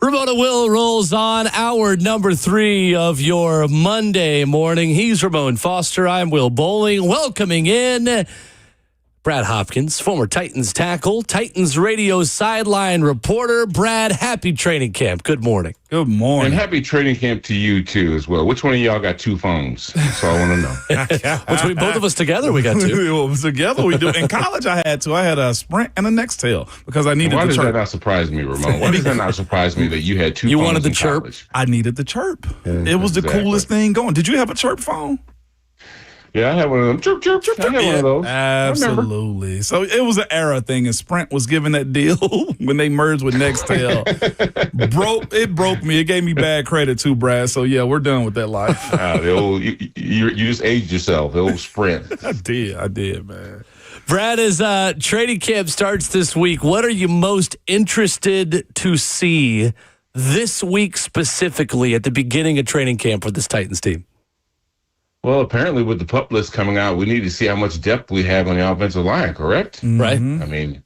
Ramon Will rolls on hour number 3 of your Monday morning. He's Ramon Foster. I'm Will Bowling. Welcoming in Brad Hopkins, former Titans tackle, Titans radio sideline reporter. Brad, happy training camp. Good morning. Good morning. And happy training camp to you, too, as well. Which one of y'all got 2 phones? That's all I want to know. Which both of us together, we got 2. Together we do. In college, I had 2. I had a Sprint and a Nextel because I needed Why the does chirp. that not surprise me, Ramon? Why does that not surprise me that you had 2 You phones wanted the in chirp? college? I needed the chirp. It was the Exactly. coolest thing going. Did you have a chirp phone? Yeah, I had one of them. Chirp, chirp, chirp. I had one of those. Absolutely. So it was an era thing, and Sprint was giving that deal when they merged with Nextel. broke me. It gave me bad credit too, Brad. So yeah, we're done with that life. The old, you just aged yourself. The old Sprint. I did, man. Brad, as training camp starts this week, what are you most interested to see this week specifically at the beginning of training camp for this Titans team? Well, apparently with the PUP list coming out, we need to see how much depth we have on the offensive line, correct? Right. I mean,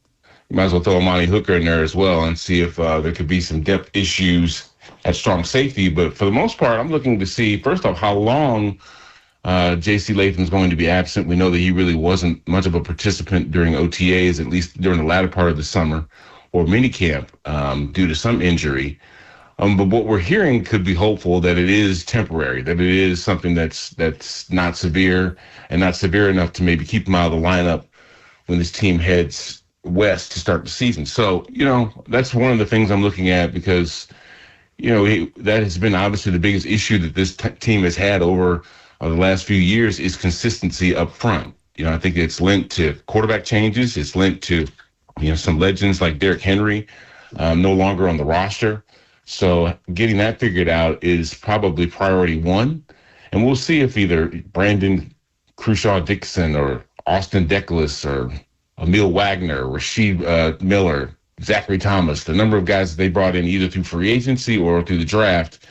you might as well throw Monty Hooker in there as well and see if there could be some depth issues at strong safety. But for the most part, I'm looking to see, first off, how long J.C. Latham's going to be absent. We know that he really wasn't much of a participant during OTAs, at least during the latter part of the summer or minicamp due to some injury. But what we're hearing could be hopeful that it is temporary, that it is something that's not severe and not severe enough to maybe keep him out of the lineup when this team heads west to start the season. So, that's one of the things I'm looking at because, that has been obviously the biggest issue that this team has had over the last few years is consistency up front. I think it's linked to quarterback changes. It's linked to, some legends like Derrick Henry no longer on the roster. So getting that figured out is probably priority 1. And we'll see if either Brandon Crushaw-Dixon or Austin Decklis or Emil Wagner, Rasheed Miller, Zachary Thomas, the number of guys that they brought in either through free agency or through the draft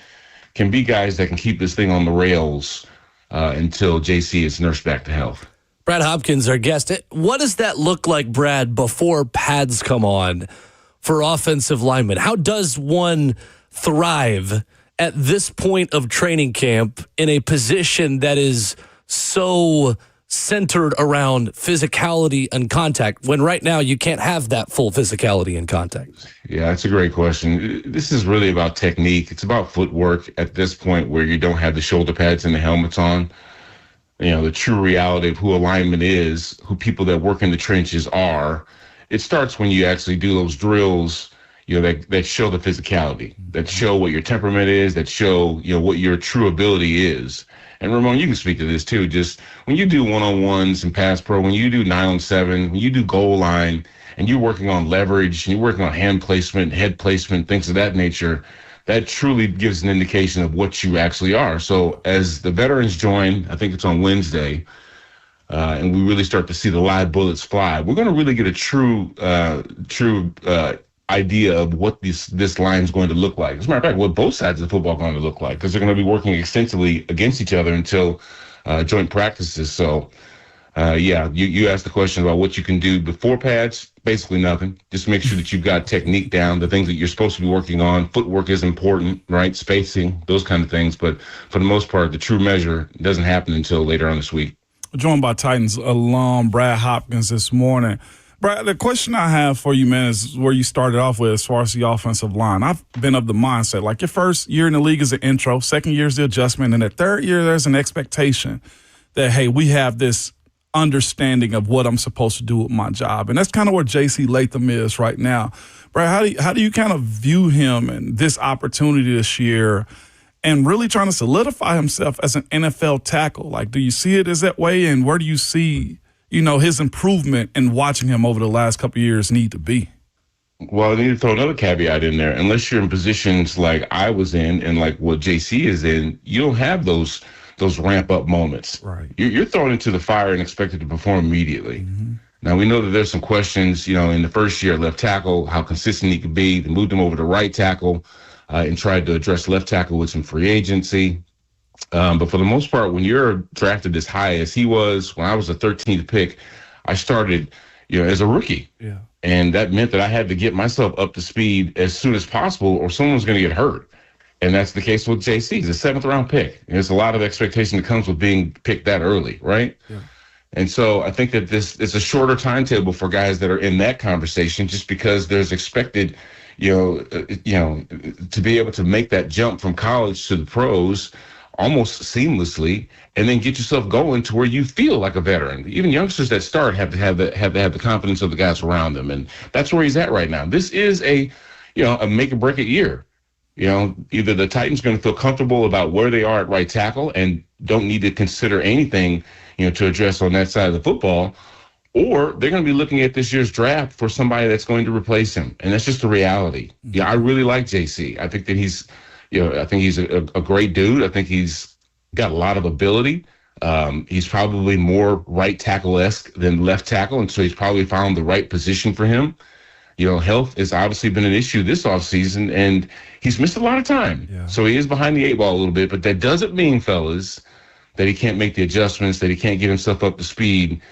can be guys that can keep this thing on the rails until JC is nursed back to health. Brad Hopkins, our guest. What does that look like, Brad, before pads come on for offensive linemen? How does one thrive at this point of training camp in a position that is so centered around physicality and contact when right now you can't have that full physicality and contact? Yeah, that's a great question. This is really about technique. It's about footwork at this point where you don't have the shoulder pads and the helmets on. The true reality of who a lineman is, who people that work in the trenches are. It starts when you actually do those drills, that show the physicality, that show what your temperament is, that show, what your true ability is. And Ramon, you can speak to this too. Just when you do one-on-ones and pass pro, when you do 9-on-7, when you do goal line, and you're working on leverage, and you're working on hand placement, head placement, things of that nature, that truly gives an indication of what you actually are. So as the veterans join, I think it's on Wednesday, and we really start to see the live bullets fly, we're going to really get a true idea of what this line is going to look like. As a matter of fact, what both sides of the football are going to look like, because they're going to be working extensively against each other until joint practices. So, you asked the question about what you can do before pads. Basically nothing. Just make sure that you've got technique down, the things that you're supposed to be working on. Footwork is important, right? Spacing, those kind of things. But for the most part, the true measure doesn't happen until later on this week. Joined by Titans alum Brad Hopkins this morning. Brad, the question I have for you, man, is where you started off with as far as the offensive line. I've been of the mindset, like your first year in the league is an intro, second year is the adjustment, and the third year there's an expectation that, hey, we have this understanding of what I'm supposed to do with my job. And that's kind of where J.C. Latham is right now. Brad, how do you kind of view him and this opportunity this year and really trying to solidify himself as an NFL tackle? Like, do you see it as that way? And where do you see, his improvement in watching him over the last couple of years need to be? Well, I need to throw another caveat in there. Unless you're in positions like I was in and like what JC is in, you don't have those ramp up moments. Right. You're thrown into the fire and expected to perform immediately. Mm-hmm. Now, we know that there's some questions, in the first year at left tackle, how consistent he could be. They moved him over to right tackle and tried to address left tackle with some free agency. But for the most part, when you're drafted as high as he was, when I was the 13th pick, I started as a rookie. Yeah. And that meant that I had to get myself up to speed as soon as possible or someone's going to get hurt. And that's the case with JC. He's a 7th-round pick. There's a lot of expectation that comes with being picked that early, right? Yeah. And so I think that it's a shorter timetable for guys that are in that conversation just because there's expected, to be able to make that jump from college to the pros almost seamlessly and then get yourself going to where you feel like a veteran. Even youngsters that start have to have the confidence of the guys around them. And that's where he's at right now. This is a make or break it year. Either the Titans are going to feel comfortable about where they are at right tackle and don't need to consider anything, to address on that side of the football, or they're going to be looking at this year's draft for somebody that's going to replace him. And that's just the reality. Mm-hmm. Yeah, I really like JC. I think that he's a great dude. I think he's got a lot of ability. He's probably more right tackle-esque than left tackle, and so he's probably found the right position for him. Health has obviously been an issue this offseason, and he's missed a lot of time. Yeah. So he is behind the 8 ball a little bit, but that doesn't mean, fellas, that he can't make the adjustments, that he can't get himself up to speed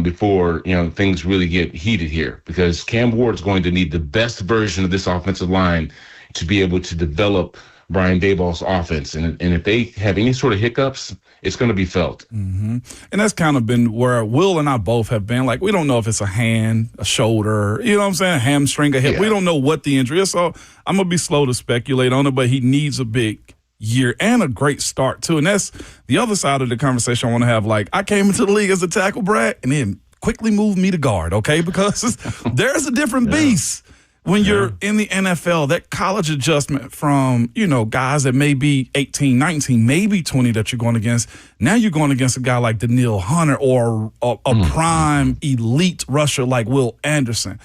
before, things really get heated here. Because Cam Ward's going to need the best version of this offensive line to be able to develop Brian Daboll's offense. And if they have any sort of hiccups, it's going to be felt. Mm-hmm. And that's kind of been where Will and I both have been. Like, we don't know if it's a hand, a shoulder, a hamstring, a hip. Yeah. We don't know what the injury is. So I'm going to be slow to speculate on it, but he needs a big year and a great start, too. And that's the other side of the conversation I want to have. Like, I came into the league as a tackle, Brad, and then quickly moved me to guard, okay? Because there's a different beast. When you're in the NFL, that college adjustment from, guys that may be 18, 19, maybe 20 that you're going against, now you're going against a guy like Daniil Hunter or a prime elite rusher like Will Anderson.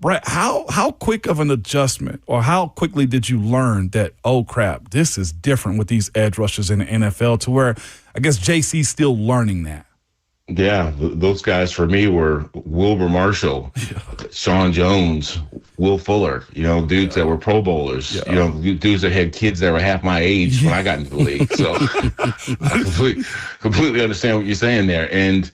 Brett, how quick of an adjustment or how quickly did you learn that, oh, crap, this is different with these edge rushers in the NFL to where I guess JC's still learning that? Yeah, those guys for me were Wilbur Marshall, Sean Jones, Will Fuller, dudes that were Pro Bowlers, dudes that had kids that were half my age when I got into the league. So I completely understand what you're saying there. And,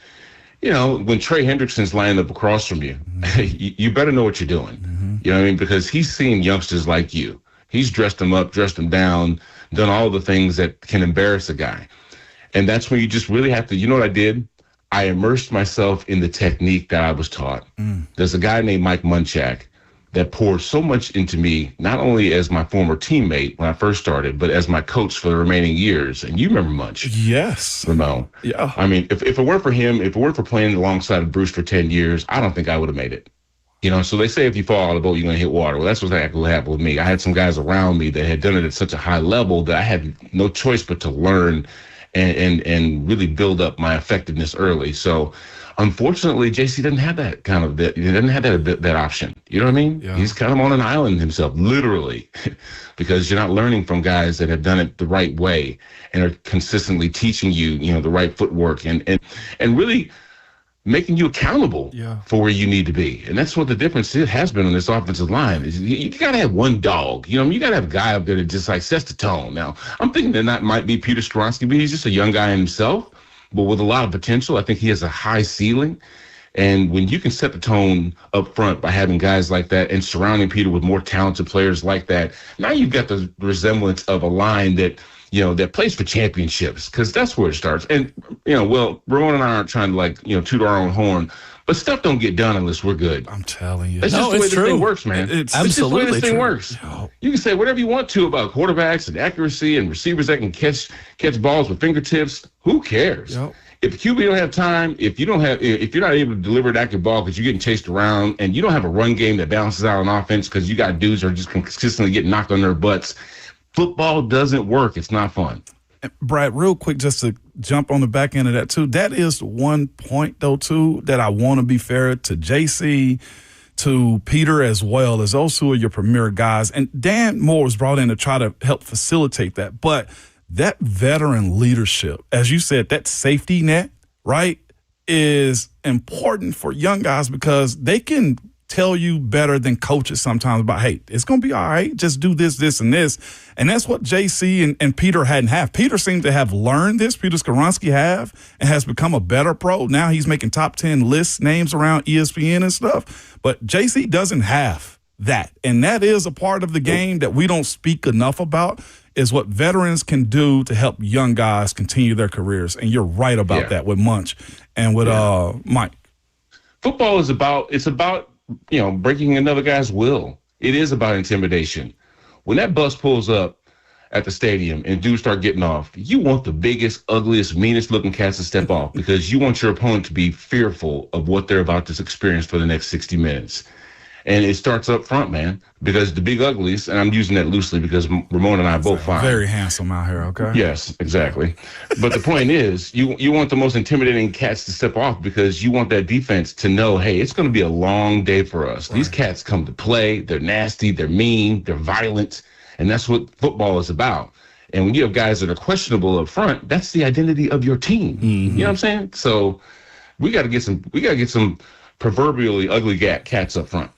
when Trey Hendrickson's lined up across from you, you better know what you're doing. Mm-hmm. You know what I mean? Because he's seen youngsters like you. He's dressed them up, dressed them down, done all the things that can embarrass a guy. And that's when you just really have to, what I did? I immersed myself in the technique that I was taught. There's a guy named Mike Munchak that poured so much into me, not only as my former teammate when I first started, but as my coach for the remaining years. And you remember Munch. Yes. Ramon. Yeah. I mean, if it weren't for him, if it weren't for playing alongside of Bruce for 10 years, I don't think I would have made it. So they say if you fall out of the boat, you're going to hit water. Well, that's exactly what happened with me. I had some guys around me that had done it at such a high level that I had no choice but to learn and really build up my effectiveness early. So unfortunately, JC doesn't have that kind of he doesn't have that option. You know what I mean? Yeah. He's kind of on an island himself, literally, because you're not learning from guys that have done it the right way and are consistently teaching you, the right footwork and really making you accountable for where you need to be. And that's what the difference has been on this offensive line. Is you got to have one dog. You got to have a guy up there that just sets the tone. Now, I'm thinking that might be Peter Skoronski, but he's just a young guy in himself, but with a lot of potential. I think he has a high ceiling. And when you can set the tone up front by having guys like that and surrounding Peter with more talented players like that, now you've got the resemblance of a line that that plays for championships, because that's where it starts. And, Ramon and I aren't trying to toot our own horn, but stuff don't get done unless we're good. I'm telling you. That's just the way this thing works, man. It's absolutely just the way this thing works. You can say whatever you want to about quarterbacks and accuracy and receivers that can catch balls with fingertips. Who cares? Yep. If QB don't have time, if you're not able to deliver an accurate ball because you're getting chased around, and you don't have a run game that balances out on offense because you got dudes that are just consistently getting knocked on their butts, football doesn't work. It's not fun. Brad, real quick, just to jump on the back end of that, too, that is one point, though, too, that I want to be fair to JC, to Peter as well, as those who are your premier guys. And Dan Moore was brought in to try to help facilitate that. But that veteran leadership, as you said, that safety net, right, is important for young guys because they can tell you better than coaches sometimes about, hey, it's going to be all right. Just do this, this, and this. And that's what JC and Peter hadn't have. Peter seemed to have learned this. Peter Skoronski and has become a better pro. Now he's making top 10 list names around ESPN and stuff. But JC doesn't have that. And that is a part of the game that we don't speak enough about, is what veterans can do to help young guys continue their careers. And you're right about that with Munch and with Mike. Football is about breaking another guy's will. It is about intimidation. When that bus pulls up at the stadium and dudes start getting off, you want the biggest, ugliest, meanest looking cats to step off, because you want your opponent to be fearful of what they're about to experience for the next 60 minutes. And it starts up front, man, because the big uglies, and I'm using that loosely because Ramon and I both find very handsome out here, okay? Yes, exactly. But the point is, you want the most intimidating cats to step off, because you want that defense to know, hey, it's going to be a long day for us. Right. These cats come to play. They're nasty. They're mean. They're violent. And that's what football is about. And when you have guys that are questionable up front, that's the identity of your team. Mm-hmm. You know what I'm saying? So we got to get some proverbially ugly cats up front.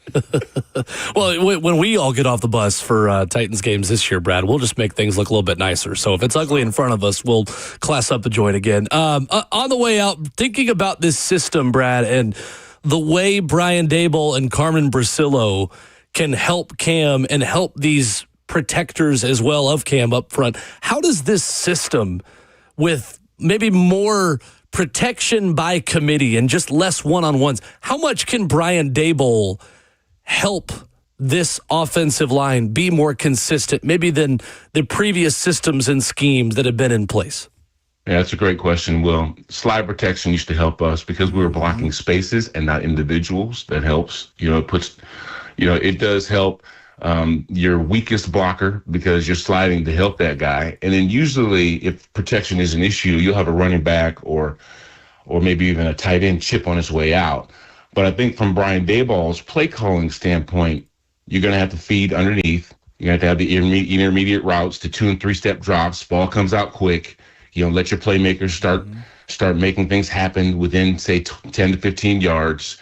Well, when we all get off the bus for Titans games this year, Brad, we'll just make things look a little bit nicer. So if it's ugly in front of us, we'll class up the joint again. On the way out, thinking about this system, Brad, and the way Brian Daboll and Carmen Brasillo can help Cam and help these protectors as well of Cam up front, how does this system, with maybe more protection by committee and just less one-on-ones, how much can Brian Daboll help this offensive line be more consistent, maybe than the previous systems and schemes that have been in place? Yeah, that's a great question, Will. Slide protection used to help us because we were blocking spaces and not individuals. That helps. It does help your weakest blocker, because you're sliding to help that guy. And then usually if protection is an issue, you'll have a running back or maybe even a tight end chip on his way out. But I think from Brian Daboll's play calling standpoint, you're going to have to feed underneath. You're going to have the intermediate routes to 2 and 3 step drops. Ball comes out quick. Let your playmakers start making things happen within, say, 10 to 15 yards.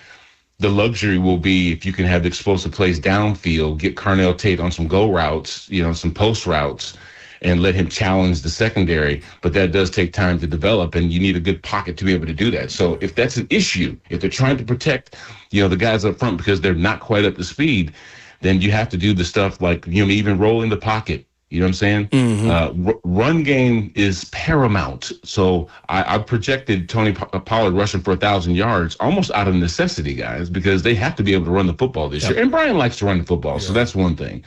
The luxury will be if you can have explosive plays downfield, get Carnell Tate on some go routes, some post routes, and let him challenge the secondary. But that does take time to develop, and you need a good pocket to be able to do that. So if that's an issue, if they're trying to protect, the guys up front because they're not quite up to speed, then you have to do the stuff like, even roll in the pocket. You know what I'm saying? Mm-hmm. Run game is paramount. So I projected Tony Pollard rushing for 1,000 yards almost out of necessity, guys, because they have to be able to run the football this year. And Brian likes to run the football, so that's one thing.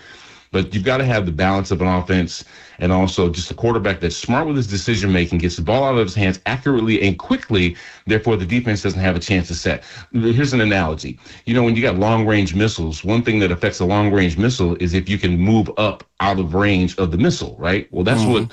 But you've got to have the balance of an offense and also just a quarterback that's smart with his decision-making, gets the ball out of his hands accurately and quickly, therefore the defense doesn't have a chance to set. Here's an analogy. When you got long-range missiles, one thing that affects a long-range missile is if you can move up out of range of the missile, right? Well, that's what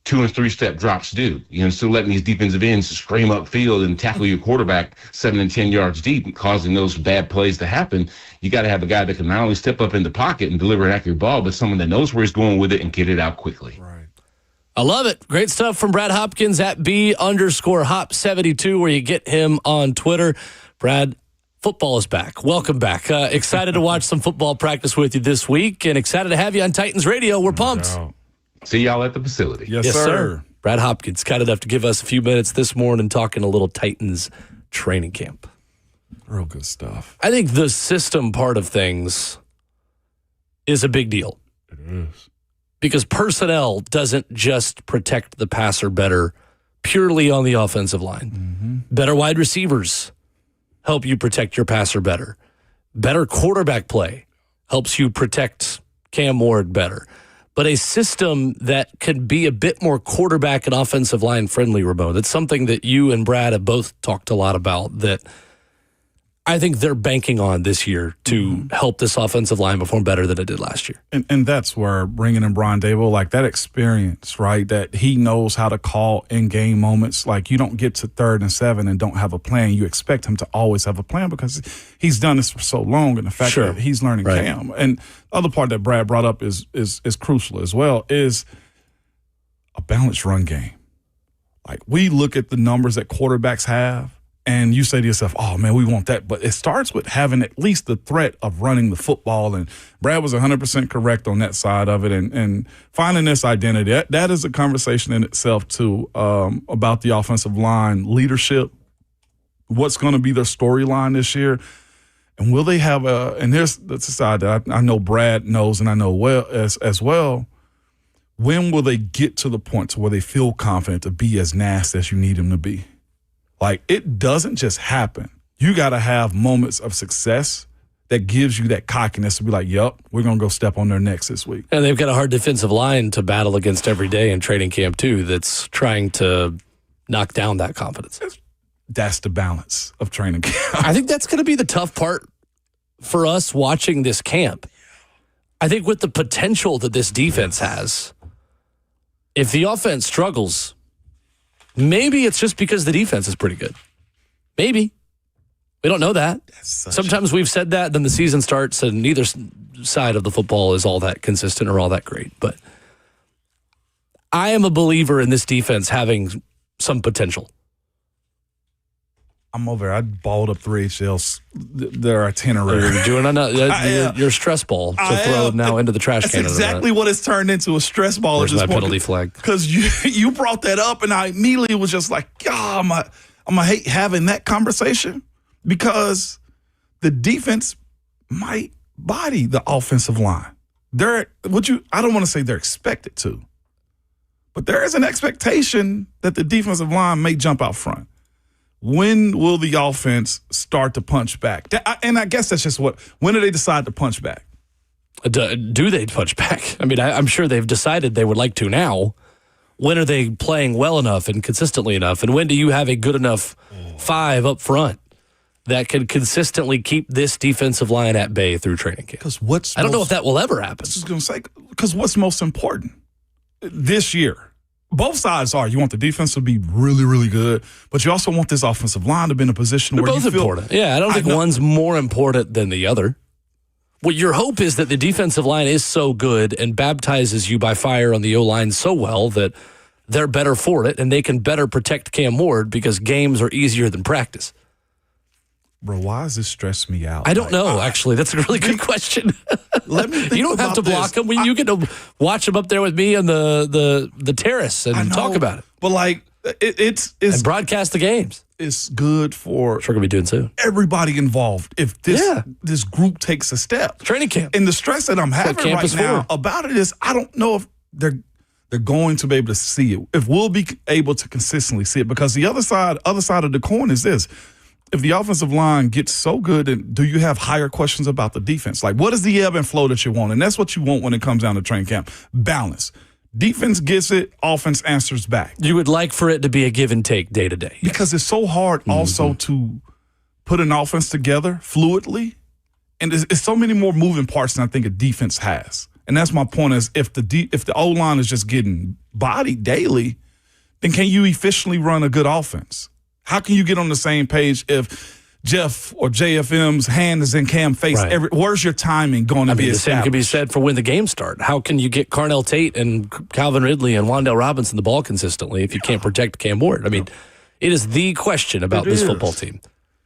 2 and 3 step drops do. Still letting these defensive ends scream upfield and tackle your quarterback 7 and 10 yards deep, causing those bad plays to happen. You got to have a guy that can not only step up in the pocket and deliver an accurate ball, but someone that knows where he's going with it and get it out quickly. Right. I love it. Great stuff from Brad Hopkins at B_Hop72, where you get him on Twitter. Brad, football is back. Welcome back. Excited to watch some football practice with you this week, and excited to have you on Titans Radio. We're pumped. No. See y'all at the facility. Yes, sir. Brad Hopkins, kind enough to give us a few minutes this morning talking a little Titans training camp. Real good stuff. I think the system part of things is a big deal. It is. Because personnel doesn't just protect the passer better purely on the offensive line. Mm-hmm. Better wide receivers help you protect your passer better. Better quarterback play helps you protect Cam Ward better. But a system that could be a bit more quarterback and offensive line friendly, Ramon, that's something that you and Brad have both talked a lot about, that I think they're banking on this year to help this offensive line perform better than it did last year. And that's where bringing in Brian Daboll, like that experience, right, that he knows how to call in-game moments. Like you don't get to 3rd and 7 and don't have a plan. You expect him to always have a plan because he's done this for so long, and the fact that he's learning Cam. And the other part that Brad brought up is crucial as well, is a balanced run game. Like we look at the numbers that quarterbacks have, and you say to yourself, oh, man, we want that. But it starts with having at least the threat of running the football. And Brad was 100% correct on that side of it. And finding this identity, that is a conversation in itself, too, about the offensive line leadership. What's going to be their storyline this year? And will they have and that's a side that I know Brad knows and I know well as well. When will they get to the point to where they feel confident to be as nasty as you need them to be? Like, it doesn't just happen. You got to have moments of success that gives you that cockiness to be like, yep, we're going to go step on their necks this week. And they've got a hard defensive line to battle against every day in training camp, too, that's trying to knock down that confidence. That's the balance of training camp. I think that's going to be the tough part for us watching this camp. I think with the potential that this defense has, if the offense struggles, maybe it's just because the defense is pretty good. Maybe. We don't know that. Sometimes we've said that, then the season starts and neither side of the football is all that consistent or all that great. But I am a believer in this defense having some potential. I'm over there. I balled up 3 HLs. They're itinerary. You're doing your stress ball to throw now into the trash can. That's exactly what it's turned into, a stress ball. Where's my penalty flag? Because you brought that up, and I immediately was just like, God, I'm gonna hate having that conversation because the defense might body the offensive line. I don't want to say they're expected to, but there is an expectation that the defensive line may jump out front. When will the offense start to punch back? And I guess that's just when do they decide to punch back? Do they punch back? I mean, I'm sure they've decided they would like to now. When are they playing well enough and consistently enough? And when do you have a good enough 5 up front that can consistently keep this defensive line at bay through training camp? I don't know if that will ever happen. I was just going to say, because what's most important this year? Both sides are. You want the defense to be really, really good, but you also want this offensive line to be in a position They're where both you feel important. Yeah, I don't think one's more important than the other. Well, your hope is that the defensive line is so good and baptizes you by fire on the O-line so well that they're better for it and they can better protect Cam Ward because games are easier than practice. Bro, why does this stress me out? I don't know, actually. That's a really good question. Let me think you don't have to block them. You get to watch them up there with me on the terrace and talk about it. But, like, it's and broadcast the games. It's good for Which we're going to be doing soon. Everybody involved. If this group takes a step. Training camp. And the stress that I'm having right now about it is I don't know if they're going to be able to see it. If we'll be able to consistently see it. Because the other side of the coin is this. If the offensive line gets so good, then do you have higher questions about the defense? Like, what is the ebb and flow that you want? And that's what you want when it comes down to training camp. Balance. Defense gets it, offense answers back. You would like for it to be a give and take day to day. Because it's so hard also to put an offense together fluidly. And it's so many more moving parts than I think a defense has. And that's my point is if the O-line is just getting bodied daily, then can you efficiently run a good offense? How can you get on the same page if Jeff or JFM's hand is in Cam's face? Right. Where's your timing going to be established? The same can be said for when the games start. How can you get Carnell Tate and Calvin Ridley and Wan'Dale Robinson the ball consistently if you can't protect Cam Ward? I mean, it is the question about this football team.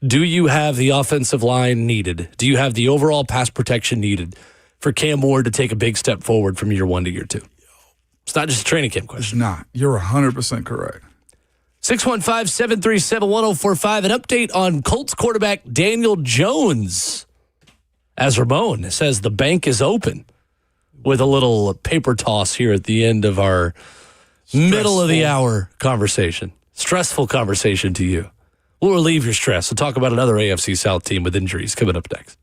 Do you have the offensive line needed? Do you have the overall pass protection needed for Cam Ward to take a big step forward from year 1 to year 2? It's not just a training camp question. It's not. You're 100% correct. 615-737-1045. An update on Colts quarterback Daniel Jones. As Ramon says, the bank is open with a little paper toss here at the end of our middle of the hour conversation. Stressful conversation to you. We'll relieve your stress and talk about another AFC South team with injuries coming up next.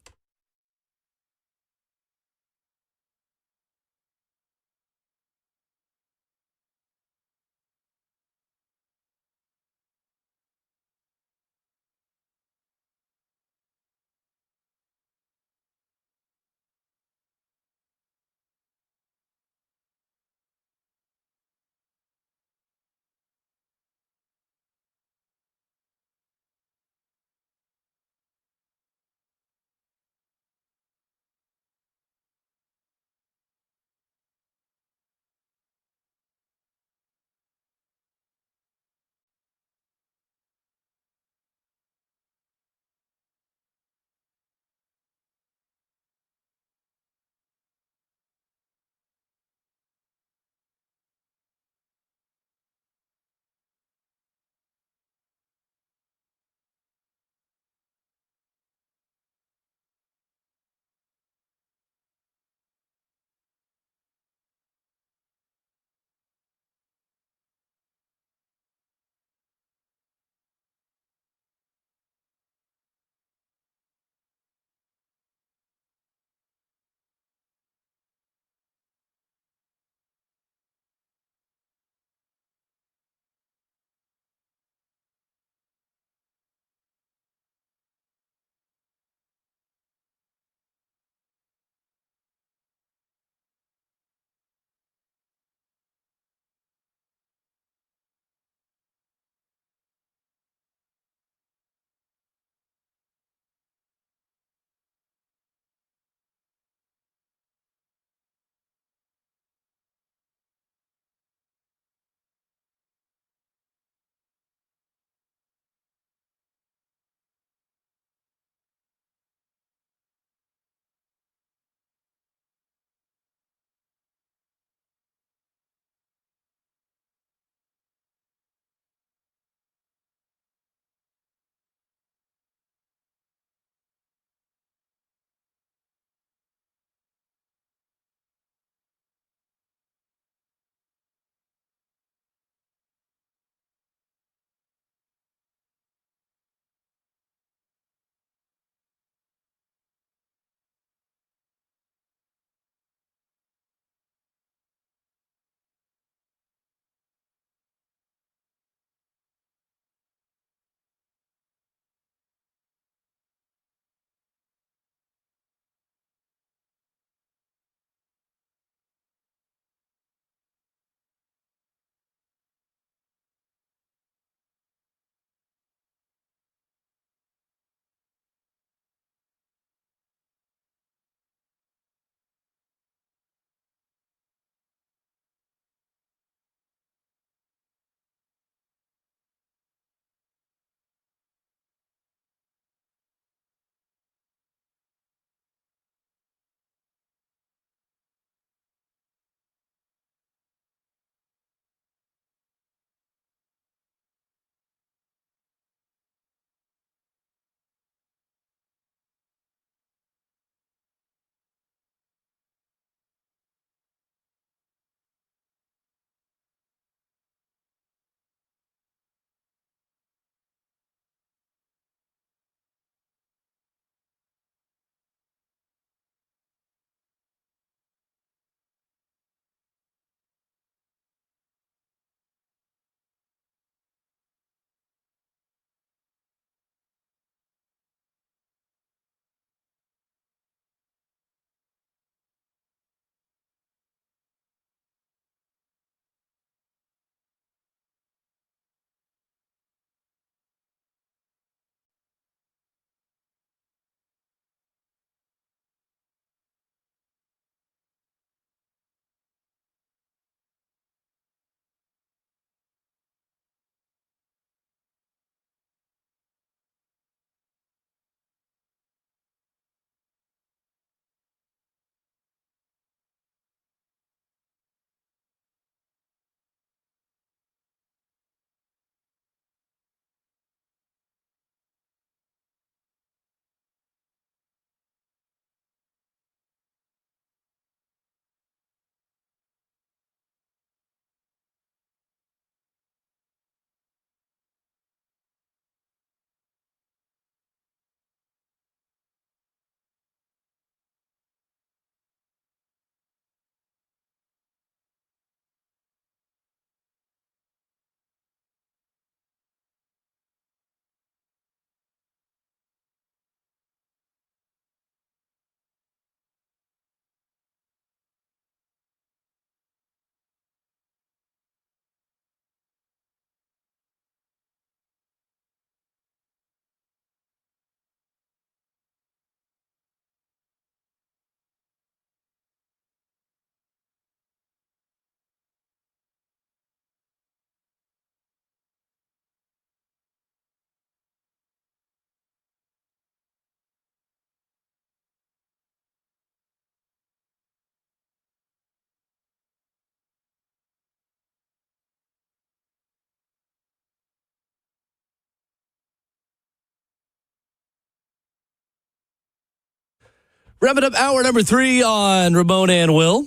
Wrapping up hour number 3 on Ramon and Will.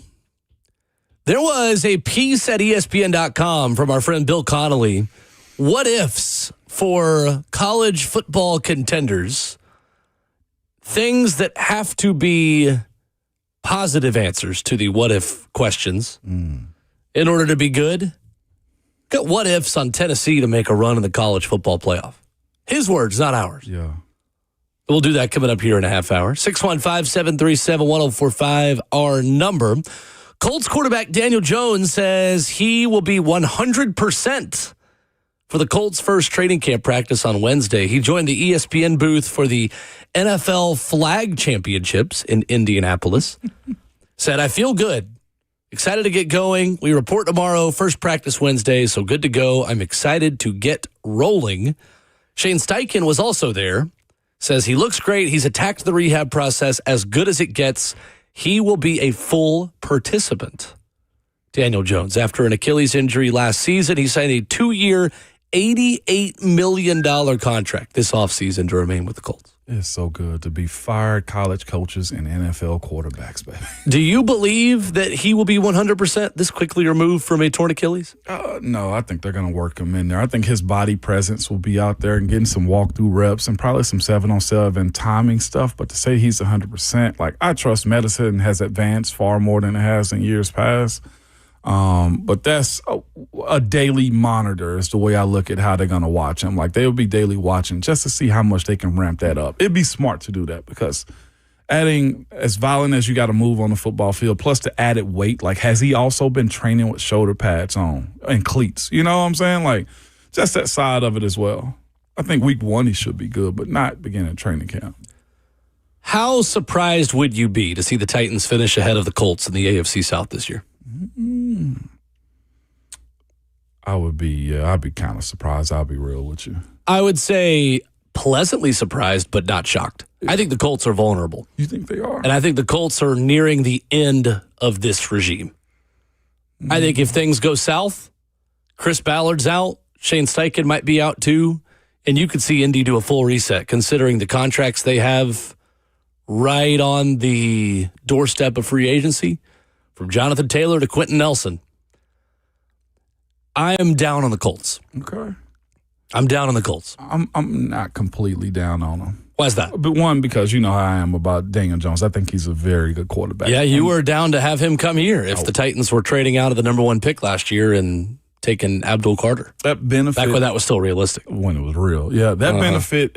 There was a piece at ESPN.com from our friend Bill Connolly. What ifs for college football contenders? Things that have to be positive answers to the what if questions in order to be good. Got what ifs on Tennessee to make a run in the college football playoff. His words, not ours. Yeah. We'll do that coming up here in a half hour. 615-737-1045, our number. Colts quarterback Daniel Jones says he will be 100% for the Colts' first training camp practice on Wednesday. He joined the ESPN booth for the NFL Flag Championships in Indianapolis. Said, I feel good. Excited to get going. We report tomorrow, first practice Wednesday, so good to go. I'm excited to get rolling. Shane Steichen was also there. Says he looks great. He's attacked the rehab process as good as it gets. He will be a full participant. Daniel Jones, after an Achilles injury last season, he signed a 2-year, $88 million contract this offseason to remain with the Colts. It's so good to be fired college coaches and NFL quarterbacks, baby. Do you believe that he will be 100% this quickly removed from a torn Achilles? No, I think they're going to work him in there. I think his body presence will be out there and getting some walkthrough reps and probably some 7-on-7 timing stuff. But to say he's 100%, like, I trust medicine has advanced far more than it has in years past. But that's a daily monitor is the way I look at how they're going to watch him. Like, they'll be daily watching just to see how much they can ramp that up. It'd be smart to do that because adding as violent as you got to move on the football field, plus the added weight, like, has he also been training with shoulder pads on and cleats? You know what I'm saying? Like, just that side of it as well. I think week 1 he should be good, but not beginning training camp. How surprised would you be to see the Titans finish ahead of the Colts in the AFC South this year? I'd be kind of surprised. I'll be real with you. I would say pleasantly surprised, but not shocked. I think the Colts are vulnerable. You think they are? And I think the Colts are nearing the end of this regime. I think if things go south, Chris Ballard's out, Shane Steichen might be out too, and you could see Indy do a full reset considering the contracts they have right on the doorstep of free agency, from Jonathan Taylor to Quentin Nelson. I am down on the Colts. Okay. I'm down on the Colts. I'm not completely down on them. Why is that? But one, because you know how I am about Daniel Jones. I think he's a very good quarterback. Yeah, you were down to have him come here if the Titans were trading out of the number 1 pick last year and taking Abdul Carter. That benefit. Back when that was still realistic. When it was real. Yeah, that benefit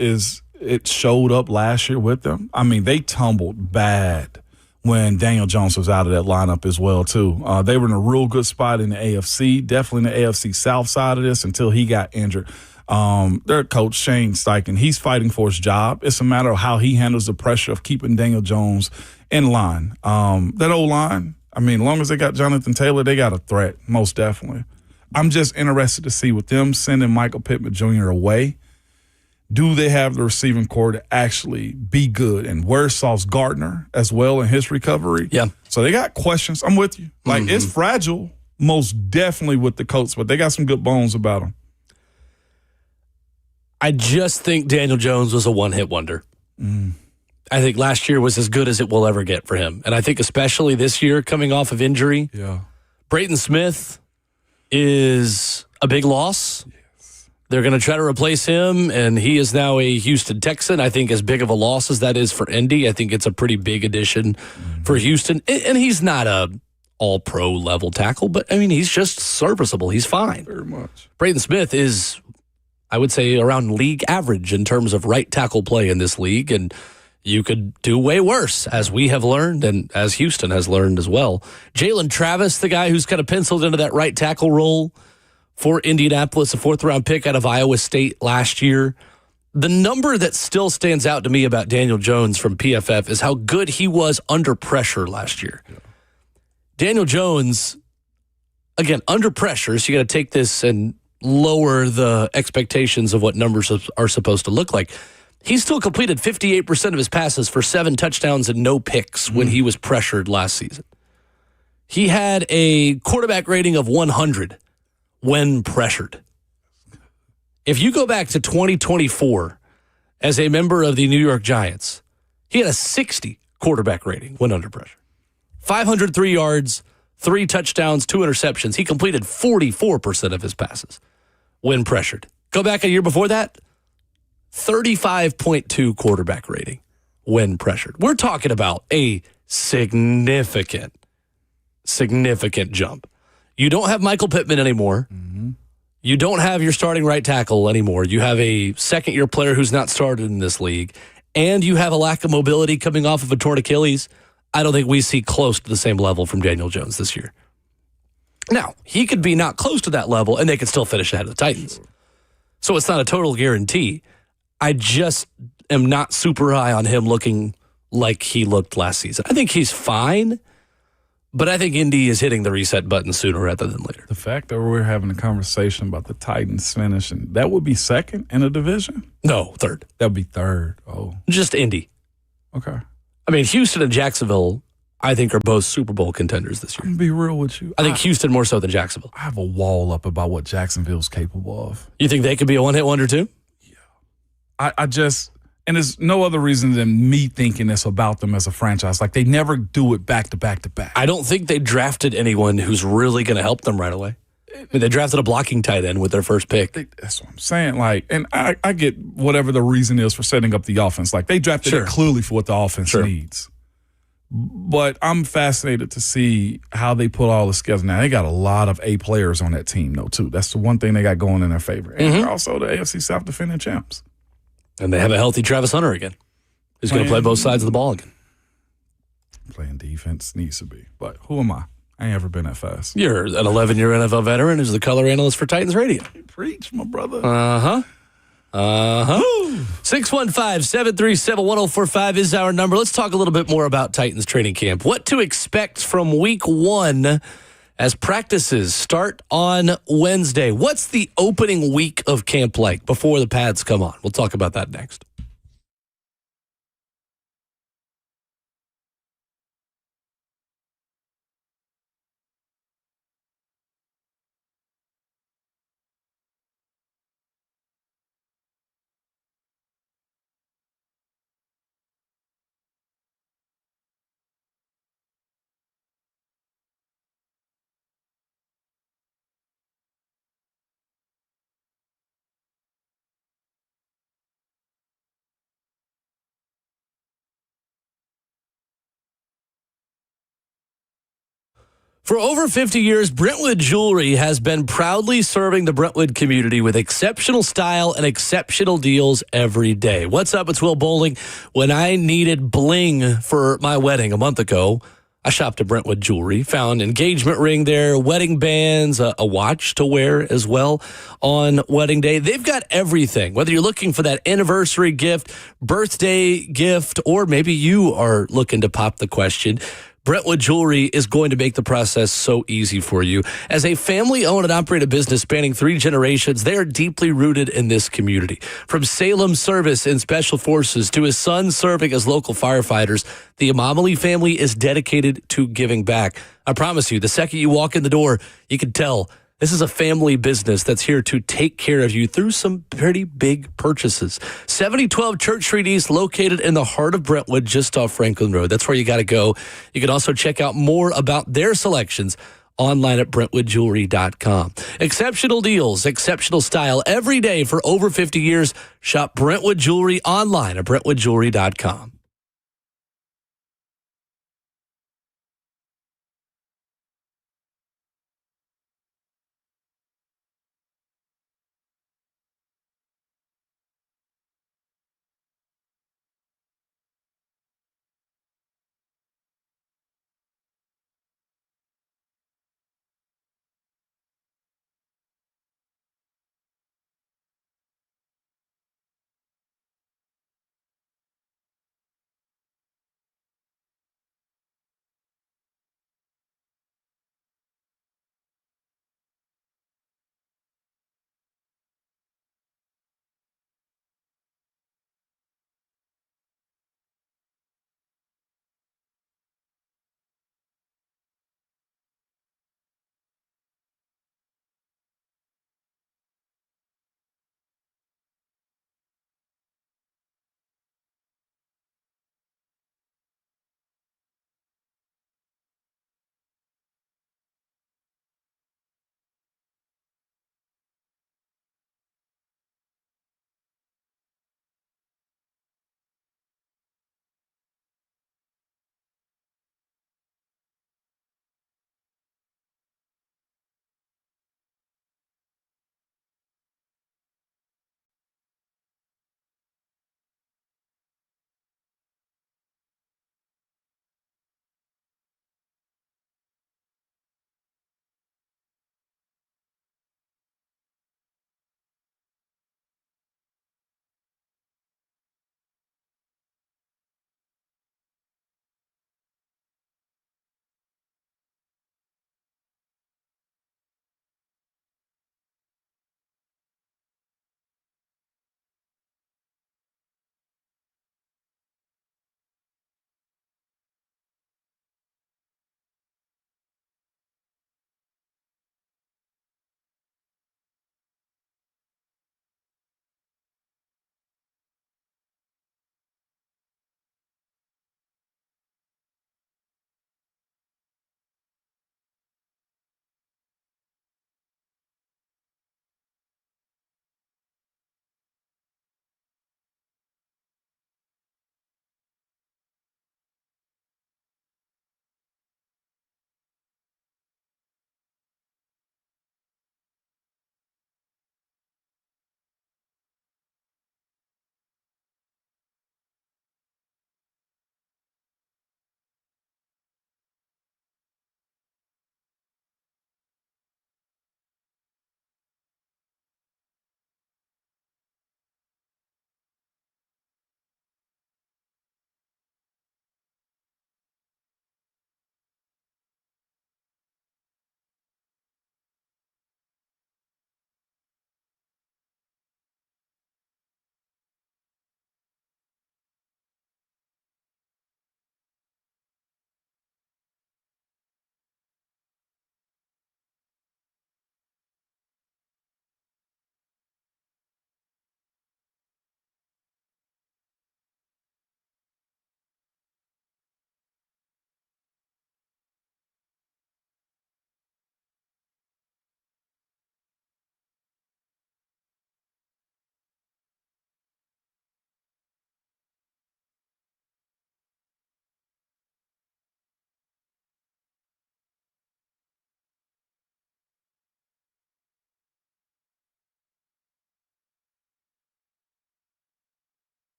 it showed up last year with them. I mean, they tumbled bad when Daniel Jones was out of that lineup as well, too. They were in a real good spot in the AFC, definitely in the AFC South side of this until he got injured. Their coach, Shane Steichen, he's fighting for his job. It's a matter of how he handles the pressure of keeping Daniel Jones in line. That old line, I mean, as long as they got Jonathan Taylor, they got a threat, most definitely. I'm just interested to see with them sending Michael Pittman Jr. away, do they have the receiving core to actually be good? And where's Sauce Gardner as well in his recovery? Yeah. So they got questions. I'm with you. Like, it's fragile, most definitely with the Colts, but they got some good bones about them. I just think Daniel Jones was a one-hit wonder. I think last year was as good as it will ever get for him. And I think especially this year coming off of injury, Brayton Smith is a big loss. They're going to try to replace him, and he is now a Houston Texan. I think as big of a loss as that is for Indy, I think it's a pretty big addition for Houston. And he's not a all-pro level tackle, but, I mean, he's just serviceable. He's fine. Very much. Brayton Smith is, I would say, around league average in terms of right tackle play in this league, and you could do way worse, as we have learned and as Houston has learned as well. Jalen Travis, the guy who's kind of penciled into that right tackle role for Indianapolis, a 4th-round pick out of Iowa State last year. The number that still stands out to me about Daniel Jones from PFF is how good he was under pressure last year. Daniel Jones, again, under pressure, so you got to take this and lower the expectations of what numbers are supposed to look like. He still completed 58% of his passes for 7 touchdowns and no picks when he was pressured last season. He had a quarterback rating of 100 when pressured. If you go back to 2024 as a member of the New York Giants, he had a 60 quarterback rating when under pressure. 503 yards, 3 touchdowns, 2 interceptions. He completed 44% of his passes when pressured. Go back a year before that, 35.2 quarterback rating when pressured. We're talking about a significant jump. You don't have Michael Pittman anymore. Mm-hmm. You don't have your starting right tackle anymore. You have a second-year player who's not started in this league, and you have a lack of mobility coming off of a torn Achilles. I don't think we see close to the same level from Daniel Jones this year. Now, he could be not close to that level, and they could still finish ahead of the Titans. So it's not a total guarantee. I just am not super high on him looking like he looked last season. I think he's fine, but I think Indy is hitting the reset button sooner rather than later. The fact that we're having a conversation about the Titans finishing, that would be second in a division? No, third. That would be third. Oh. Just Indy. Okay. I mean, Houston and Jacksonville, I think, are both Super Bowl contenders this year. I'm going to be real with you. I think Houston more so than Jacksonville. I have a wall up about what Jacksonville's capable of. You think they could be a one-hit wonder too? Yeah. I just, and there's no other reason than me thinking it's about them as a franchise. Like, they never do it back to back to back. I don't think they drafted anyone who's really going to help them right away. I mean, they drafted a blocking tight end with their first pick. That's what I'm saying. Like, and I get whatever the reason is for setting up the offense. Like, they drafted it clearly for what the offense needs. But I'm fascinated to see how they put all this together. Now, they got a lot of A players on that team, though, too. That's the one thing they got going in their favor. And they're also the AFC South defending champs. And they have a healthy Travis Hunter again. He's going to play both sides of the ball again. Playing defense needs to be. But who am I? I ain't ever been that fast. You're an 11-year NFL veteran who's the color analyst for Titans Radio. Preach, my brother. 615-737-1045 is our number. Let's talk a little bit more about Titans training camp. What to expect from week 1 as practices start on Wednesday. What's the opening week of camp like before the pads come on? We'll talk about that next. For over 50 years, Brentwood Jewelry has been proudly serving the Brentwood community with exceptional style and exceptional deals every day. What's up? It's Will Bowling. When I needed bling for my wedding a month ago, I shopped at Brentwood Jewelry, found engagement ring there, wedding bands, a watch to wear as well on wedding day. They've got everything, whether you're looking for that anniversary gift, birthday gift, or maybe you are looking to pop the question. Brentwood Jewelry is going to make the process so easy for you. As a family-owned and operated business spanning 3 generations, they are deeply rooted in this community. From Salem's service in Special Forces to his son serving as local firefighters, the Amamali family is dedicated to giving back. I promise you, the second you walk in the door, you can tell this is a family business that's here to take care of you through some pretty big purchases. 7012 Church Street East, located in the heart of Brentwood, just off Franklin Road. That's where you got to go. You can also check out more about their selections online at BrentwoodJewelry.com. Exceptional deals, exceptional style every day for over 50 years. Shop Brentwood Jewelry online at BrentwoodJewelry.com.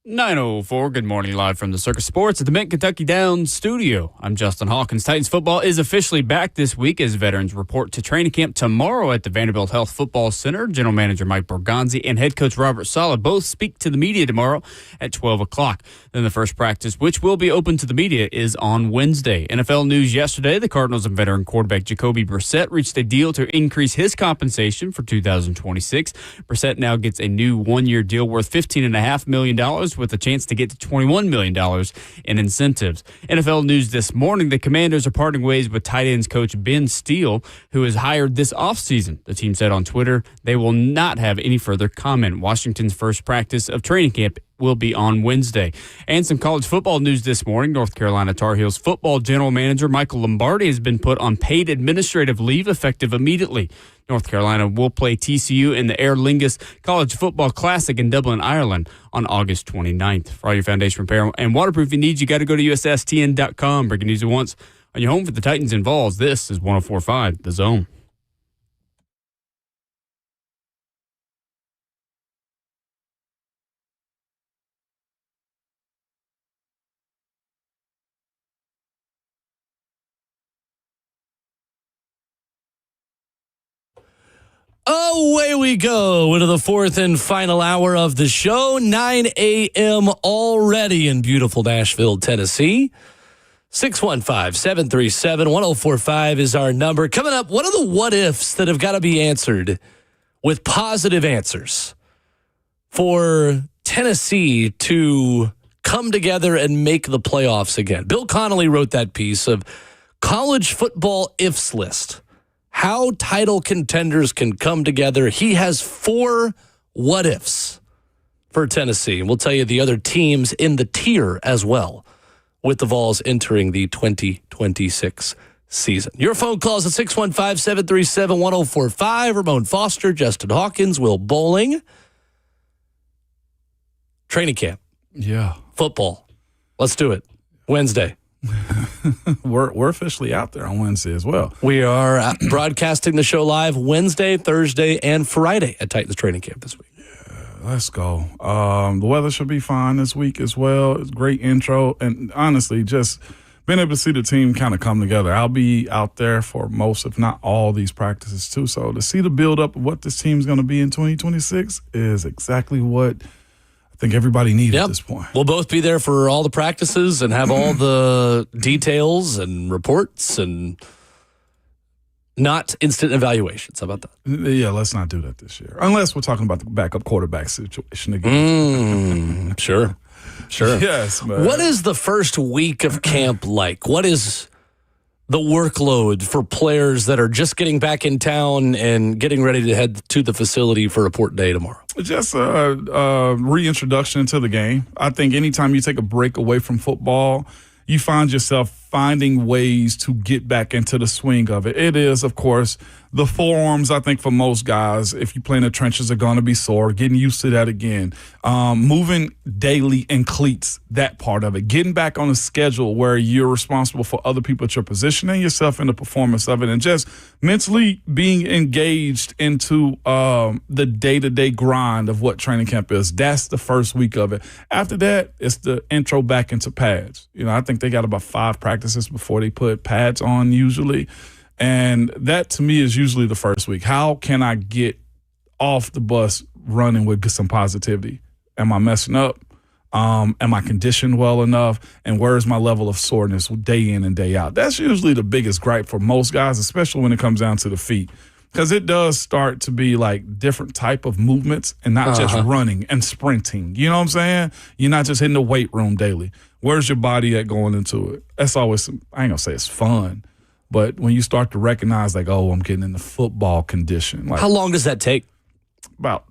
9:04. Good morning, live from the Circus Sports at the Mint Kentucky Downs studio. I'm Justin Hawkins. Titans football is officially back this week as veterans report to training camp tomorrow at the Vanderbilt Health Football Center. General Manager Mike Borgonzi and head coach Robert Saleh both speak to the media tomorrow at 12 o'clock. Then the first practice, which will be open to the media, is on Wednesday. NFL news yesterday, the Cardinals and veteran quarterback Jacoby Brissett reached a deal to increase his compensation for 2026. Brissett now gets a new one-year deal worth $15.5 million with a chance to get to $21 million in incentives. NFL news this morning, the Commanders are parting ways with tight ends coach Ben Steele, who is hired this offseason. The team said on Twitter they will not have any further comment. Washington's first practice of training camp will be on Wednesday. And some college football news this morning. North Carolina Tar Heels football general manager Michael Lombardi has been put on paid administrative leave effective immediately. North Carolina will play TCU in the Aer Lingus College Football Classic in Dublin, Ireland on August 29th. For all your foundation repair and waterproofing needs, you got to go to USSTN.com. Breaking news at once on your home for the Titans and Vols. This is 104.5 The Zone. Away we go into the fourth and final hour of the show. 9 a.m. already in beautiful Nashville, Tennessee. 615-737-1045 is our number. Coming up, what are the what-ifs that have got to be answered with positive answers for Tennessee to come together and make the playoffs again? Bill Connolly wrote that piece of college football ifs list. How title contenders can come together. He has 4 what-ifs for Tennessee. And we'll tell you the other teams in the tier as well, with the Vols entering the 2026 season. Your phone calls at 615-737-1045. Ramon Foster, Justin Hawkins, Will Bowling. Training camp. Yeah. Football. Let's do it. Wednesday. We're officially out there on Wednesday as well. We are broadcasting the show live Wednesday, Thursday, and Friday at Titans training camp this week. Yeah, let's go. The weather should be fine this week as well. It's a great intro. And honestly, just being able to see the team kind of come together. I'll be out there for most, if not all, these practices too. So to see the build-up of what this team's going to be in 2026 is exactly what I think everybody needed at this point. We'll both be there for all the practices and have all the details and reports and not instant evaluations. How about that? Yeah, let's not do that this year. Unless we're talking about the backup quarterback situation again. Sure. Yes, man. What is the first week of camp like? What is the workload for players that are just getting back in town and getting ready to head to the facility for report day tomorrow? Just a reintroduction into the game. I think anytime you take a break away from football, you find yourself finding ways to get back into the swing of it. It is, of course, the forearms, I think, for most guys, if you play in the trenches, are going to be sore. Getting used to that again. Moving daily in cleats, that part of it. Getting back on a schedule where you're responsible for other people at your position and yourself in the performance of it. And just mentally being engaged into the day-to-day grind of what training camp is. That's the first week of it. After that, it's the intro back into pads. You know, I think they got about 5 practices before they put pads on usually. And that, to me, is usually the first week. How can I get off the bus running with some positivity? Am I messing up? Am I conditioned well enough? And where's my level of soreness day in and day out? That's usually the biggest gripe for most guys, especially when it comes down to the feet. Because it does start to be like different type of movements and not just running and sprinting. You know what I'm saying? You're not just hitting the weight room daily. Where's your body at going into it? That's always, I ain't going to say it's fun. But when you start to recognize, like, oh, I'm getting in the football condition. Like, how long does that take? About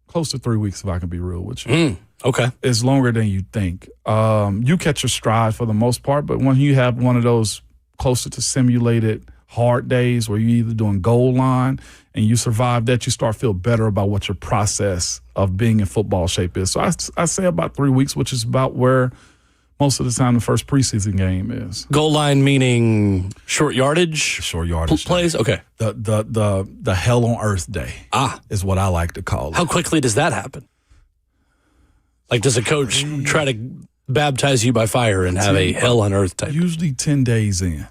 close to 3 weeks, if I can be real with you. Okay. It's longer than you think. You catch your stride for the most part, but when you have one of those closer to simulated hard days where you're either doing goal line and you survive that, you start to feel better about what your process of being in football shape is. So I say about 3 weeks, which is about where most of the time the first preseason game is. Goal line meaning short yardage? Short yardage plays? Okay. The hell on earth day is what I like to call it. How quickly does that happen? Like, does a coach try to baptize you by fire and have a hell on earth type? Usually 10 days in.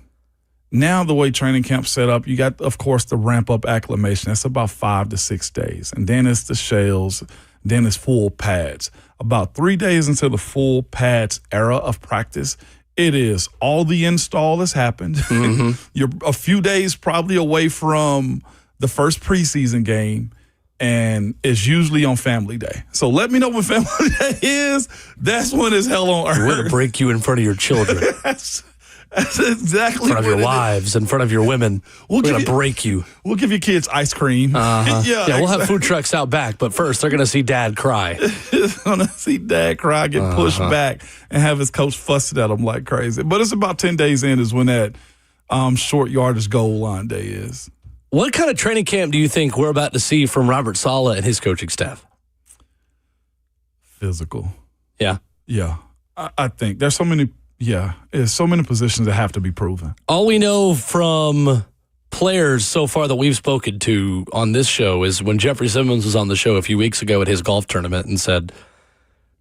Now, the way training camp's set up, you got, of course, the ramp-up acclimation. That's about 5 to 6 days. And then it's the shells. Then it's full pads. About 3 days into the full pads era of practice, it is all the install has happened. Mm-hmm. You're a few days probably away from the first preseason game, and it's usually on Family Day. So let me know when Family Day is. That's when it's hell on earth. We're going to break you in front of your children. That's exactly in front of your wives, in front of your women. We're going to break you. We'll give your kids ice cream. Yeah, we'll have food trucks out back, but first they're going to see Dad cry. They're going to see Dad cry, get pushed back, and have his coach fussing at him like crazy. But it's about 10 days in is when that short yardage goal line day is. What kind of training camp do you think we're about to see from Robert Saleh and his coaching staff? Physical. Yeah. Yeah. I think there's so many. Yeah, there's so many positions that have to be proven. All we know from players so far that we've spoken to on this show is when Jeffrey Simmons was on the show a few weeks ago at his golf tournament and said,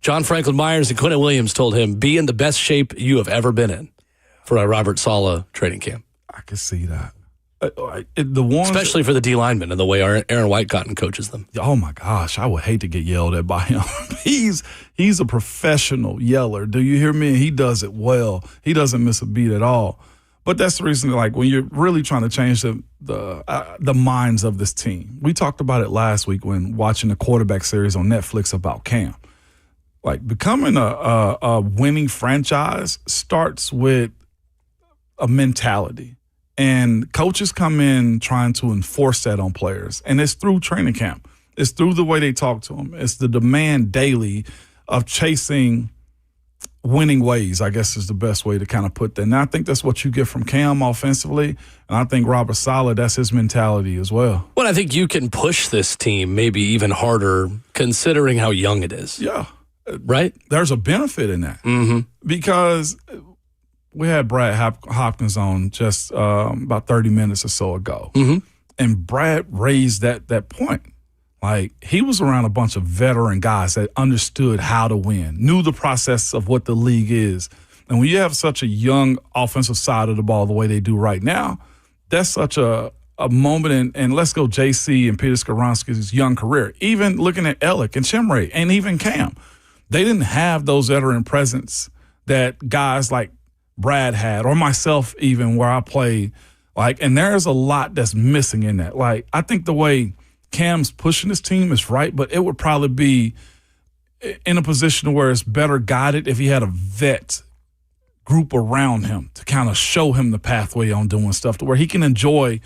John Franklin Myers and Quentin Williams told him, be in the best shape you have ever been in for a Robert Saleh training camp. I can see that. The ones, especially for the D linemen and the way Aaron White Cotton coaches them. Oh my gosh, I would hate to get yelled at by him. He's a professional yeller. Do you hear me? He does it well. He doesn't miss a beat at all. But that's the reason, like, when you're really trying to change the minds of this team. We talked about it last week when watching the quarterback series on Netflix about Cam. Like, becoming a winning franchise starts with a mentality. And coaches come in trying to enforce that on players. And it's through training camp. It's through the way they talk to them. It's the demand daily of chasing winning ways, I guess is the best way to kind of put that. And I think that's what you get from Cam offensively. And I think Robert Saleh, that's his mentality as well. Well, I think you can push this team maybe even harder considering how young it is. Yeah. Right? There's a benefit in that. Mm-hmm. Because we had Brad Hopkins on just about 30 minutes or so ago. Mm-hmm. And Brad raised that point. Like, he was around a bunch of veteran guys that understood how to win, knew the process of what the league is. And when you have such a young offensive side of the ball the way they do right now, that's such a moment. And let's go JC and Peter Skoronski's young career. Even looking at Ellick and Chimray and even Cam, they didn't have those veteran presence that guys like Brad had, or myself even, where I played. Like, and there's a lot that's missing in that. Like, I think the way Cam's pushing his team is right, but it would probably be in a position where it's better guided if he had a vet group around him to kind of show him the pathway on doing stuff to where he can enjoy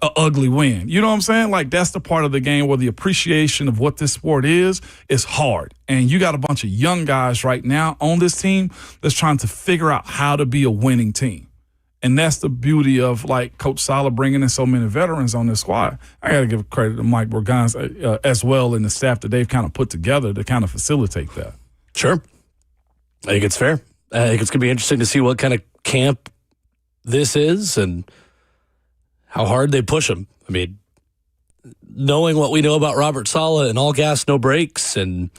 an ugly win. You know what I'm saying? Like, that's the part of the game where the appreciation of what this sport is hard. And you got a bunch of young guys right now on this team that's trying to figure out how to be a winning team. And that's the beauty of, like, Coach Saleh bringing in so many veterans on this squad. I got to give credit to Mike Borgans as well and the staff that they've kind of put together to kind of facilitate that. Sure. I think it's fair. I think it's going to be interesting to see what kind of camp this is and how hard they push him. I mean, knowing what we know about Robert Saleh and all gas, no brakes, and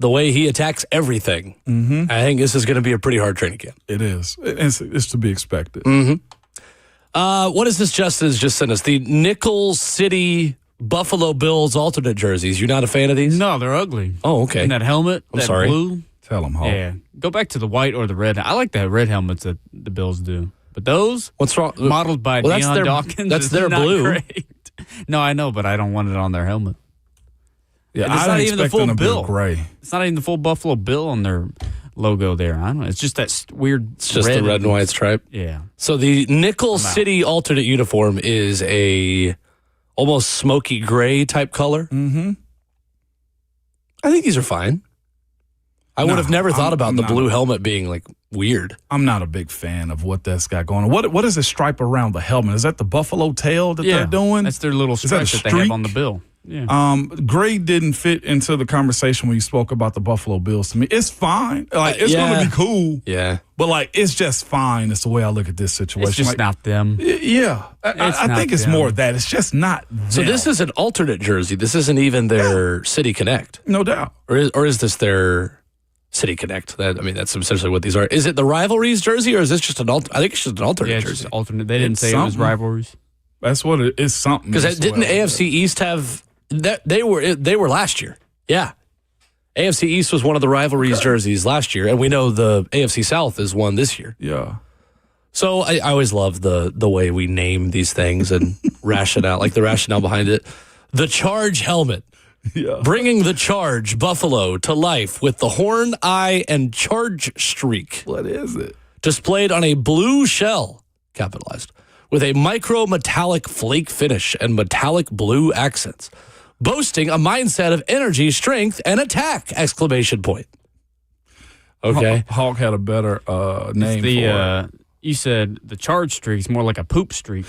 the way he attacks everything, I think this is going to be a pretty hard training camp. It is. It's to be expected. What is this Justin has just sent us? The Nickel City Buffalo Bills alternate jerseys. You're not a fan of these? No, they're ugly. Oh, okay. And that helmet, I'm sorry. Blue. Tell them, Hall. Yeah. Go back to the white or the red. I like the red helmets that the Bills do. But those, what's wrong? Modeled by Deion Dawkins. That's their not blue. Great. No, I know, but I don't want it on their helmet. Yeah, it's not even the full bill. Gray. It's not even the full Buffalo Bill on their logo there. I don't know. It's just that weird. It's just the red and white stripe. Yeah. So the Nickel City alternate uniform is a almost smoky gray type color. Mm-hmm. I think these are fine. I would have never thought about the blue helmet being like weird. I'm not a big fan of what that's got going on. What is the stripe around the helmet? Is that the buffalo tail that they're doing? That's their little stripe that they have on the bill. Yeah. Gray didn't fit into the conversation when you spoke about the Buffalo Bills to me. It's fine. Like, it's going to be cool. Yeah. But, like, it's just fine. It's the way I look at this situation. It's just like, not them. Yeah. I think it's more of that. It's just not them. So this is an alternate jersey. This isn't even their City Connect. No doubt. Or is this their City Connect. That's essentially what these are. Is it the rivalries jersey, or is this just an I think it's just an alternate Yeah, jersey. it's just alternate. They didn't It's say it was something. rivalries. That's what it is. Something. Because as didn't well. AFC East have that? They were last year. Yeah, AFC East was one of the rivalries jerseys last year, and we know the AFC South is one this year. Yeah. So I always love the way we name these things and rationale, like the rationale behind it. The Charge helmet. Yeah. Bringing the Charge Buffalo to life with the horn, eye, and charge streak. What is it? Displayed on a blue shell, capitalized, with a micro metallic flake finish and metallic blue accents, boasting a mindset of energy, strength, and attack! Exclamation point. Okay. Hawk had a better name for it. You said the charge streak is more like a poop streak.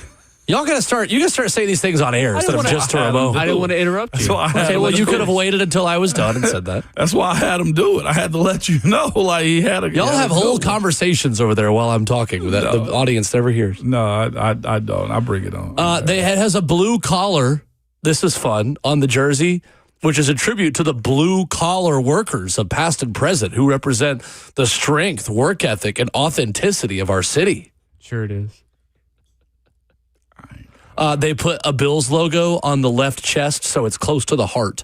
Y'all gotta start. You gotta start saying these things on air instead of just to Ramon. I didn't want to interrupt you. That's why I had Okay, to well, let you him could do have it. waited until I was done and said that. That's why I had him do it. I had to let you know, like he had a. Y'all have whole conversations over there while I'm talking that the audience never hears. No, I don't. I bring it on. It has a blue collar. This is fun on the jersey, which is a tribute to the blue collar workers of past and present who represent the strength, work ethic, and authenticity of our city. Sure it is. They put a Bills logo on the left chest, so it's close to the heart.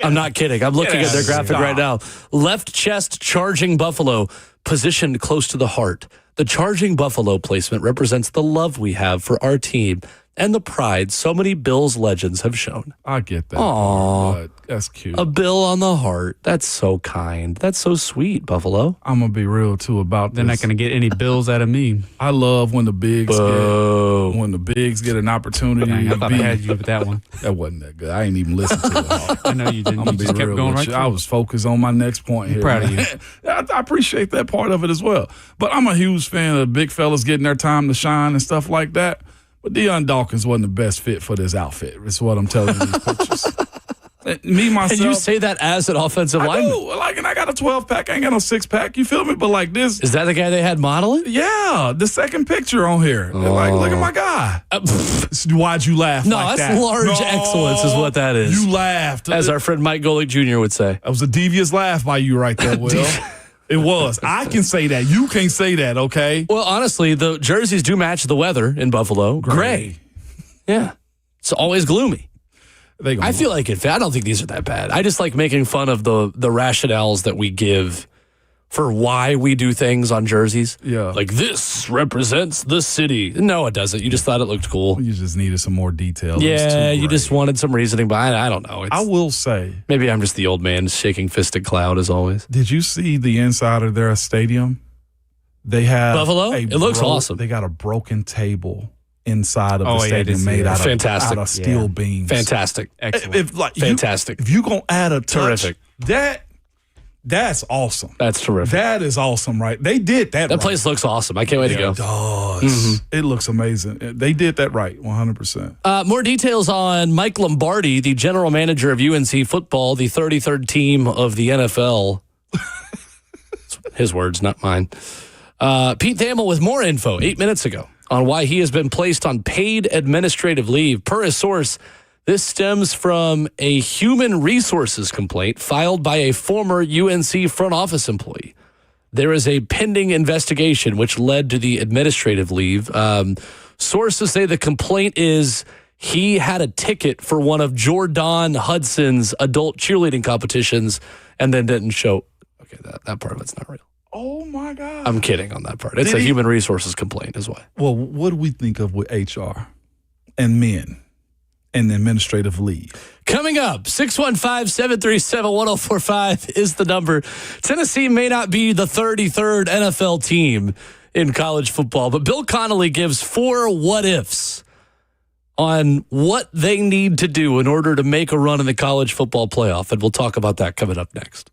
I'm not kidding. I'm looking at their graphic right now. Left chest charging buffalo, positioned close to the heart. The charging buffalo placement represents the love we have for our team and the pride so many Bills legends have shown. I get that. Aw. But that's cute. A bill on the heart. That's so kind. That's so sweet, Buffalo. I'm gonna be real too about They're this. not going to get any bills out of me. I love when the bigs Boo. get when the bigs get an opportunity Dang, I to thought I be. had you with that one. That wasn't that good. I ain't even listened to it. All. I know you didn't. I'm You gonna be just kept real going with right you. through I it. was focused on my next point here. proud of man. I appreciate that part of it as well. But I'm a huge fan of the big fellas getting their time to shine and stuff like that. But Deion Dawkins wasn't the best fit for this outfit. That's what I'm telling you these pictures. Me, myself. And you say that as an offensive I lineman. do. Like, and I got a 12-pack. I ain't got no 6-pack. You feel me? But like this. Is that the guy they had modeling? Yeah, the second picture on here. Like, look at my guy. Why'd you laugh No, like that's that? large excellence is what that is. You laughed. As our friend Mike Golick Jr. would say. That was a devious laugh by you right there, Will. It was. I can say that. You can't say that, okay? Well, honestly, the jerseys do match the weather in Buffalo. Gray. Yeah. It's always gloomy. They gonna I feel like I don't think these are that bad. I just like making fun of the rationales that we give for why we do things on jerseys. Yeah. Like, this represents the city. No, it doesn't. You just thought it looked cool. You just needed some more detail. It was Yeah, too you gray. just wanted some reasoning behind it. I don't know. I will say, Maybe I'm just the old man shaking fisted cloud as always. did you see the inside of their stadium? They have Buffalo? It looks awesome. They got a broken table inside of Oh, the yeah, I did stadium see made that. out of steel Yeah. beams. Fantastic. Excellent. If like Fantastic. if you gonna add a touch, Terrific. that's awesome. That's terrific. That is awesome, right? They did that. That right. place looks awesome. I can't wait to go. It does. It looks amazing. They did that right, 100%. More details on Mike Lombardi, the general manager of UNC football, the 33rd team of the NFL. His words, not mine. Pete Thamel with more info 8 minutes ago on why he has been placed on paid administrative leave. Per his source, this stems from a human resources complaint filed by a former UNC front office employee. There is a pending investigation which led to the administrative leave. Sources say the complaint is he had a ticket for one of Jordan Hudson's adult cheerleading competitions and then didn't show. Okay, that part of it's not real. Oh, my God. I'm kidding on that part. It's Did a he- human resources complaint is why. Well, what do we think of with HR and men and administrative leave? Coming up, 615-737-1045 is the number. Tennessee may not be the 33rd NFL team in college football, but Bill Connolly gives 4 what-ifs on what they need to do in order to make a run in the college football playoff, and we'll talk about that coming up next.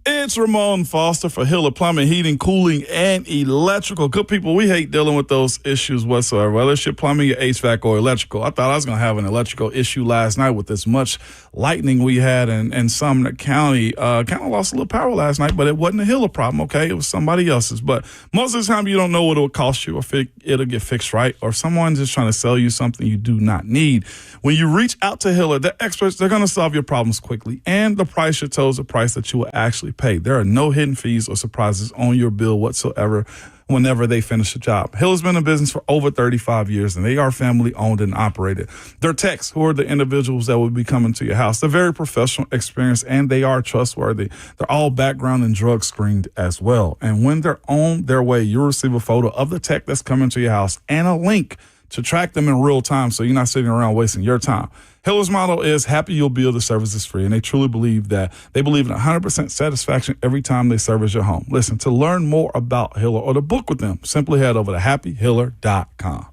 It's Ramon Foster for Hiller Plumbing, Heating, Cooling, and Electrical. Good people, we hate dealing with those issues whatsoever, whether it's your plumbing, your HVAC, or electrical. I thought I was going to have an electrical issue last night with as much lightning we had in Sumner County. Kind of lost a little power last night, but it wasn't a Hiller problem, okay? It was somebody else's. But most of the time, you don't know what it'll cost you if it'll get fixed right, or someone's just trying to sell you something you do not need. When you reach out to Hiller, the experts, they're going to solve your problems quickly, and the price you chose a price that you will actually pay. There are no hidden fees or surprises on your bill whatsoever whenever they finish the job. Hiller's been in business for over 35 years, and they are family owned and operated. Their techs, who are the individuals that will be coming to your house, they're very professional, experienced, and they are trustworthy. They're all background and drug screened as well. And when they're on their way, you'll receive a photo of the tech that's coming to your house and a link to track them in real time so you're not sitting around wasting your time. Hiller's motto is happy you'll bill, the service is free, and they truly believe that. They believe in 100% satisfaction every time they service your home. Listen, to learn more about Hiller or to book with them, simply head over to happyhiller.com.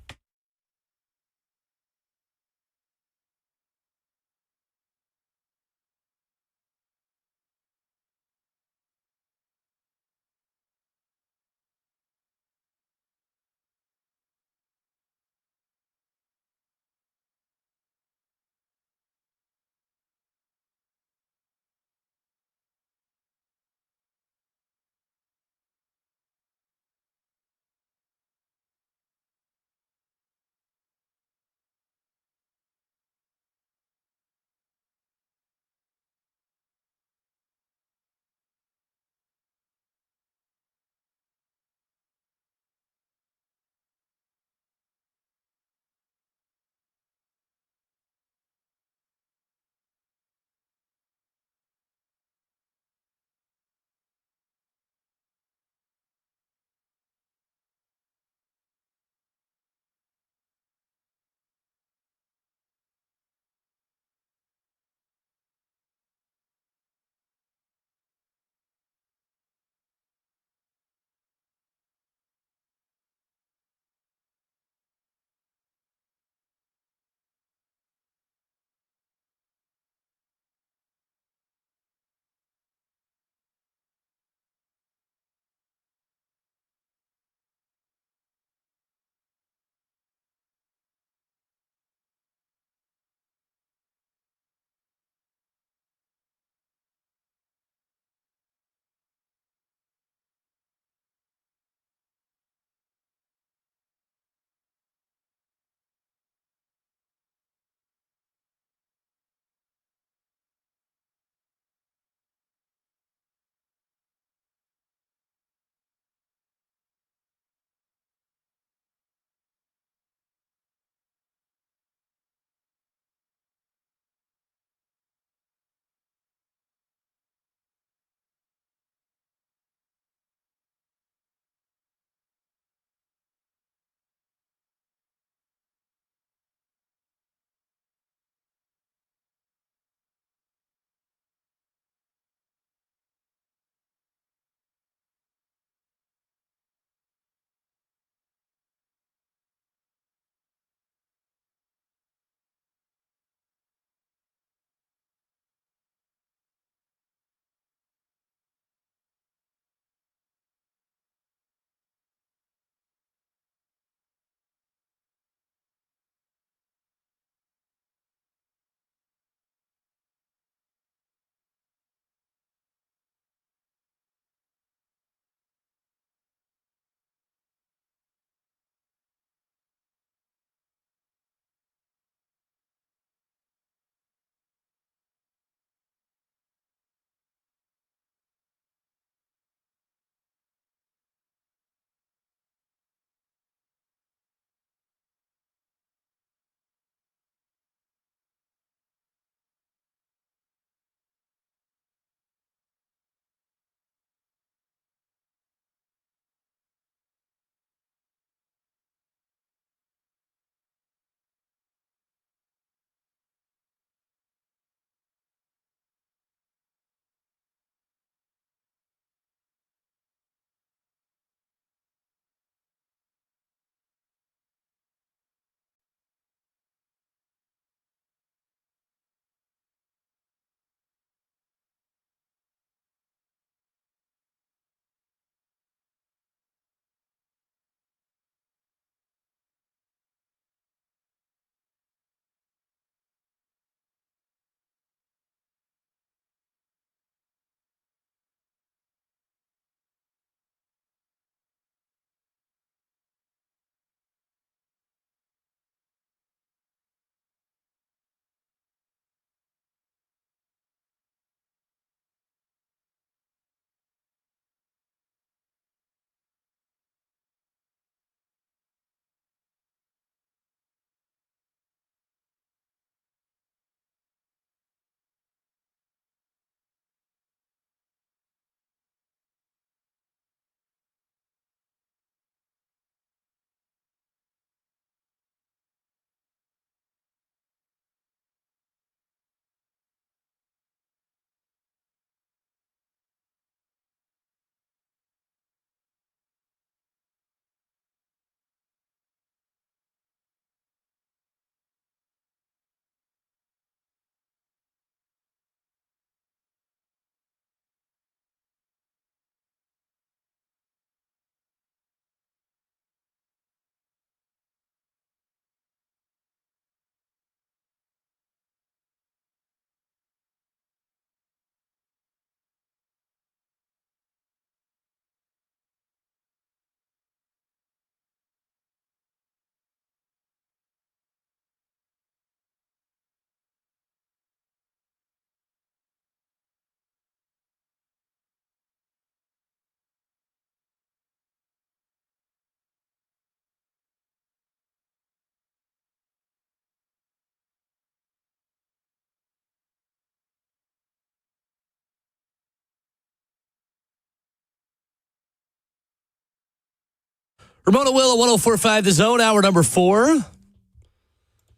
Ramon Will at 104.5 The Zone, hour number 4.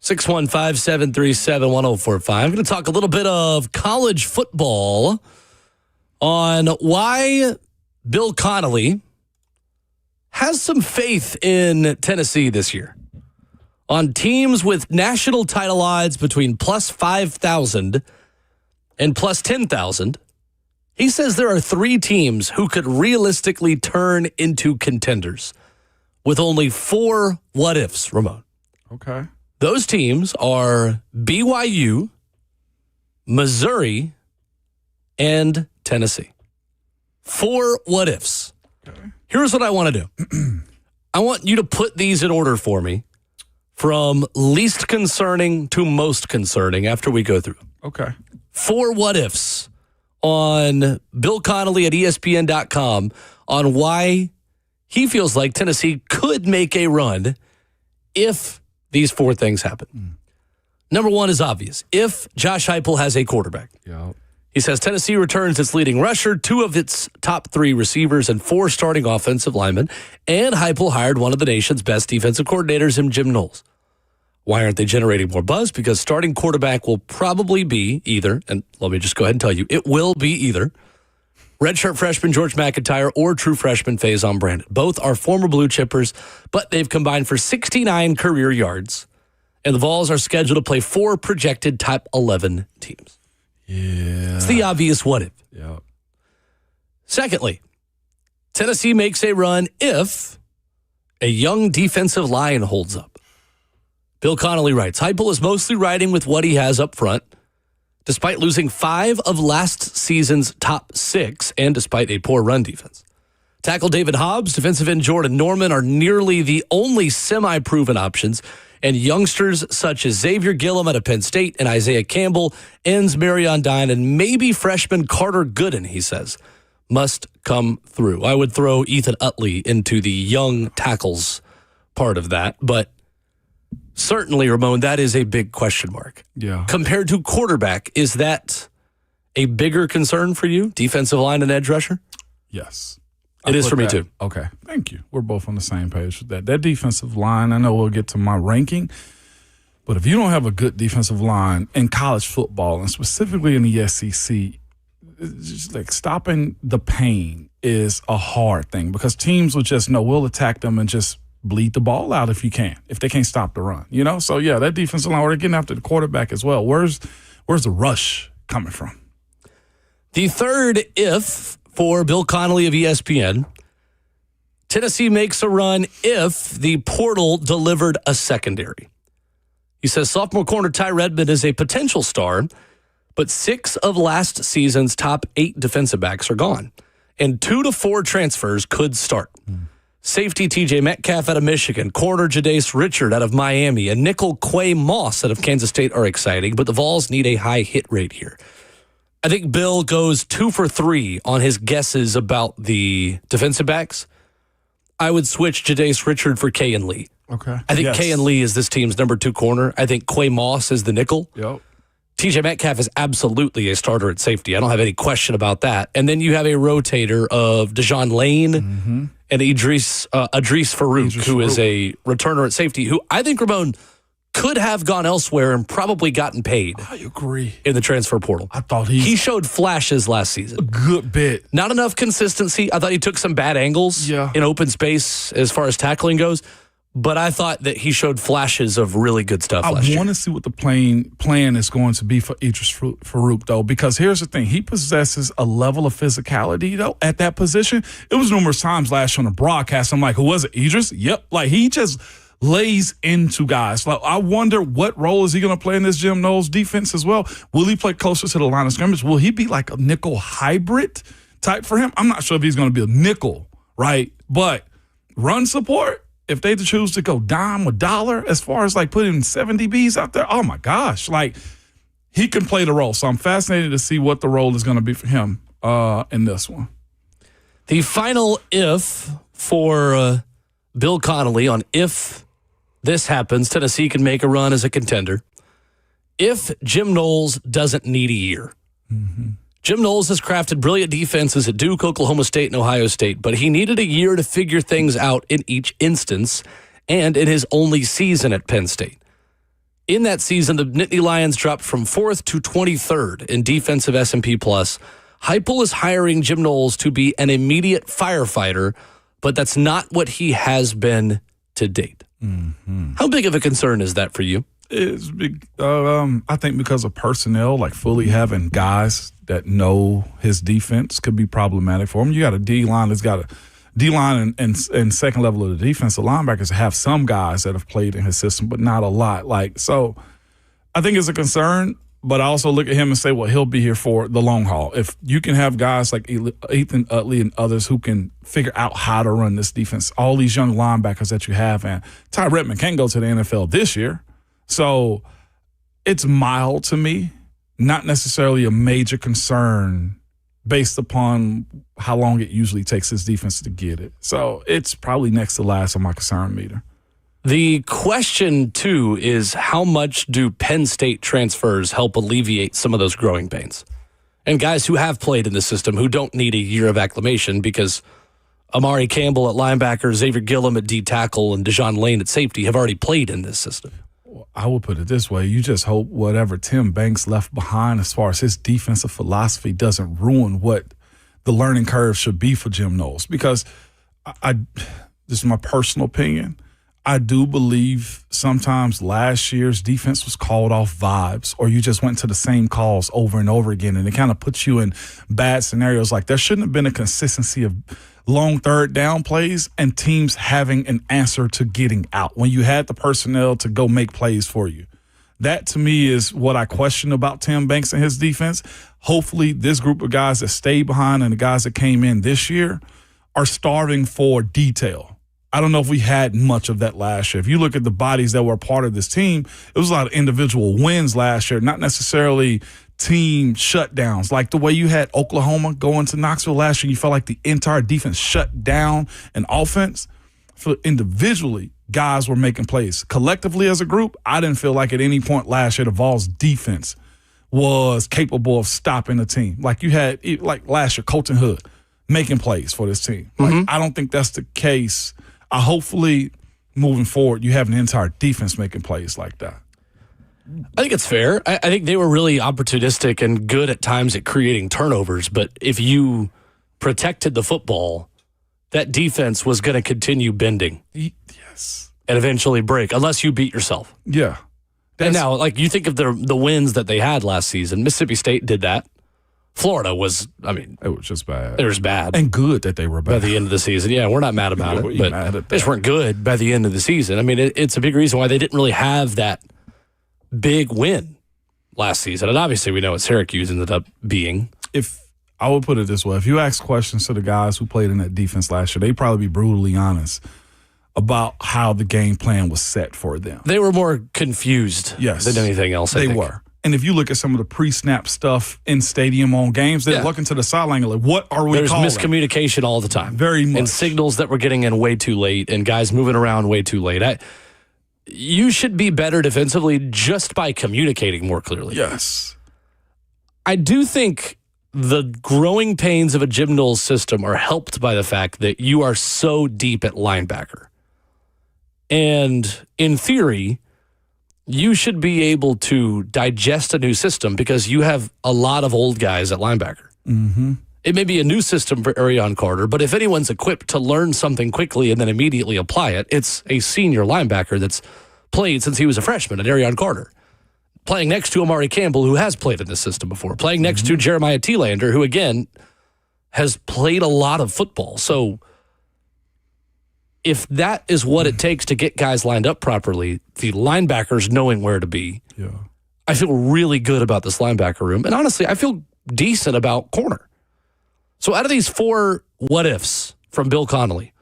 615-737-1045. I'm going to talk a little bit of college football on why Bill Connolly has some faith in Tennessee this year. On teams with national title odds between plus 5,000 and plus 10,000, he says there are 3 teams who could realistically turn into contenders with only 4 what-ifs, Ramon. Okay. Those teams are BYU, Missouri, and Tennessee. 4 what-ifs. Okay. Here's what I want to do. I want you to put these in order for me from least concerning to most concerning after we go through them. Okay. 4 what-ifs on Bill Connolly at ESPN.com on why he feels like Tennessee could make a run if these 4 things happen. Number 1 is obvious. If Josh Heupel has a quarterback. Yep. He says Tennessee returns its leading rusher, 2 of its top 3 receivers, and 4 starting offensive linemen. And Heupel hired one of the nation's best defensive coordinators in Jim Knowles. Why aren't they generating more buzz? Because starting quarterback will probably be either, and let me just go ahead and tell you, it will be either redshirt freshman George McIntyre or true freshman Faison Brandon. Both are former Blue Chippers, but they've combined for 69 career yards, and the Vols are scheduled to play 4 projected top 11 teams. Yeah. It's the obvious what-if. Yeah. Secondly, Tennessee makes a run if a young defensive line holds up. Bill Connolly writes, Heupel is mostly riding with what he has up front, despite losing 5 of last season's top 6 and despite a poor run defense. Tackle David Hobbs, defensive end Jordan Norman are nearly the only semi-proven options, and youngsters such as Xavier Gillum out of Penn State and Isaiah Campbell, ends Marion Dine, and maybe freshman Carter Gooden, he says, must come through. I would throw Ethan Utley into the young tackles part of that, but certainly, Ramon, that is a big question mark. Yeah. Compared to quarterback, is that a bigger concern for you, defensive line and edge rusher? Yes. It is for me, too. Okay. Thank you. We're both on the same page with that. That defensive line, I know we'll get to my ranking, but if you don't have a good defensive line in college football, and specifically in the SEC, just like stopping the pain is a hard thing because teams will just know we'll attack them and just bleed the ball out if you can, if they can't stop the run, you know? So, yeah, that defensive line, we're getting after the quarterback as well. Where's the rush coming from? The third if for Bill Connolly of ESPN, Tennessee makes a run if the portal delivered a secondary. He says sophomore corner Ty Redmond is a potential star, but 6 of last season's top 8 defensive backs are gone, and 2 to 4 transfers could start. Safety TJ Metcalf out of Michigan, corner Jadace Richard out of Miami, and nickel Quay Moss out of Kansas State are exciting, but the Vols need a high hit rate here. I think Bill goes 2 for 3 on his guesses about the defensive backs. I would switch Jadace Richard for Kayan Lee. Okay. I think Kayan Lee is this team's number 2 corner. I think Quay Moss is the nickel. Yep. TJ Metcalf is absolutely a starter at safety. I don't have any question about that. And then you have a rotator of Deshaun Lane and Idris Farouk, who is a returner at safety, who I think, Ramon, could have gone elsewhere and probably gotten paid. I agree. In the transfer portal. I thought he showed flashes last season. A good bit. Not enough consistency. I thought he took some bad angles in open space as far as tackling goes. But I thought that he showed flashes of really good stuff last year. I want to see what the plan is going to be for Idris Farouk, though, because here's the thing. He possesses a level of physicality, though, at that position. It was numerous times last year on the broadcast. I'm like, who was it? Idris? Yep. Like, he just lays into guys. Like, I wonder what role is he going to play in this Jim Knowles defense as well. Will he play closer to the line of scrimmage? Will he be like a nickel hybrid type for him? I'm not sure if he's going to be a nickel, right? But run support, if they choose to go dime or dollar as far as like putting 7 DBs out there, oh my gosh, like he can play the role. So I'm fascinated to see what the role is going to be for him in this one. The final if for Bill Connolly on if this happens, Tennessee can make a run as a contender. If Jim Knowles doesn't need a year. Jim Knowles has crafted brilliant defenses at Duke, Oklahoma State, and Ohio State, but he needed a year to figure things out in each instance and in his only season at Penn State. In that season, the Nittany Lions dropped from 4th to 23rd in defensive S&P+. Heupel is hiring Jim Knowles to be an immediate firefighter, but that's not what he has been to date. Mm-hmm. How big of a concern is that for you? It's big. I think because of personnel, like fully having guys that know his defense could be problematic for him. You got a D-line that's got a D-line and second level of the defensive linebackers have some guys that have played in his system, but not a lot. So I think it's a concern, but I also look at him and say, well, he'll be here for the long haul. If you can have guys like Ethan Utley and others who can figure out how to run this defense, all these young linebackers that you have, and Ty Redmond can't go to the NFL this year. So it's mild to me, not necessarily a major concern based upon how long it usually takes his defense to get it. So it's probably next to last on my concern meter. The question, too, is how much do Penn State transfers help alleviate some of those growing pains? And guys who have played in the system who don't need a year of acclimation because Amari Campbell at linebacker, Xavier Gillum at D tackle, and Deshaun Lane at safety have already played in this system. I would put it this way. You just hope whatever Tim Banks left behind as far as his defensive philosophy doesn't ruin what the learning curve should be for Jim Knowles. Because this is my personal opinion, I do believe sometimes last year's defense was called off vibes, or you just went to the same calls over and over again, and it kind of puts you in bad scenarios. Like there shouldn't have been a consistency of long third down plays and teams having an answer to getting out when you had the personnel to go make plays for you. That to me is what I question about Tim Banks and his defense. Hopefully this group of guys that stayed behind and the guys that came in this year are starving for detail. I don't know if we had much of that last year. If you look at the bodies that were a part of this team, it was a lot of individual wins last year, not necessarily team shutdowns. Like the way you had Oklahoma going to Knoxville last year, you felt like the entire defense shut down an offense. For individually, guys were making plays. Collectively as a group, I didn't feel like at any point last year the Vols defense was capable of stopping the team. Like you had, like last year, Colton Hood making plays for this team. Like I don't think that's the case. Hopefully, moving forward, you have an entire defense making plays like that. I think it's fair. I think they were really opportunistic and good at times at creating turnovers. But if you protected the football, that defense was going to continue bending. Yes. And eventually break, unless you beat yourself. Yeah. And now, like you think of the wins that they had last season. Mississippi State did that. Florida was, it was just bad. It was bad. And good that they were bad. By the end of the season. Yeah, we're not mad about it. But they just weren't good by the end of the season. It's a big reason why they didn't really have that big win last season. And obviously we know what Syracuse ended up being. If I would put it this way, if you ask questions to the guys who played in that defense last year, they'd probably be brutally honest about how the game plan was set for them. They were more confused than anything else, I think. They were. And if you look at some of the pre-snap stuff in stadium on games, they're looking to the sideline like, what are we calling? There's miscommunication all the time. Very much. And signals that we're getting in way too late and guys moving around way too late. You should be better defensively just by communicating more clearly. Yes. I do think the growing pains of a Jim Knowles system are helped by the fact that you are so deep at linebacker. And in theory, you should be able to digest a new system because you have a lot of old guys at linebacker. Mm-hmm. It may be a new system for Arion Carter, but if anyone's equipped to learn something quickly and then immediately apply it, it's a senior linebacker that's played since he was a freshman at Arion Carter. Playing next to Amari Campbell, who has played in this system before. Playing next to Jeremiah Thielander, who, again, has played a lot of football. So if that is what it takes to get guys lined up properly, the linebackers knowing where to be, I feel really good about this linebacker room. And honestly, I feel decent about corner. So out of these 4 what-ifs from Bill Connolly,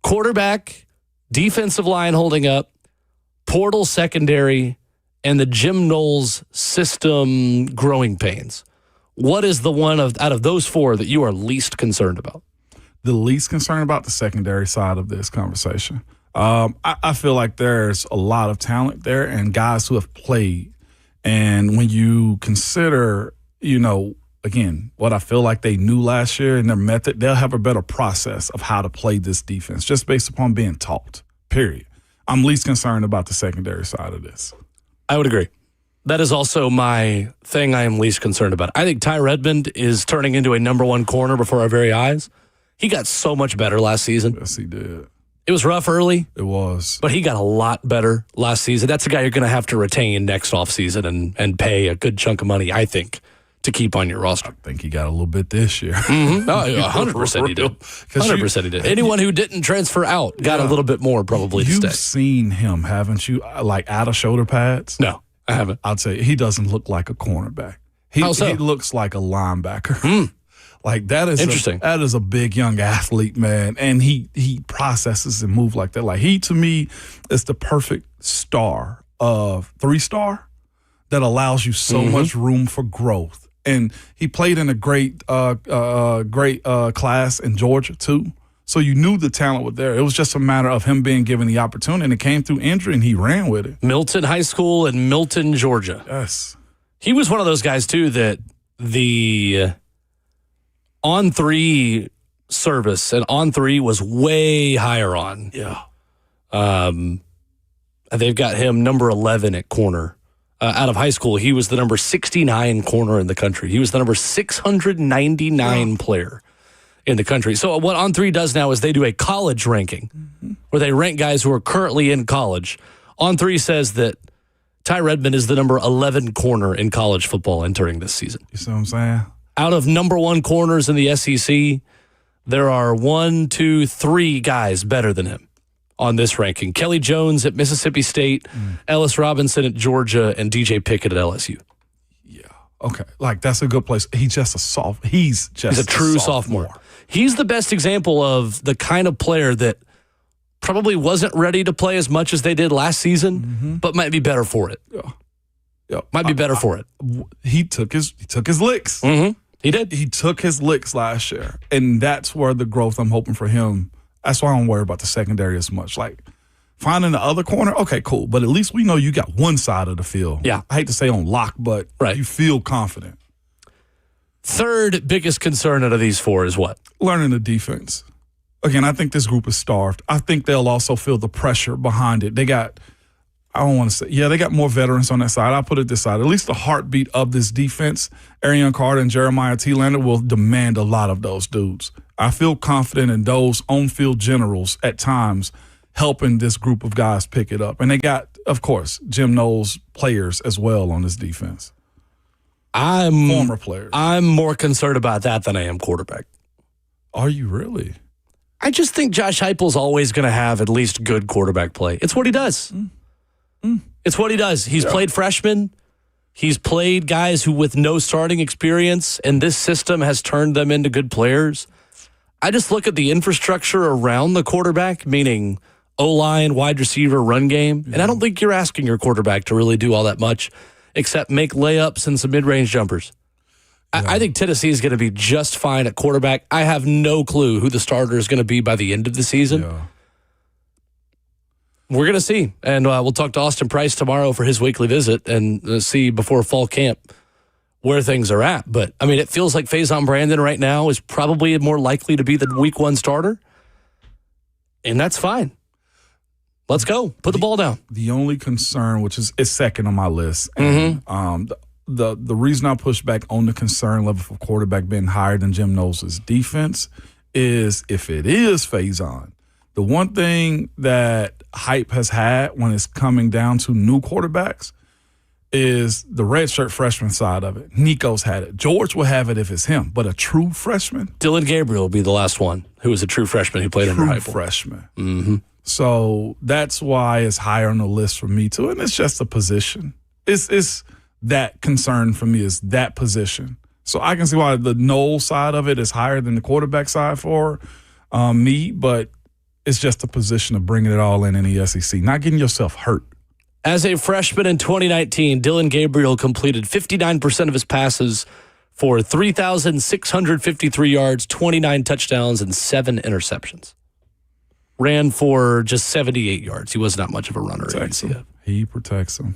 quarterback, defensive line holding up, portal secondary, and the Jim Knowles system growing pains, what is the one out of those 4 that you are least concerned about? The least concerned about the secondary side of this conversation. I feel like there's a lot of talent there and guys who have played. And when you consider, a again, what I feel like they knew last year in their method, they'll have a better process of how to play this defense just based upon being taught, period. I'm least concerned about the secondary side of this. I would agree. That is also my thing I am least concerned about. I think Ty Redmond is turning into a number one corner before our very eyes. He got so much better last season. Yes, he did. It was rough early. It was. But he got a lot better last season. That's a guy you're going to have to retain next offseason and pay a good chunk of money, I think, to keep on your roster. I think he got a little bit this year. Mm-hmm. Oh, 100% he did. 100% he did. Anyone who didn't transfer out got a little bit more probably to stay. You've seen him, haven't you, like out of shoulder pads? No, I haven't. I'd say he doesn't look like a cornerback. How so? He looks like a linebacker. Like that is interesting. That is a big young athlete, man, and he processes and moves like that. Like he, to me, is the perfect star of 3-star that allows you so much room for growth. And he played in a great class in Georgia too. So you knew the talent was there. It was just a matter of him being given the opportunity, and it came through injury, and he ran with it. Milton High School in Milton, Georgia. Yes, he was one of those guys too that the on-3 service and on-3 was way higher on. Yeah. They've got him number 11 at corner. Out of high school, he was the number 69 corner in the country. He was the number 699 player in the country. So what On3 does now is they do a college ranking where they rank guys who are currently in college. On3 says that Ty Redmond is the number 11 corner in college football entering this season. You see what I'm saying? Out of number one corners in the SEC, there are 1, 2, 3 guys better than him on this ranking. Kelly Jones at Mississippi State, Ellis Robinson at Georgia, and DJ Pickett at LSU. Yeah. Okay. Like that's a good place. He's just He's a true sophomore. He's the best example of the kind of player that probably wasn't ready to play as much as they did last season, but might be better for it. Yeah. Yeah. Might be better for it. He took his licks. He did. He took his licks last year, and that's where the growth I'm hoping for him. That's why I don't worry about the secondary as much. Like finding the other corner, okay, cool. But at least we know you got one side of the field. Yeah. I hate to say on lock, but you feel confident. Third biggest concern out of these four is what? Learning the defense. Again, I think this group is starved. I think they'll also feel the pressure behind it. They got more veterans on that side. I'll put it this side. At least the heartbeat of this defense, Arian Carter and Jeremiah T-Lander will demand a lot of those dudes. I feel confident in those on-field generals at times helping this group of guys pick it up. And they got, of course, Jim Knowles players as well on this defense. Former players. I'm more concerned about that than I am quarterback. Are you really? I just think Josh Heupel's always going to have at least good quarterback play. It's what he does. It's what he does. He's played freshmen. He's played guys who with no starting experience, and this system has turned them into good players. I just look at the infrastructure around the quarterback, meaning O-line, wide receiver, run game, and I don't think you're asking your quarterback to really do all that much except make layups and some mid-range jumpers. I think Tennessee is going to be just fine at quarterback. I have no clue who the starter is going to be by the end of the season. Yeah. We're going to see, and we'll talk to Austin Price tomorrow for his weekly visit and see before fall camp where things are at. But, I mean, it feels like Faison Brandon right now is probably more likely to be the week one starter, and that's fine. Let's go. Put the ball down. The only concern, which is second on my list, and the reason I push back on the concern level for quarterback being higher than Jim Knowles' defense is if it is Faison. The one thing that hype has had when it's coming down to new quarterbacks is the redshirt freshman side of it. Nico's had it. George will have it if it's him, but a true freshman? Dylan Gabriel will be the last one who was a true freshman who played under Heupel. True freshman. So that's why it's higher on the list for me too, and it's just a position. It's that concern for me is that position. So I can see why the Knowles side of it is higher than the quarterback side for me, but it's just a position of bringing it all in the SEC, not getting yourself hurt. As a freshman in 2019, Dylan Gabriel completed 59% of his passes for 3,653 yards, 29 touchdowns, and 7 interceptions. Ran for just 78 yards. He was not much of a runner. He protects him.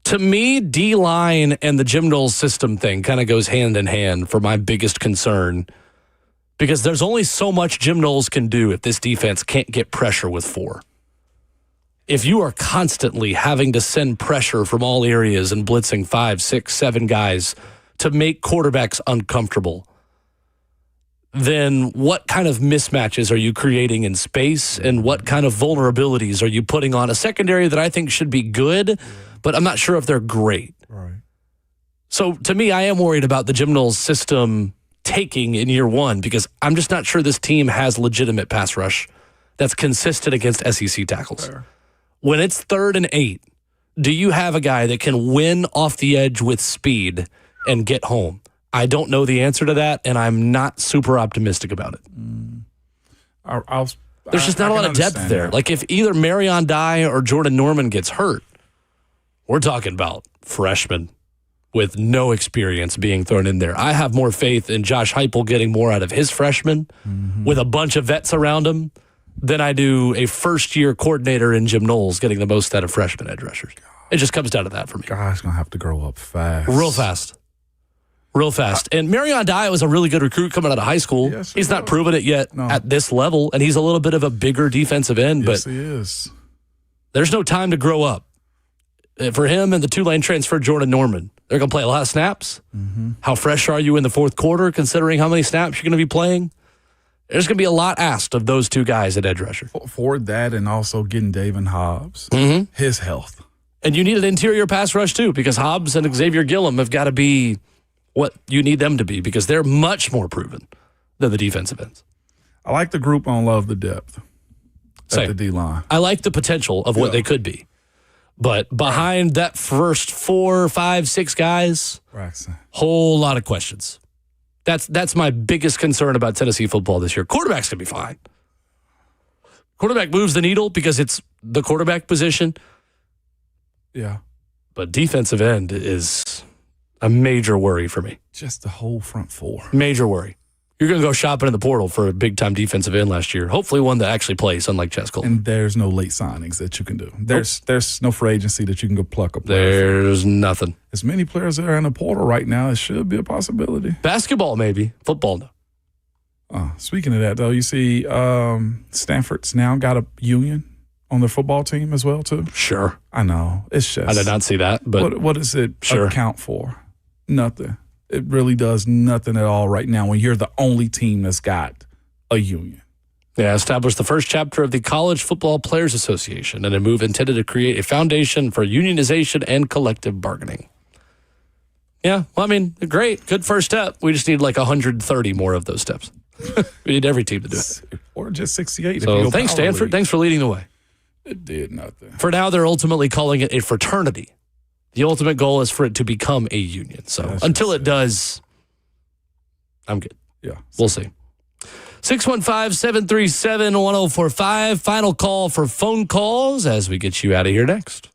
To me, D-line and the Jim Knowles system thing kind of goes hand in hand for my biggest concern, because there's only so much Jim Knowles can do if this defense can't get pressure with 4. If you are constantly having to send pressure from all areas and blitzing 5, 6, 7 guys to make quarterbacks uncomfortable, then what kind of mismatches are you creating in space, and what kind of vulnerabilities are you putting on a secondary that I think should be good, but I'm not sure if they're great. Right. So to me, I am worried about the Jim Knowles system taking in year 1, because I'm just not sure this team has legitimate pass rush that's consistent against SEC tackles. Fair. When it's 3rd and 8, do you have a guy that can win off the edge with speed and get home? I don't know the answer to that, and I'm not super optimistic about it. There's just not a lot of depth there. That. Like, if either Marion Dye or Jordan Norman gets hurt, we're talking about freshmen with no experience being thrown in there. I have more faith in Josh Heupel getting more out of his freshmen with a bunch of vets around him than I do a first-year coordinator in Jim Knowles getting the most out of freshman edge rushers. It just comes down to that for me. Guy's going to have to grow up fast. Real fast. Real fast. And Marion Dye was a really good recruit coming out of high school. Yes, he's not proven it yet at this level, and he's a little bit of a bigger defensive end, Yes, but he is. there's no time to grow up. For him and the Tulane transfer, Jordan Norman, they're going to play a lot of snaps. How fresh are you in the fourth quarter, considering how many snaps you're going to be playing? There's going to be a lot asked of those 2 guys at edge rusher. For that, and also getting David Hobbs, his health. And you need an interior pass rush, too, because Hobbs and Xavier Gillum have got to be what you need them to be, because they're much more proven than the defensive ends. I like the group on love the depth at the D-line. I like the potential of what they could be. But behind that first 4, 5, 6 guys, Braxton. whole lot of questions. That's my biggest concern about Tennessee football this year. Quarterback's going to be fine. Quarterback moves the needle because it's the quarterback position. Yeah. But defensive end is a major worry for me. Just the whole front 4. Major worry. You're going to go shopping in the portal for a big-time defensive end last year. Hopefully one that actually plays, unlike Chess Cole. And there's no late signings that you can do. There's no free agency that you can go pluck a player. There's nothing. As many players that are in the portal right now, it should be a possibility. Basketball, maybe. Football, no. Speaking of that, though, you see Stanford's now got a union on their football team as well, too. Sure. I know. It's just. I did not see that, but What does it sure. account for? Nothing. It really does nothing at all right now when you're the only team that's got a union. Yeah, established the first chapter of the College Football Players Association in a move intended to create a foundation for unionization and collective bargaining. Yeah, well, I mean, great. Good first step. We just need like 130 more of those steps. We need every team to do it. Or just 68. So thanks, Stanford. Thanks for leading the way. It did nothing. For now, they're ultimately calling it a fraternity. The ultimate goal is for it to become a union. So until it does, I'm good. Yeah. We'll see. 615-737-1045. Final call for phone calls as we get you out of here next.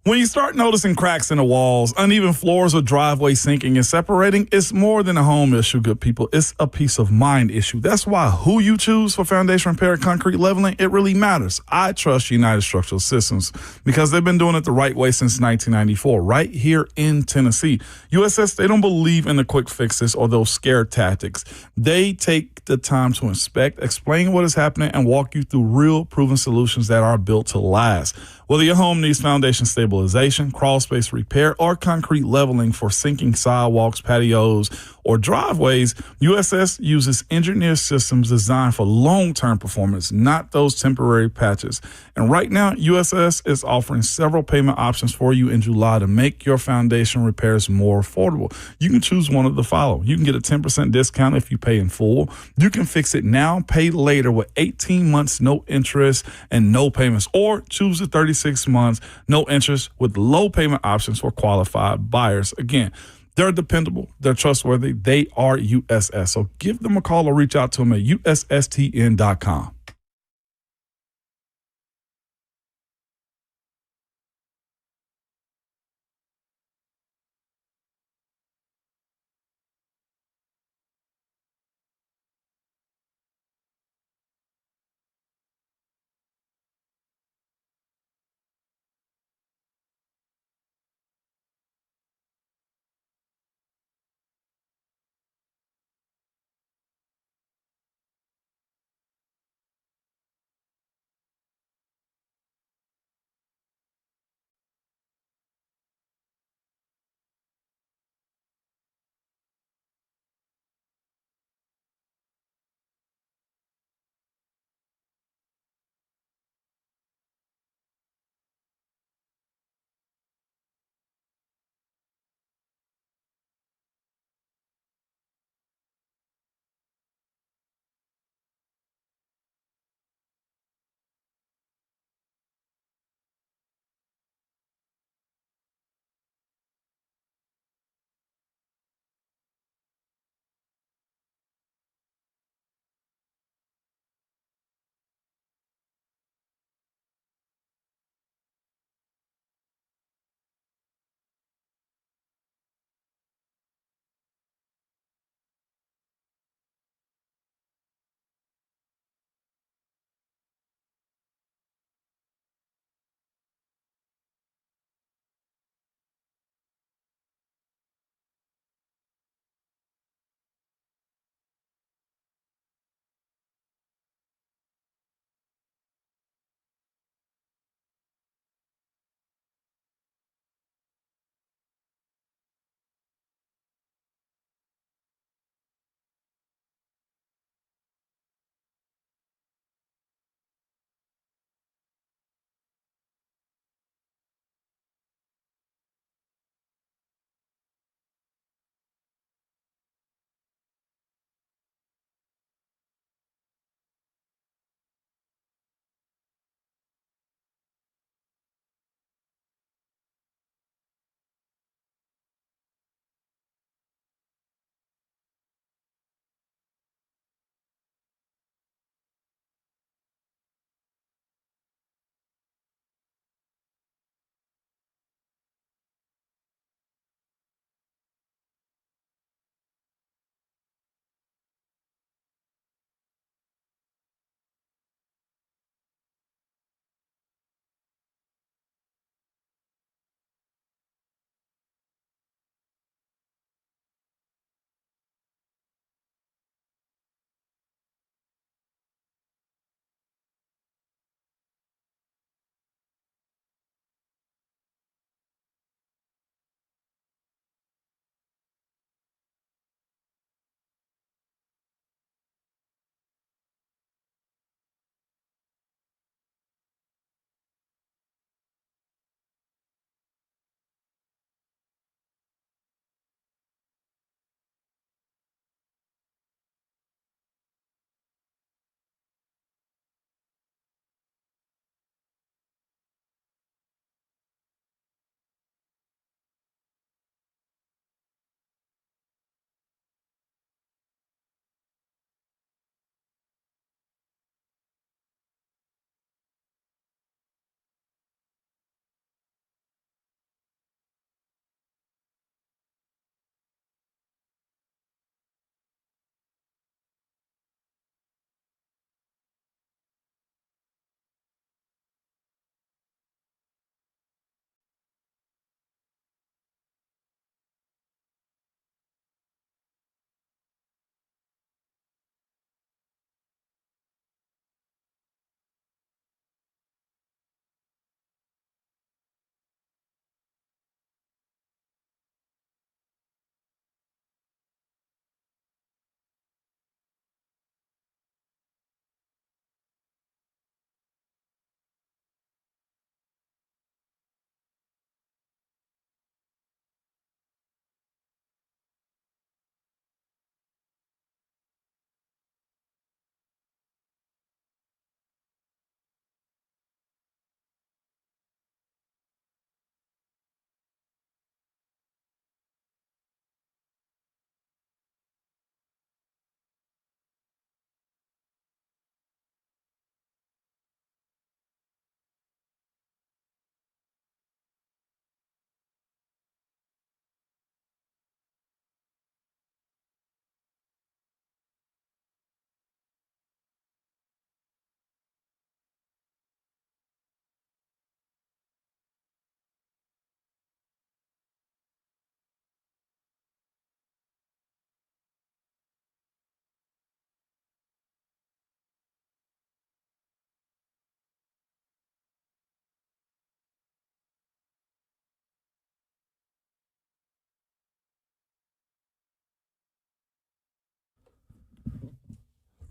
When you start noticing cracks in the walls, uneven floors or driveways sinking and separating, it's more than a home issue, good people. It's a peace of mind issue. That's why who you choose for foundation repair concrete leveling, it really matters. I trust United Structural Systems because they've been doing it the right way since 1994, right here in Tennessee. USS, they don't believe in the quick fixes or those scare tactics. They take the time to inspect, explain what is happening, and walk you through real proven solutions that are built to last. Whether your home needs foundation stabilization, crawl space repair, or concrete leveling for sinking sidewalks, patios, or driveways, USS uses engineered systems designed for long-term performance, not those temporary patches. And right now, USS is offering several payment options for you in July to make your foundation repairs more affordable. You can choose one of the following. You can get a 10% discount if you pay in full. You can fix it now, pay later with 18 months, no interest and no payments, or choose the 36 months, no interest with low payment options for qualified buyers. Again, they're dependable. They're trustworthy. They are USS. So give them a call or reach out to them at USSTN.com.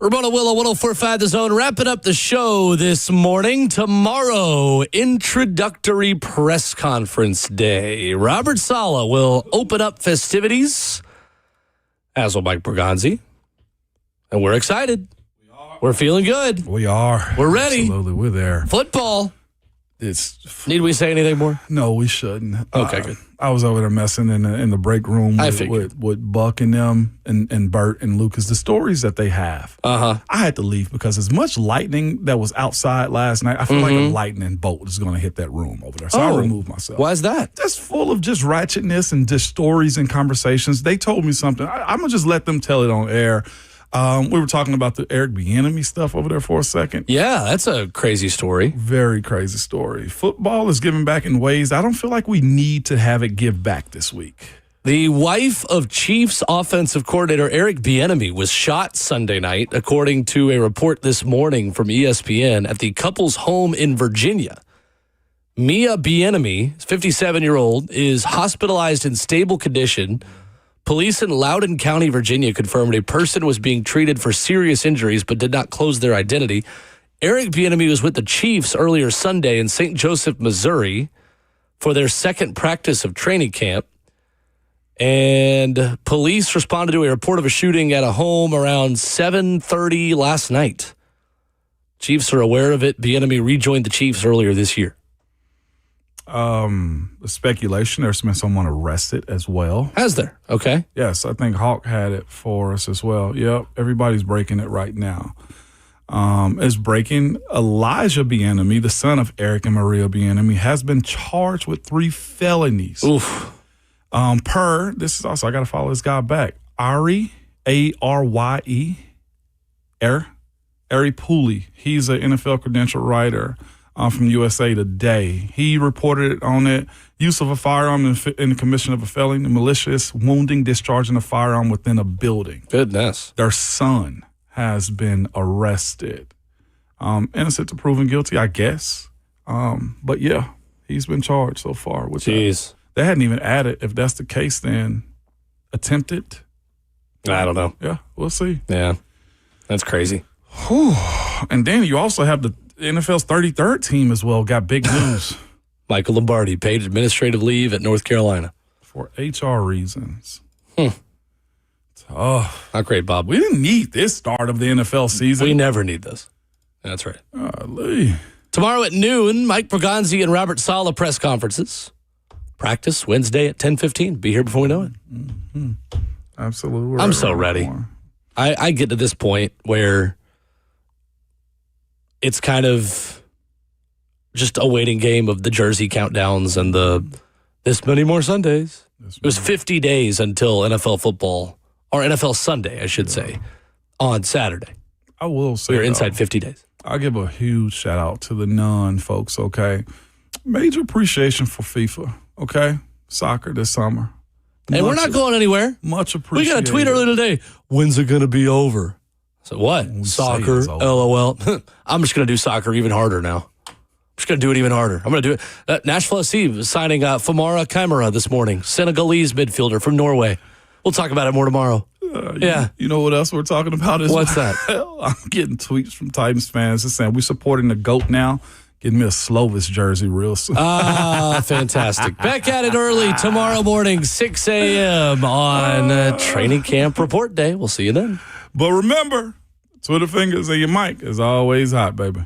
Ramon Will, 104.5 The Zone, wrapping up the show this morning. Tomorrow, introductory press conference day. Robert Saleh will open up festivities, as will Mike Berganzi. And we're excited. We're feeling good. We are. We're ready. Absolutely, we're there. Football. Need we say anything more? No, we shouldn't. Okay, good. I was over there messing in the break room with Buck and them and Bert and Lucas. The stories that they have. I had to leave because as much lightning that was outside last night, I feel like a lightning bolt is going to hit that room over there. So I removed myself. Why is that? That's full of just ratchetness and just stories and conversations. They told me something. I'm going to just let them tell it on air. We were talking about the Eric Bieniemy stuff over there for a second. Yeah, that's a crazy story. Very crazy story. Football is giving back in ways I don't feel like we need to have it give back this week. The wife of Chiefs offensive coordinator Eric Bieniemy was shot Sunday night, according to a report this morning from ESPN, at the couple's home in Virginia. Mia Bieniemy, 57-year-old, is hospitalized in stable condition. Police in Loudoun County, Virginia, confirmed a person was being treated for serious injuries but did not close their identity. Eric Bieniemy was with the Chiefs earlier Sunday in St. Joseph, Missouri, for their second practice of training camp. And police responded to a report of a shooting at a home around 7:30 last night. Chiefs are aware of it. Bieniemy rejoined the Chiefs earlier this year. The speculation, there's been someone arrested as well. Has there? Okay. Yes, I think Hawk had it for us as well. Yep, everybody's breaking it right now. Is breaking. Elijah Bieniemy, the son of Eric and Maria Bieniemy, has been charged with 3 felonies. Oof. This is also, I got to follow this guy back. Ari, A-R-Y-E, Ari Pooley. He's an NFL credential writer from USA Today. He reported on it, use of a firearm in the commission of a felony, malicious wounding, discharging a firearm within a building. Goodness. Their son has been arrested. Innocent to proven guilty, I guess. But yeah, he's been charged so far with Jeez. that. They hadn't even added, if that's the case, then attempted. I don't know. Yeah, we'll see. Yeah, that's crazy. Whew. And then you also have the NFL's 33rd team as well. Got big news. Michael Lombardi paid administrative leave at North Carolina. For HR reasons. Tough. Not great, Bob. We didn't need this start of the NFL season. We never need this. That's right. Golly. Tomorrow at noon, Mike Berganzi and Robert Saleh press conferences. Practice Wednesday at 10:15. Be here before we know it. Mm-hmm. Absolutely. I'm so ready. I get to this point where it's kind of just a waiting game of the jersey countdowns and the this many more Sundays. It was 50 days until NFL football, or NFL Sunday, I should say, on Saturday. I will say, we're inside 50 days. I'll give a huge shout out to the non-folks, okay? Major appreciation for FIFA, okay? Soccer this summer. Hey, we're not going anywhere. Much appreciated. We got a tweet earlier today. When's it going to be over? So what? Soccer, LOL. I'm just going to do soccer even harder now. I'm just going to do it even harder. I'm going to do it. Nashville SC is signing Famara Chimera this morning, Senegalese midfielder from Norway. We'll talk about it more tomorrow. You know what else we're talking about? What's that? I'm getting tweets from Titans fans just saying we're supporting the GOAT now. Getting me a Slovis jersey real soon. Fantastic. Back at it early tomorrow morning, 6 a.m. on Training Camp Report Day. We'll see you then. But remember, Twitter fingers and your mic is always hot, baby.